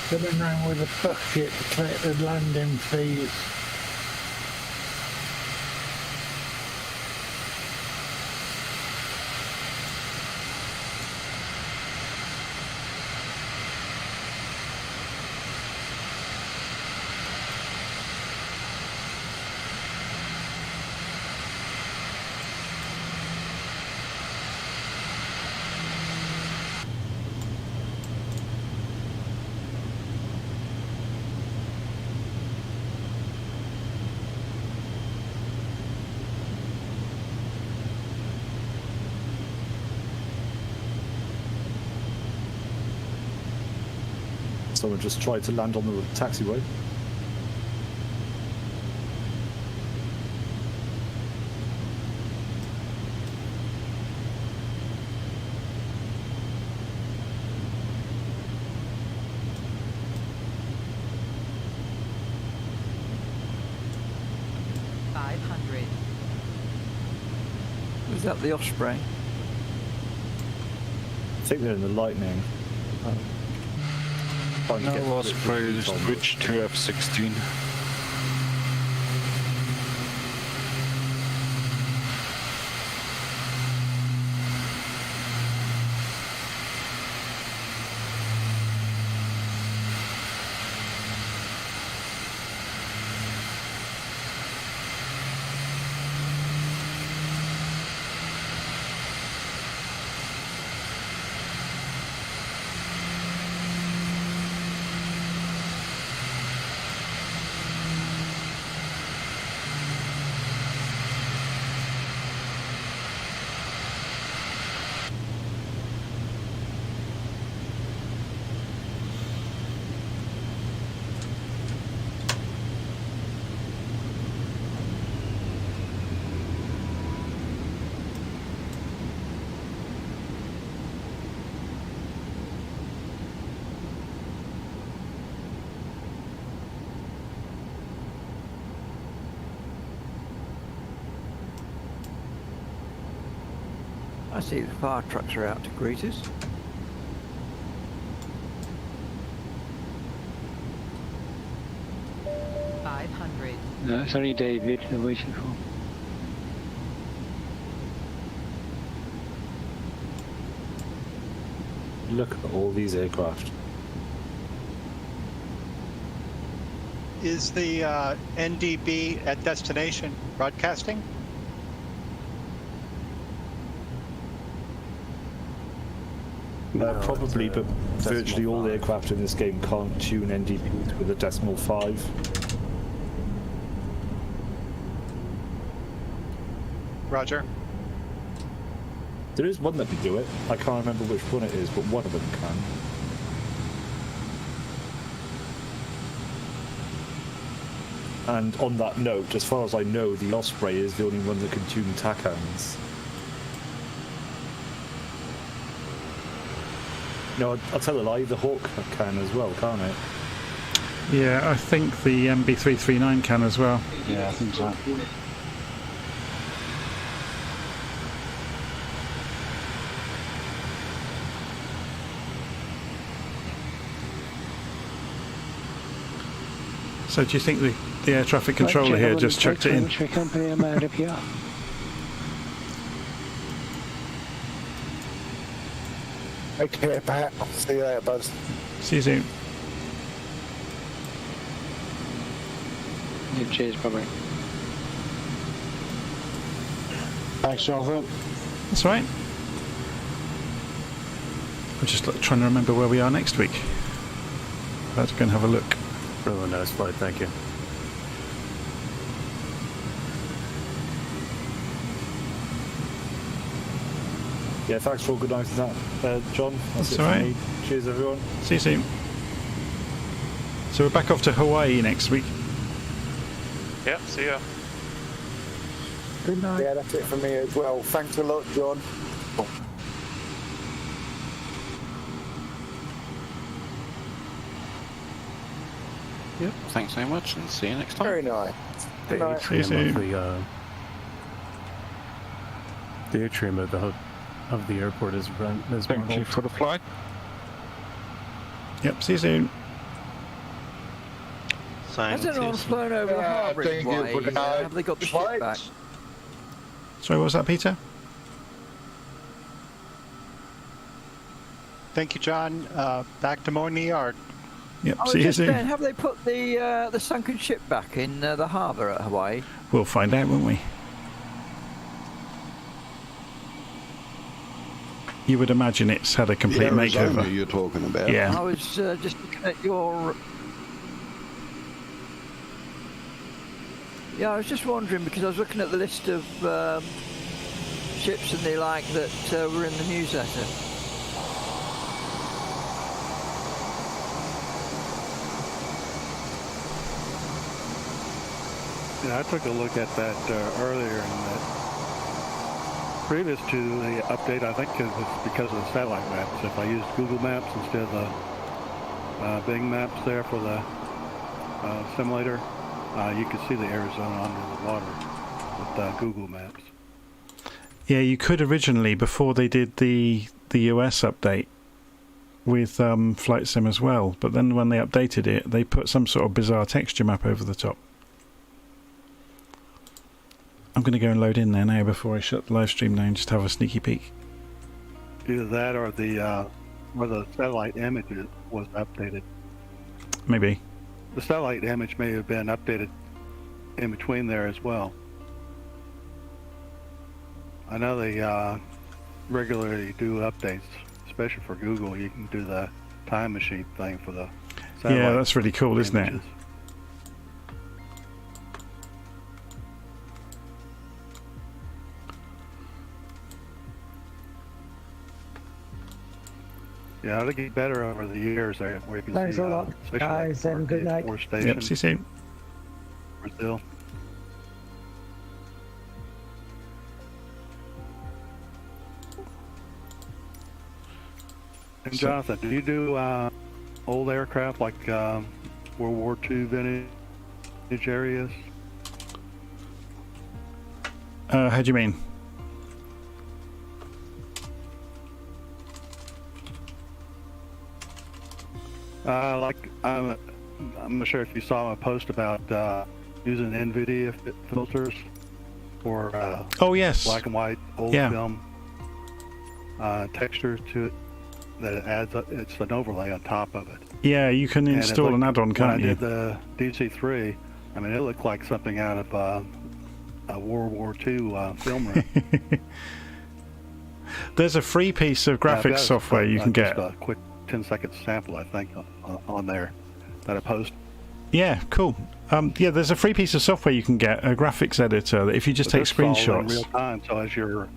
C: coming round with a bucket to collect the landing fees.
I: Someone just tried to land on the taxiway.
L: Was that the Osprey?
I: I think they're in the Lightning.
R: No, Osprey switch to F-16.
L: I see the fire trucks are out to greet us.
A: No, it's only David I'm waiting for.
I: Look at all these aircraft.
S: Is the NDB at destination broadcasting?
I: Probably, but virtually all the aircraft in this game can't tune NDPs with a decimal 5.
S: Roger.
I: There is one that can do it. I can't remember which one it is, but one of them can. And on that note, as far as I know, the Osprey is the only one that can tune TACANs. No, I'll tell a lie, the Hawk can as well, can't it?
B: Yeah, I think the MB339 can as well.
I: Yeah, I think so.
B: So do you think the air traffic controller here just chucked it in?
A: Company I'm out of here.
O: Okay, Pat. See you later, Buzz.
B: See you soon.
A: Yeah, cheers, bye-bye.
E: Thanks, Jonathan.
B: That's all right. I'm just trying to remember where we are next week. About to go and have a look.
D: Really nice flight, thank you.
I: Yeah, thanks for organising that, John.
B: That's all right.
I: Cheers, everyone.
B: See you soon. So we're back off to Hawaii next week.
Q: Yep, see ya.
C: Good night.
O: Yeah, that's it from me as well. Thanks a lot, John.
K: Yep, thanks very much and see you next time.
O: Very nice. Good night.
B: See you soon.
D: The atrium of the airport is
R: Thank you for the flight.
B: Yep, see you soon.
F: sign.
L: Has anyone flown over the harbour? Have they got the ship back?
B: Sorry, what was that, Peter?
S: Thank you, John. Back to Morning Yard.
B: Yep,
L: I was
B: see you
L: just
B: soon.
L: saying, have they put the sunken ship back in the harbour at Hawaii?
B: We'll find out, won't we? You would imagine it's had a complete makeover.
J: You're talking about.
B: Yeah.
L: I was just looking at your... Yeah, I was just wondering because I was looking at the list of ships and the like that were in the newsletter.
V: Yeah, I took a look at that earlier, and that previous to the update, I think it was because of the satellite maps. If I used Google Maps instead of the Bing Maps there for the simulator, you could see the Arizona under the water with Google Maps.
B: Yeah, you could originally, before they did the US update with Flight Sim as well, but then when they updated it, they put some sort of bizarre texture map over the top. I'm going to go and load in there now before I shut the live stream down, just have a sneaky peek.
V: Either that or the satellite image was updated.
B: Maybe.
V: The satellite image may have been updated in between there as well. I know they regularly do updates, especially for Google. You can do the time machine thing for the satellite.
B: Yeah, that's really cool, isn't it?
V: Yeah, it'll get better over the years there. Where you can
W: Thanks
V: see,
W: a lot, guys, and good night.
B: Yep, see you soon.
V: Brazil. And Jonathan, do you do old aircraft like World War II vintage areas?
B: How do you mean?
V: Like I'm not sure if you saw a post about using NVIDIA filters for
B: oh yes,
V: black and white old film textures to it that it adds up. It's an overlay on top of it.
B: Yeah, you can install an add-on, can't you?
V: When I did the DC-3, I mean, it looked like something out of a World War II film room.
B: There's a free piece of graphics software you can get.
V: Just a quick 10-second sample, I think, on there that I post.
B: Yeah, cool. Yeah, there's a free piece of software you can get, a graphics editor, that if you just take screenshots.
V: In real time, so as you're...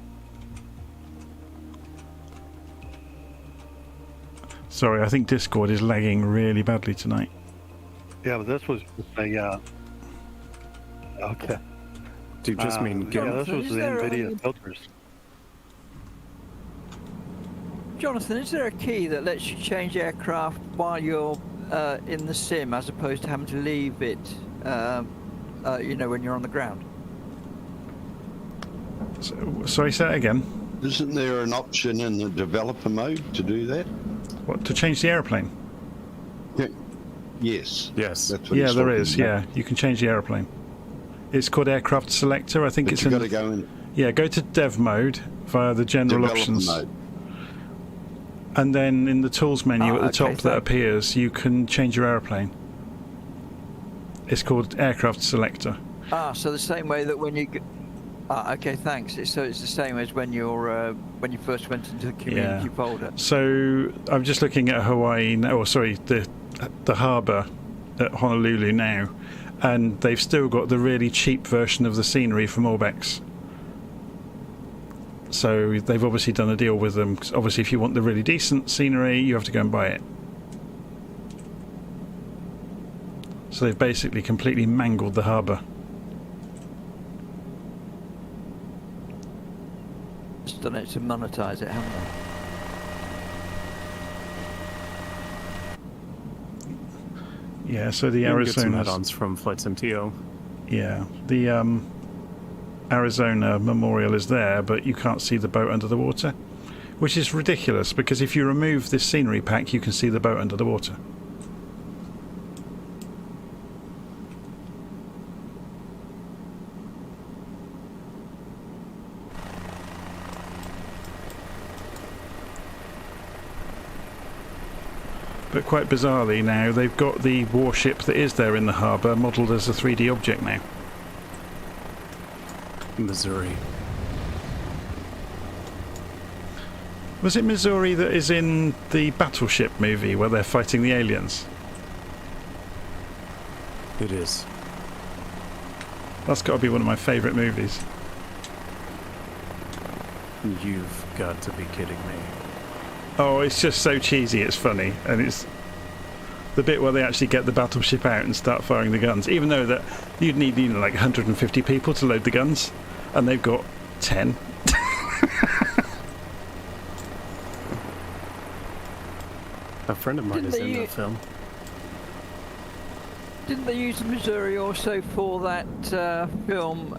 B: Sorry, I think Discord is lagging really badly tonight.
V: Yeah, but this was a... okay.
D: Do you just mean...
V: Yeah, this was the NVIDIA filters.
L: Jonathan, is there a key that lets you change aircraft while you're in the sim, as opposed to having to leave it, you know, when you're on the ground?
B: Sorry, say that again.
J: Isn't there an option in the developer mode to do that?
B: What, to change the aeroplane?
J: Yeah. Yes.
D: Yes.
J: That's what
B: Yeah,
J: he's
B: there
J: talking
B: is.
J: about.
B: Yeah, you can change the aeroplane. It's called Aircraft Selector. I think
J: But
B: it's
J: you've
B: in.
J: got to go in.
B: Yeah, go to Dev mode via the General
J: Developer
B: Options.
J: mode.
B: And then in the Tools menu at the top that
L: thanks.
B: appears, you can change your aeroplane. It's called Aircraft Selector.
L: Ah, so the same way that when you... okay, thanks. So it's the same as when you're when you first went into the community folder.
B: So I'm just looking at Hawaii now, or sorry, the harbour at Honolulu now, and they've still got the really cheap version of the scenery from Orbex. So they've obviously done a deal with them, 'cause obviously if you want the really decent scenery, you have to go and buy it. So they've basically completely mangled the harbour.
L: Just done it to monetize it, haven't they?
B: Yeah, so the
D: You can get some
B: Arizona
D: add-ons from Flight Sim TO.
B: Yeah, the Arizona Memorial is there, but you can't see the boat under the water, which is ridiculous because if you remove this scenery pack, you can see the boat under the water. but quite bizarrely now they've got the warship that is there in the harbour modelled as a 3D object now.
D: Missouri.
B: Was it Missouri that is in the Battleship movie where they're fighting the aliens?
D: It is.
B: That's got to be one of my favourite movies.
D: You've got to be kidding me.
B: Oh, it's just so cheesy, it's funny. And it's the bit where they actually get the battleship out and start firing the guns, even though that you'd need, you know, like 150 people to load the guns, and they've got 10.
D: A friend of mine is in the film.
L: Didn't they use Missouri also for that film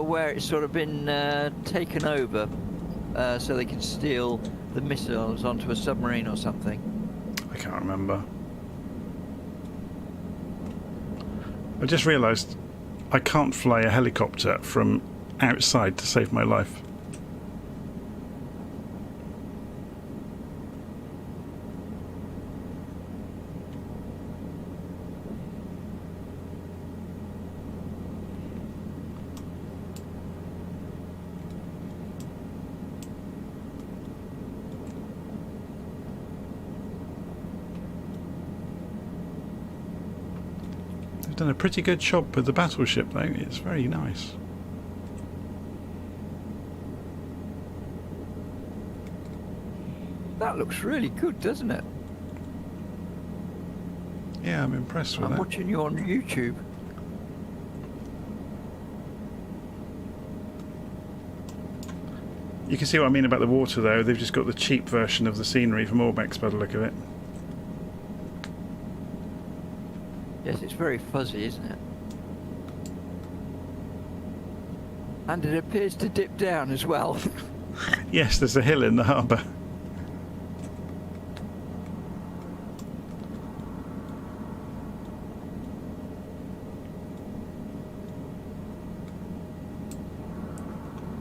L: where it's sort of been taken over so they can steal the missiles onto a submarine or something?
B: I can't remember. I just realised I can't fly a helicopter from outside to save my life. Done a pretty good job with the battleship though, it's very nice.
L: That looks really good, doesn't it?
B: Yeah, I'm impressed with
L: I'm
B: that.
L: watching you on YouTube.
B: You can see what I mean about the water though, they've just got the cheap version of the scenery from Orbex by the look of it.
L: Yes, it's very fuzzy, isn't it? And it appears to dip down as well.
B: Yes, there's a hill in the harbour.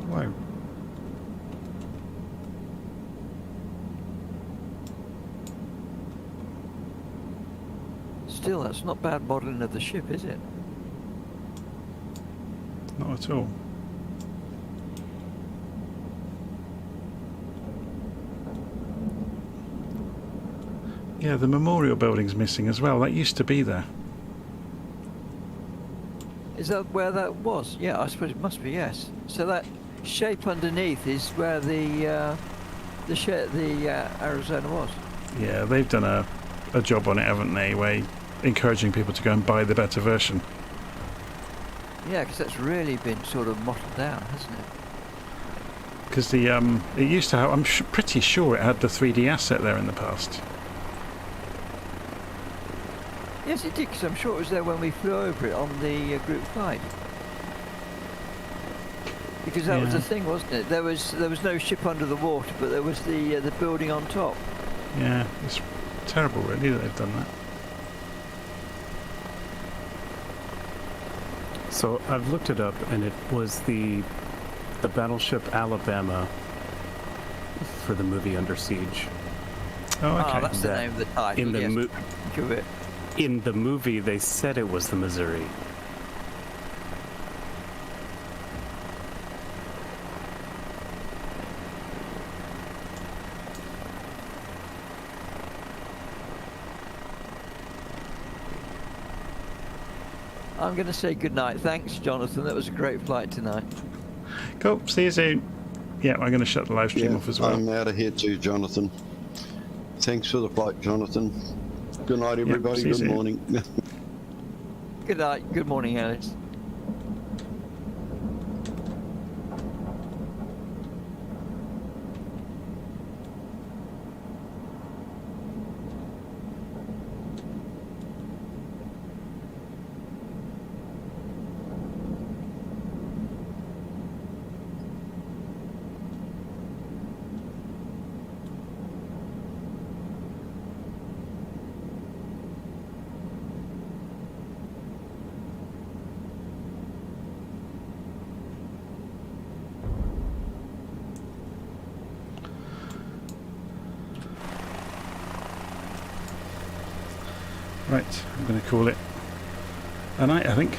B: Whoa.
L: Still, that's not bad modelling of the ship, is it?
B: Not at all. Yeah, the memorial building's missing as well. That used to be there.
L: Is that where that was? Yeah, I suppose it must be, yes. So that shape underneath is where the Arizona was.
B: Yeah, they've done a job on it, haven't they? Where encouraging people to go and buy the better version.
L: Yeah, because that's really been sort of mottled down, hasn't it?
B: Because the it used to have, I'm pretty sure it had the 3D asset there in the past.
L: Yes, it did, because I'm sure it was there when we flew over it on the group flight. Because that was the thing, wasn't it? There was no ship under the water, but there was the building on top.
B: Yeah, it's terrible, really, that they've done that.
D: So I've looked it up, and it was the battleship Alabama for the movie Under Siege.
B: Oh, okay.
L: Oh, that's the name of the title.
D: In the
L: yes.
D: In the movie, they said it was the Missouri.
L: I'm going to say goodnight. Thanks, Jonathan. That was a great flight tonight.
B: Cool. See you soon. Yeah, I'm going to shut the live stream off as well.
J: I'm out of here too, Jonathan. Thanks for the flight, Jonathan. Good night, everybody. Good morning.
L: Good night. Good morning, Alex.
B: Right, I'm going to call it a night, I think.